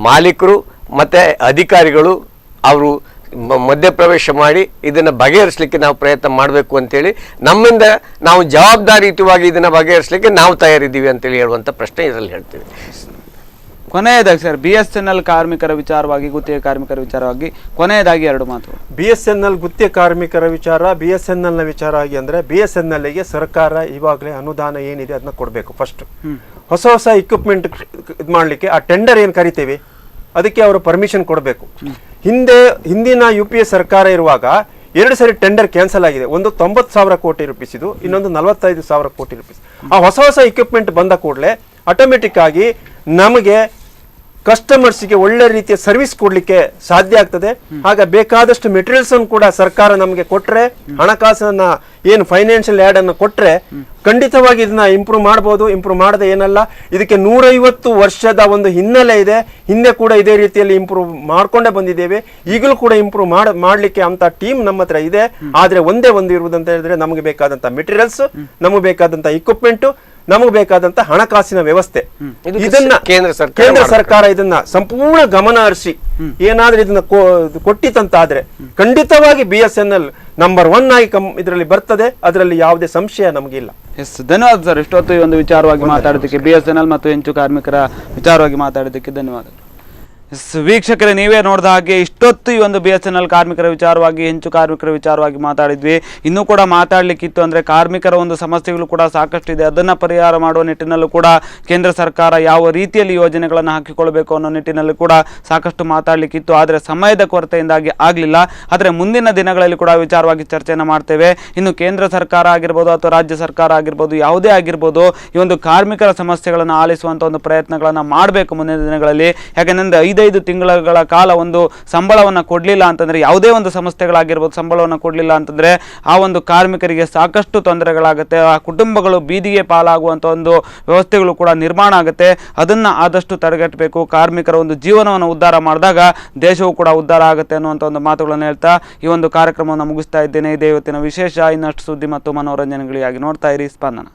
ಮಾಲೀಕರು ಮತ್ತೆ ಅಧಿಕಾರಿಗಳು ಅವರು ಮಧ್ಯಪ್ರವೇಶ ಮಾಡಿ ಇದನ್ನ ಬಗೆಹರಿಸಲಿಕ್ಕೆ ನಾವು ಪ್ರಯತ್ನ ಮಾಡಬೇಕು ಅಂತೇಳಿ, ನಮ್ಮಿಂದ ನಾವು ಜವಾಬ್ದಾರಿಯುತವಾಗಿ ಇದನ್ನ ಬಗೆಹರಿಸಲಿಕ್ಕೆ ನಾವು ತಯಾರಿದ್ದೀವಿ ಅಂತೇಳಿ ಹೇಳುವಂತ ಪ್ರಶ್ನೆ ಇದರಲ್ಲಿ ಹೇಳ್ತೀವಿ. ಕೊನೆಯದಾಗಿ ಸರ್, BSNL ಕಾರ್ಮಿಕರ ವಿಚಾರವಾಗಿ, ಗುತ್ತಿಗೆ ಕಾರ್ಮಿಕರ ವಿಚಾರವಾಗಿ ಕೊನೆಯದಾಗಿ 2 ಮಾತು. BSNL ಗುತ್ತಿಗೆ ಕಾರ್ಮಿಕರ ವಿಚಾರ, BSNL ನ ವಿಚಾರ ಆಗಿ ಅಂದ್ರೆ BSNL ಗೆ ಸರ್ಕಾರ ಇವಾಗಲೇ ಅನುದಾನ ಏನಿದೆ ಅದನ್ನ ಕೊಡಬೇಕು. ಫಸ್ಟ್ ಹೊಸ ಇಕ್ವಿಪ್ಮೆಂಟ್ ಇದು ಮಾಡ್ಲಿಕ್ಕೆ ಆ ಟೆಂಡರ್ ಏನ್ ಕರಿತೀವಿ ಅದಕ್ಕೆ ಅವರು ಪರ್ಮಿಷನ್ ಕೊಡಬೇಕು. ಹಿಂದಿನ UPA ಸರ್ಕಾರ ಇರುವಾಗ 2 ಸರಿ ಟೆಂಡರ್ ಕ್ಯಾನ್ಸಲ್ ಆಗಿದೆ. ಒಂದು 90,000 ಕೋಟಿ ರೂಪೀಸ್ ಇದು, ಇನ್ನೊಂದು 45,000 ಕೋಟಿ ರೂಪೀಸ್. ಆ ಹೊಸ ಇಕ್ವಿಪ್ಮೆಂಟ್ ಬಂದ ಕೂಡಲೇ ಆಟೋಮೆಟಿಕ್ ಆಗಿ ನಮಗೆ ಕಸ್ಟಮರ್ಸ್ಗೆ ಒಳ್ಳೆ ರೀತಿಯ ಸರ್ವಿಸ್ ಕೊಡ್ಲಿಕ್ಕೆ ಸಾಧ್ಯ ಆಗ್ತದೆ. ಆಗ ಬೇಕಾದಷ್ಟು ಮೆಟೀರಿಯಲ್ಸ್ ಅನ್ನು ಕೂಡ ಸರ್ಕಾರ ನಮಗೆ ಕೊಟ್ರೆ, ಹಣಕಾಸನ್ನ ಏನು ಫೈನಾನ್ಷಿಯಲ್ ಆಡ್ ಅನ್ನು ಕೊಟ್ರೆ ಖಂಡಿತವಾಗಿ ಇದನ್ನ ಇಂಪ್ರೂವ್ ಮಾಡಬಹುದು. ಇಂಪ್ರೂವ್ ಮಾಡದೆ ಏನಲ್ಲ, ಇದಕ್ಕೆ 150 ವರ್ಷದ ಒಂದು ಹಿನ್ನೆಲೆ ಇದೆ. ಹಿಂದೆ ಕೂಡ ಇದೇ ರೀತಿಯಲ್ಲಿ ಇಂಪ್ರೂವ್ ಮಾಡ್ಕೊಂಡೇ ಬಂದಿದ್ದೇವೆ, ಈಗಲೂ ಕೂಡ ಇಂಪ್ರೂವ್ ಮಾಡ್ಲಿಕ್ಕೆ ಅಂತ ಟೀಮ್ ನಮ್ಮ ಹತ್ರ ಇದೆ. ಆದ್ರೆ ಒಂದೇ ಒಂದು ಇರುವುದಂತ ಹೇಳಿದ್ರೆ ನಮಗೆ ಬೇಕಾದಂತ ಮೆಟೀರಿಯಲ್ಸ್, ನಮಗೆ ಬೇಕಾದಂತ ಇಕ್ವಿಪ್ಮೆಂಟ್, ನಮಗೆ ಬೇಕಾದಂತ ಹಣಕಾಸಿನ ವ್ಯವಸ್ಥೆ. ಇದನ್ನ ಕೇಂದ್ರ ಸರ್ಕಾರ ಇದನ್ನ ಸಂಪೂರ್ಣ ಗಮನ ಹರಿಸಿ ಏನಾದ್ರೂ ಇದನ್ನ ಕೊಟ್ಟಿತಂತಾದ್ರೆ ಖಂಡಿತವಾಗಿ BSNL ನಂಬರ್ 1 ಆಗಿ ಇದರಲ್ಲಿ ಬರ್ತದೆ. ಅದರಲ್ಲಿ ಯಾವುದೇ ಸಂಶಯ ನಮಗಿಲ್ಲ. ಎಸ್, ಧನ್ಯವಾದ ಸರ್. ಇಷ್ಟೊತ್ತು ಈ ಒಂದು ವಿಚಾರವಾಗಿ ಮಾತಾಡೋದಕ್ಕೆ, BSNL ಮತ್ತು ಹೆಂಚು ಕಾರ್ಮಿಕರ ವಿಚಾರವಾಗಿ ಮಾತಾಡೋದಕ್ಕೆ ಧನ್ಯವಾದಗಳು. ವೀಕ್ಷಕರೇ, ನೀವೇ ನೋಡಿದ ಹಾಗೆ ಇಷ್ಟೊತ್ತು ಈ ಒಂದು BSNL ಕಾರ್ಮಿಕರ ವಿಚಾರವಾಗಿ, ಹೆಂಚು ಕಾರ್ಮಿಕರ ವಿಚಾರವಾಗಿ ಮಾತಾಡಿದ್ವಿ. ಇನ್ನೂ ಕೂಡ ಮಾತಾಡಲಿಕ್ಕಿತ್ತು ಅಂದರೆ ಕಾರ್ಮಿಕರ ಒಂದು ಸಮಸ್ಯೆಗಳು ಕೂಡ ಸಾಕಷ್ಟಿದೆ. ಅದನ್ನು ಪರಿಹಾರ ಮಾಡುವ ನಿಟ್ಟಿನಲ್ಲೂ ಕೂಡ ಕೇಂದ್ರ ಸರ್ಕಾರ ಯಾವ ರೀತಿಯಲ್ಲಿ ಯೋಜನೆಗಳನ್ನು ಹಾಕಿಕೊಳ್ಬೇಕು ಅನ್ನೋ ನಿಟ್ಟಿನಲ್ಲಿ ಕೂಡ ಸಾಕಷ್ಟು ಮಾತಾಡಲಿಕ್ಕಿತ್ತು. ಆದರೆ ಸಮಯದ ಕೊರತೆಯಿಂದಾಗಿ ಆಗಲಿಲ್ಲ. ಆದರೆ ಮುಂದಿನ ದಿನಗಳಲ್ಲಿ ಕೂಡ ವಿಚಾರವಾಗಿ ಚರ್ಚೆಯನ್ನು ಮಾಡ್ತೇವೆ. ಇನ್ನು ಕೇಂದ್ರ ಸರ್ಕಾರ ಆಗಿರ್ಬೋದು ಅಥವಾ ರಾಜ್ಯ ಸರ್ಕಾರ ಆಗಿರ್ಬೋದು, ಯಾವುದೇ ಆಗಿರ್ಬೋದು, ಈ ಒಂದು ಕಾರ್ಮಿಕರ ಸಮಸ್ಯೆಗಳನ್ನು ಆಲಿಸುವಂಥ ಒಂದು ಪ್ರಯತ್ನಗಳನ್ನು ಮಾಡಬೇಕು ಮುಂದಿನ ದಿನಗಳಲ್ಲಿ. ಯಾಕೆಂದರೆ 5 ತಿಂಗಳ ಕಾಲ ಒಂದು ಸಂಬಳವನ್ನು ಕೊಡಲಿಲ್ಲ ಅಂತಂದರೆ, ಯಾವುದೇ ಒಂದು ಸಂಸ್ಥೆಗಳಾಗಿರ್ಬೋದು ಸಂಬಳವನ್ನು ಕೊಡಲಿಲ್ಲ ಅಂತಂದರೆ ಆ ಒಂದು ಕಾರ್ಮಿಕರಿಗೆ ಸಾಕಷ್ಟು ತೊಂದರೆಗಳಾಗುತ್ತೆ. ಆ ಕುಟುಂಬಗಳು ಬೀದಿಗೆ ಪಾಲಾಗುವಂಥ ಒಂದು ವ್ಯವಸ್ಥೆಗಳು ಕೂಡ ನಿರ್ಮಾಣ ಆಗುತ್ತೆ. ಅದನ್ನು ಆದಷ್ಟು ತಡೆಗಟ್ಟಬೇಕು. ಕಾರ್ಮಿಕರ ಒಂದು ಜೀವನವನ್ನು ಉದ್ಧಾರ ಮಾಡಿದಾಗ ದೇಶವು ಕೂಡ ಉದ್ಧಾರ ಆಗುತ್ತೆ ಅನ್ನುವಂಥ ಒಂದು ಮಾತುಗಳನ್ನು ಹೇಳ್ತಾ ಈ ಒಂದು ಕಾರ್ಯಕ್ರಮವನ್ನು ಮುಗಿಸ್ತಾ ಇದ್ದೇನೆ. ಇದೇ ಇವತ್ತಿನ ವಿಶೇಷ. ಇನ್ನಷ್ಟು ಸುದ್ದಿ ಮತ್ತು ಮನೋರಂಜನೆಗಳಿಗಾಗಿ ನೋಡ್ತಾ ಇರಿ ಸ್ಪಂದನ.